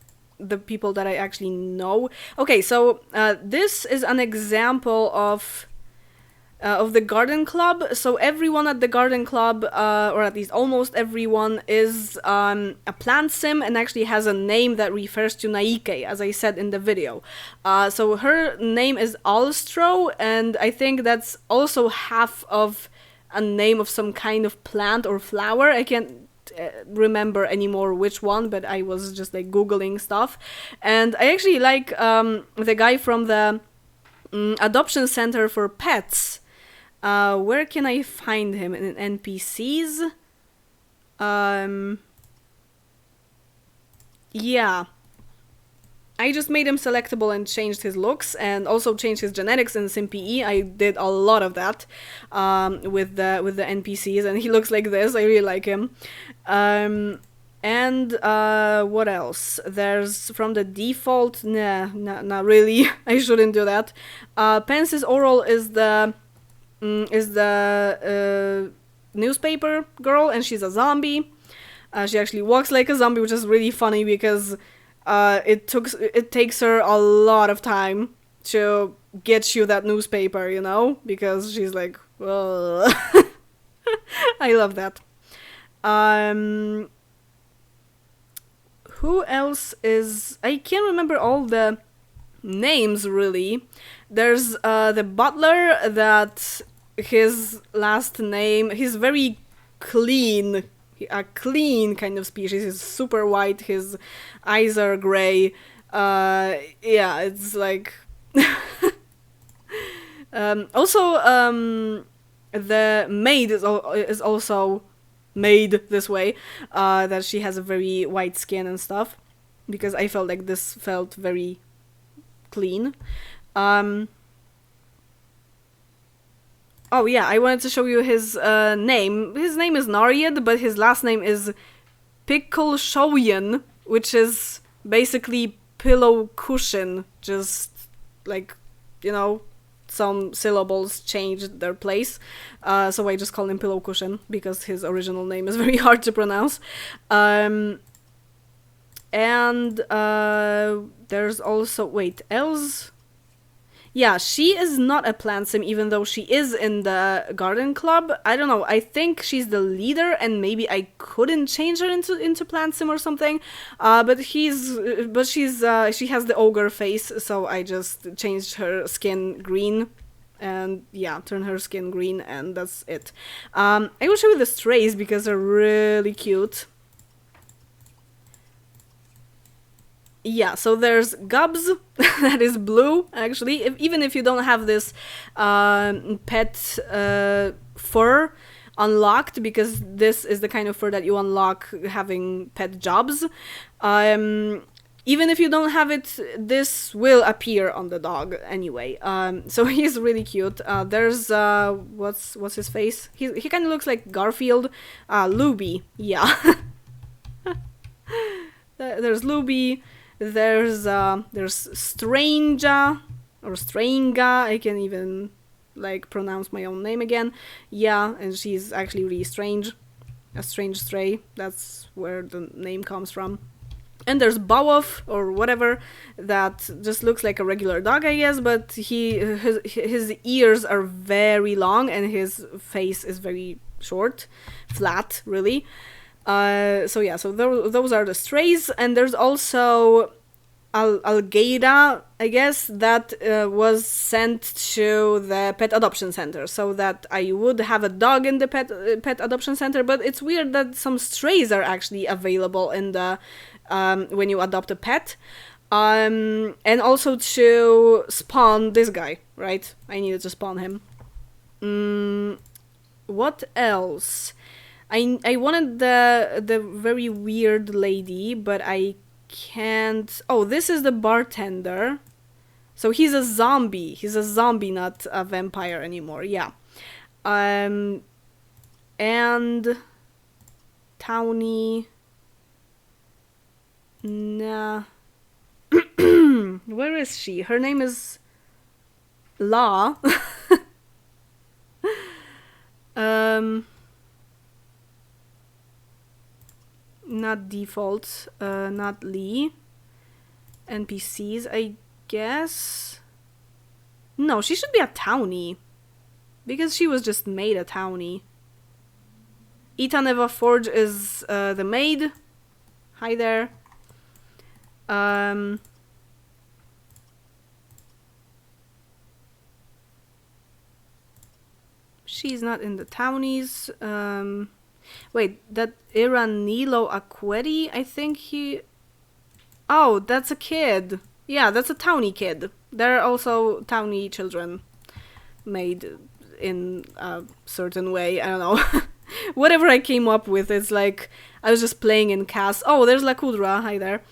people that I actually know. Okay, so this is an example of the garden club. So everyone at the garden club, or at least almost everyone, is a plant sim and actually has a name that refers to Naike, as I said in the video. So her name is Alstro, and I think that's also half of a name of some kind of plant or flower. I can't remember anymore which one, but I was just like googling stuff. And I actually like the guy from the adoption center for pets. Where can I find him? In NPCs? Yeah. I just made him selectable and changed his looks, and also changed his genetics in SimPE. I did a lot of that with the NPCs, and he looks like this. I really like him. And what else? There's from the default. Nah, not really. I shouldn't do that. Pensis Oral is the newspaper girl, and she's a zombie. She actually walks like a zombie, which is really funny because it takes her a lot of time to get you that newspaper, you know, because she's like, well, I love that. Who else is? I can't remember all the names really. There's the butler that his last name, he's very clean, a clean kind of species. He's super white, his eyes are gray. Yeah, it's like also the maid is also made this way, that she has a very white skin and stuff, because I felt like this felt very clean. Oh yeah, I wanted to show you his name. His name is Nariad, but his last name is Pickle-Shoyan, which is basically pillow cushion, just like, you know, some syllables changed their place. So I just call him Pillow Cushion, because his original name is very hard to pronounce. And there's also, wait, Els? Yeah, she is not a plant sim, even though she is in the garden club. I don't know, I think she's the leader, and maybe I couldn't change her into plant sim or something. But she has the ogre face, so I just changed her skin green. And yeah, turn her skin green, and that's it. I will show you the strays, because they're really cute. Yeah, so there's Gubs, that is blue, actually. Even if you don't have this pet fur unlocked, because this is the kind of fur that you unlock having pet jobs. even if you don't have it, this will appear on the dog anyway. So he's really cute. There's what's his face? He kind of looks like Garfield. Luby, yeah. There's Luby. There's Stranga or Stranga. I can even like pronounce my own name again. Yeah, and she's actually really strange. A strange stray. That's where the name comes from. And there's Bawov or whatever that just looks like a regular dog, I guess, but his ears are very long and his face is very short, flat, really. So yeah, so those are the strays, and there's also Algeda, I guess, that was sent to the pet adoption center, so that I would have a dog in the pet adoption center. But it's weird that some strays are actually available in the when you adopt a pet, and also to spawn this guy, right? I needed to spawn him. What else? I wanted the very weird lady, but I can't. Oh, this is the bartender. So he's a zombie. He's a zombie, not a vampire anymore. Yeah. And Townie. Nah. Where is she? Her name is La. Not default, not Lee. NPCs, I guess. No, she should be a townie. Because she was just made a townie. Itaneva Forge is the maid. Hi there. She's not in the townies. Wait, that Iranilo Aqueti, I think he... Oh, that's a kid. Yeah, that's a townie kid. There are also townie children made in a certain way. I don't know. Whatever I came up with, it's like I was just playing in cast. Oh, there's Lakudra. Hi there.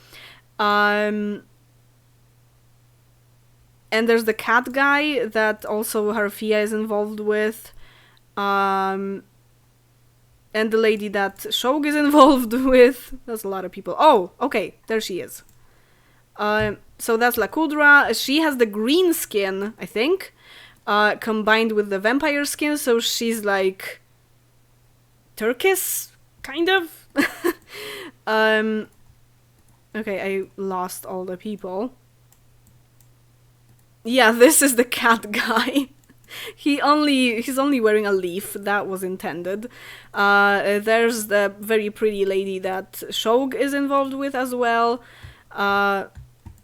And there's the cat guy that also Harfia is involved with. And the lady that Shog is involved with. That's a lot of people. Oh, okay, there she is. So that's Lakudra. She has the green skin, I think, combined with the vampire skin, so she's like Turkish, kind of. Okay, I lost all the people. Yeah, this is the cat guy. He's only wearing a leaf. That was intended. There's the very pretty lady that Shog is involved with as well.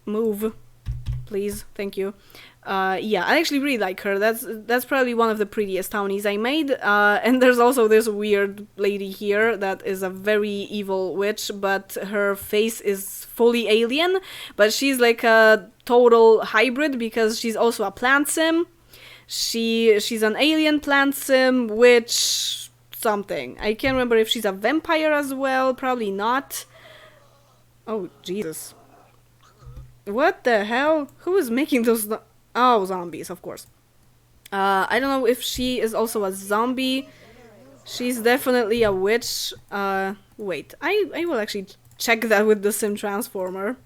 Move, please. Thank you. Yeah, I actually really like her. That's probably one of the prettiest townies I made. And there's also this weird lady here that is a very evil witch, but her face is fully alien. But she's like a total hybrid because she's also a plant sim. She's an alien plant sim, witch something. I can't remember if she's a vampire as well. Probably not. Oh, Jesus. What the hell? Who is making those... Oh, zombies, of course. I don't know if she is also a zombie. She's definitely a witch. Wait, I will actually check that with the sim transformer.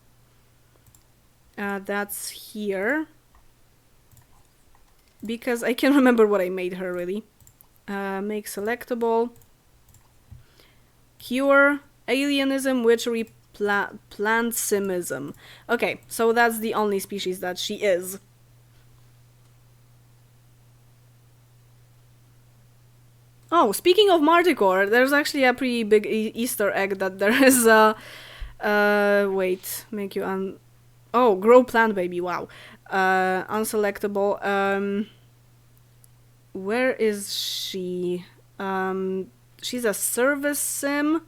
That's here. Because I can't remember what I made her, really. Make selectable. Cure. Alienism, witchery, plant simism. Okay, so that's the only species that she is. Oh, speaking of Marticore, there's actually a pretty big Easter egg that there is wait, make you oh, grow plant baby, wow. Unselectable. Where is she? She's a service sim.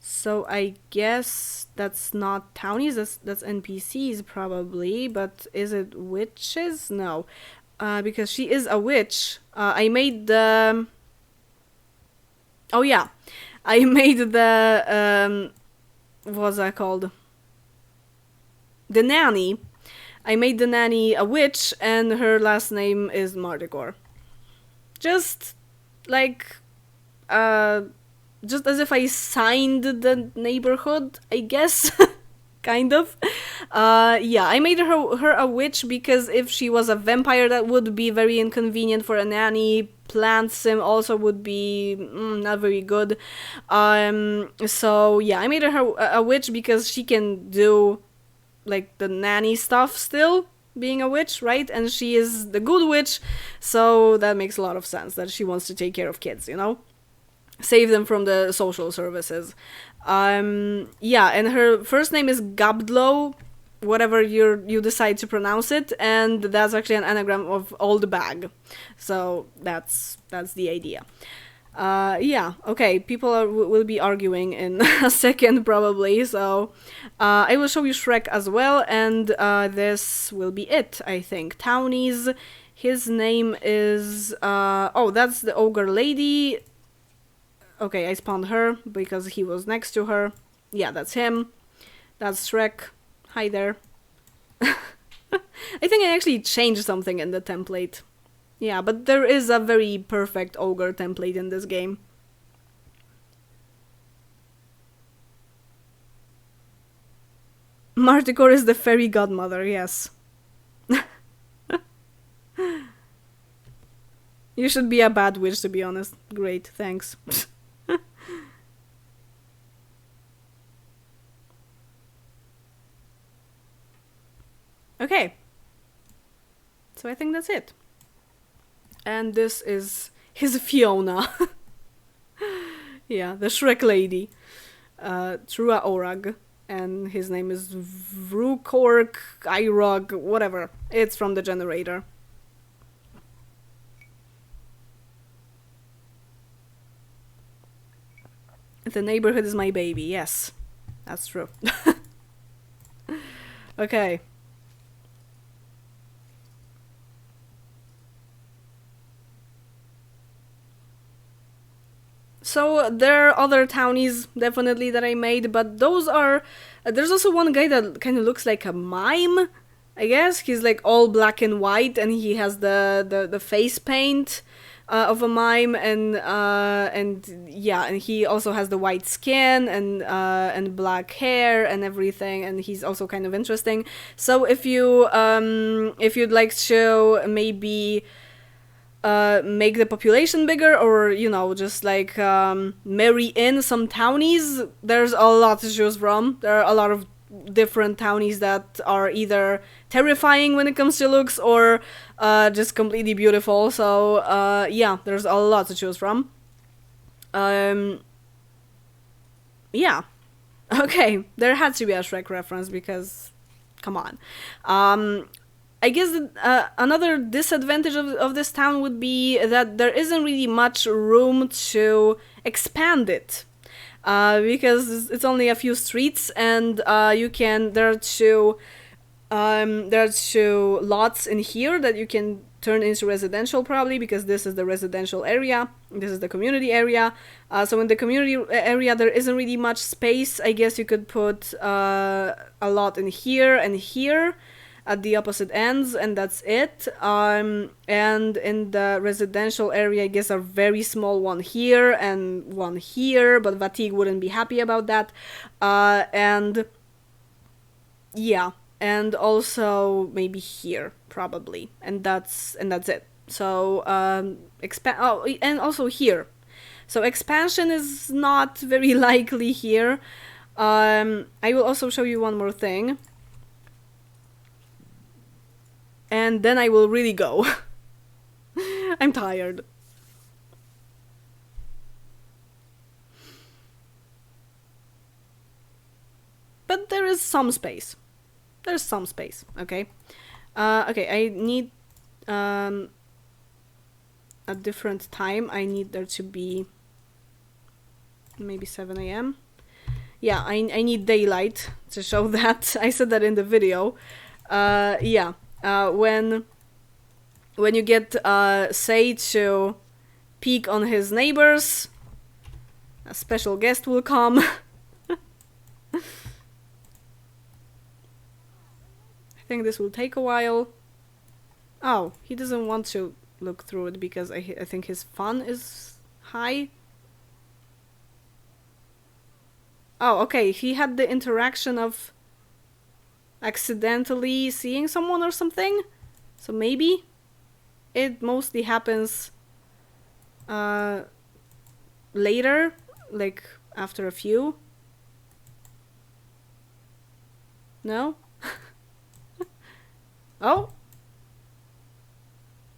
So I guess that's not townies, that's NPCs probably, but is it witches? No. Because she is a witch. I made the... Oh yeah. I made the... what's that called? the nanny, I made the nanny a witch, and her last name is Mardicore. Just like, just as if I signed the neighborhood, I guess. Kind of. Yeah, I made her a witch because if she was a vampire, that would be very inconvenient for a nanny. Plant sim also would be not very good. So yeah, I made her a witch because she can do like the nanny stuff still, being a witch, right? And she is the good witch, so that makes a lot of sense that she wants to take care of kids, you know? Save them from the social services. Yeah, and her first name is Gabdlo, whatever you decide to pronounce it, and that's actually an anagram of old bag. So that's the idea. Yeah, okay, people will be arguing in a second probably, so I will show you Shrek as well, and this will be it, I think. Townies, his name is, oh, that's the ogre lady. Okay, I spawned her because he was next to her. Yeah, that's him. That's Shrek. Hi there. I think I actually changed something in the template. Yeah, but there is a very perfect ogre template in this game. Marticore is the fairy godmother, yes. You should be a bad witch, to be honest. Great, thanks. Okay. So I think that's it. And this is his Fiona. Yeah, the Shrek lady. Trua Orag. And his name is Vrukork, Irog, whatever. It's from the generator. The neighborhood is my baby, yes. That's true. Okay. So there are other townies definitely that I made, but those are... there's also one guy that kind of looks like a mime, I guess. He's like all black and white, and he has the face paint of a mime, and yeah, and he also has the white skin and black hair and everything, and he's also kind of interesting. So if you'd like to maybe make the population bigger, or you know, just like marry in some townies, there's a lot to choose from. There are a lot of different townies that are either terrifying when it comes to looks or just completely beautiful. So yeah, there's a lot to choose from. Yeah. Okay, there had to be a Shrek reference because, come on. I guess that, another disadvantage of this town would be that there isn't really much room to expand it. Because it's only a few streets, and there are two lots in here that you can turn into residential, probably, because this is the residential area, this is the community area. So in the community area there isn't really much space. I guess you could put a lot in here and here at the opposite ends, and that's it. And in the residential area, I guess a very small one here and one here, but Vatig wouldn't be happy about that. And yeah, and also maybe here probably, and that's it. So and also here. So expansion is not very likely here. I will also show you one more thing. And then I will really go. I'm tired. But there is some space. There's some space, okay? Okay, I need a different time. I need there to be maybe 7 a.m. Yeah, I need daylight to show that. I said that in the video. Yeah. When you get Say to peek on his neighbors, a special guest will come. think this will take a while. Oh, he doesn't want to look through it because I think his fun is high. Oh, okay, he had the interaction of accidentally seeing someone or something. So maybe it mostly happens later, like after a few. No? Oh?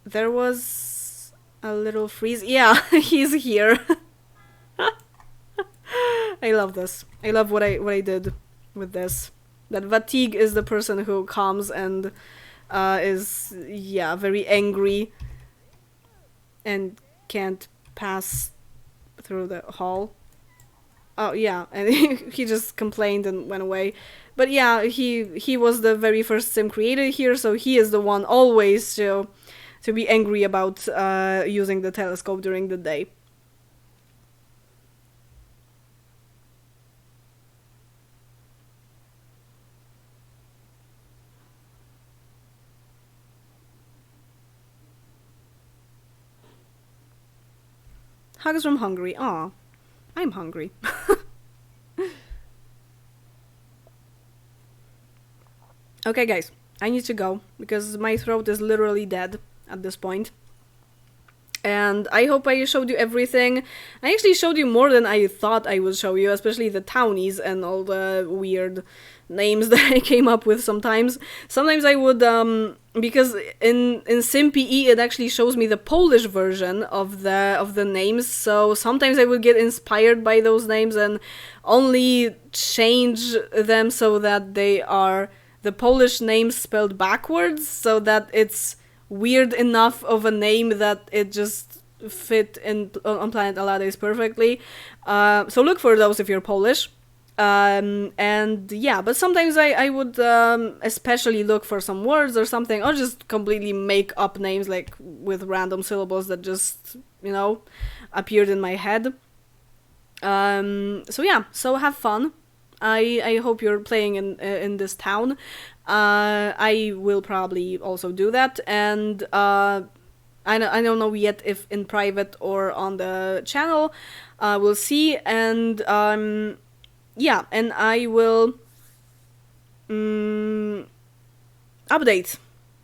There was a little freeze. Yeah, he's here. I love this. I love what I did with this. That Fatigue is the person who comes and is, yeah, very angry and can't pass through the hall. Oh yeah, and he just complained and went away. But yeah, he was the very first sim creator here, so he is the one always to be angry about using the telescope during the day. Hugs from Hungary. Aw, I'm hungry. Okay, guys, I need to go because my throat is literally dead at this point. And I hope I showed you everything. I actually showed you more than I thought I would show you, especially the townies and all the weird names that I came up with sometimes. Sometimes I would, because in SimPE it actually shows me the Polish version of the names, so sometimes I would get inspired by those names and only change them so that they are the Polish names spelled backwards, so that it's weird enough of a name that it just fit in on Planet Alades perfectly. So look for those if you're Polish. And yeah, but sometimes I would especially look for some words or something, or just completely make up names like with random syllables that just, you know, appeared in my head. So yeah, so have fun. I hope you're playing in this town. I will probably also do that, and I don't know yet if in private or on the channel. We'll see, and yeah, and I will update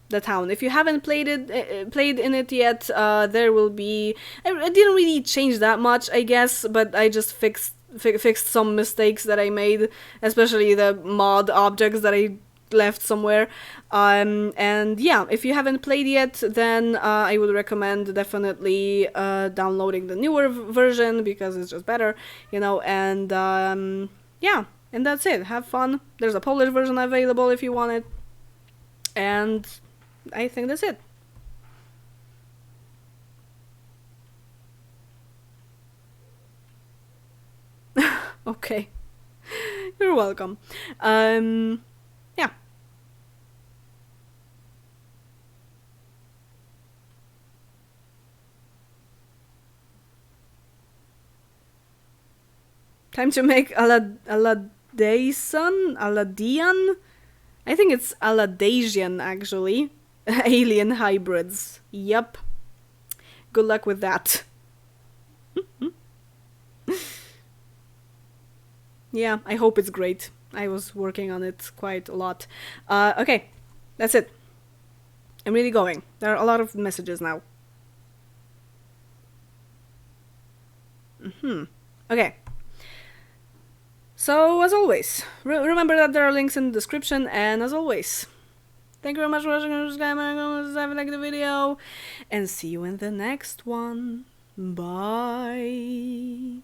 the town. If you haven't played in it yet, there will be. I didn't really change that much, I guess, but I just fixed some mistakes that I made, especially the mod objects that I left somewhere. And yeah, if you haven't played yet, then I would recommend definitely downloading the newer version because it's just better, you know. And yeah, and that's it. Have fun. There's a Polish version available if you want it, and I think that's it. Okay. You're welcome. Yeah. Time to make Aladian? I think it's Aladasian, actually. Alien hybrids. Yup. Good luck with that. Yeah, I hope it's great. I was working on it quite a lot. Okay, that's it. I'm really going. There are a lot of messages now. Okay. So, as always, remember that there are links in the description, and as always, thank you very much for watching, subscribe, like the video, and see you in the next one. Bye.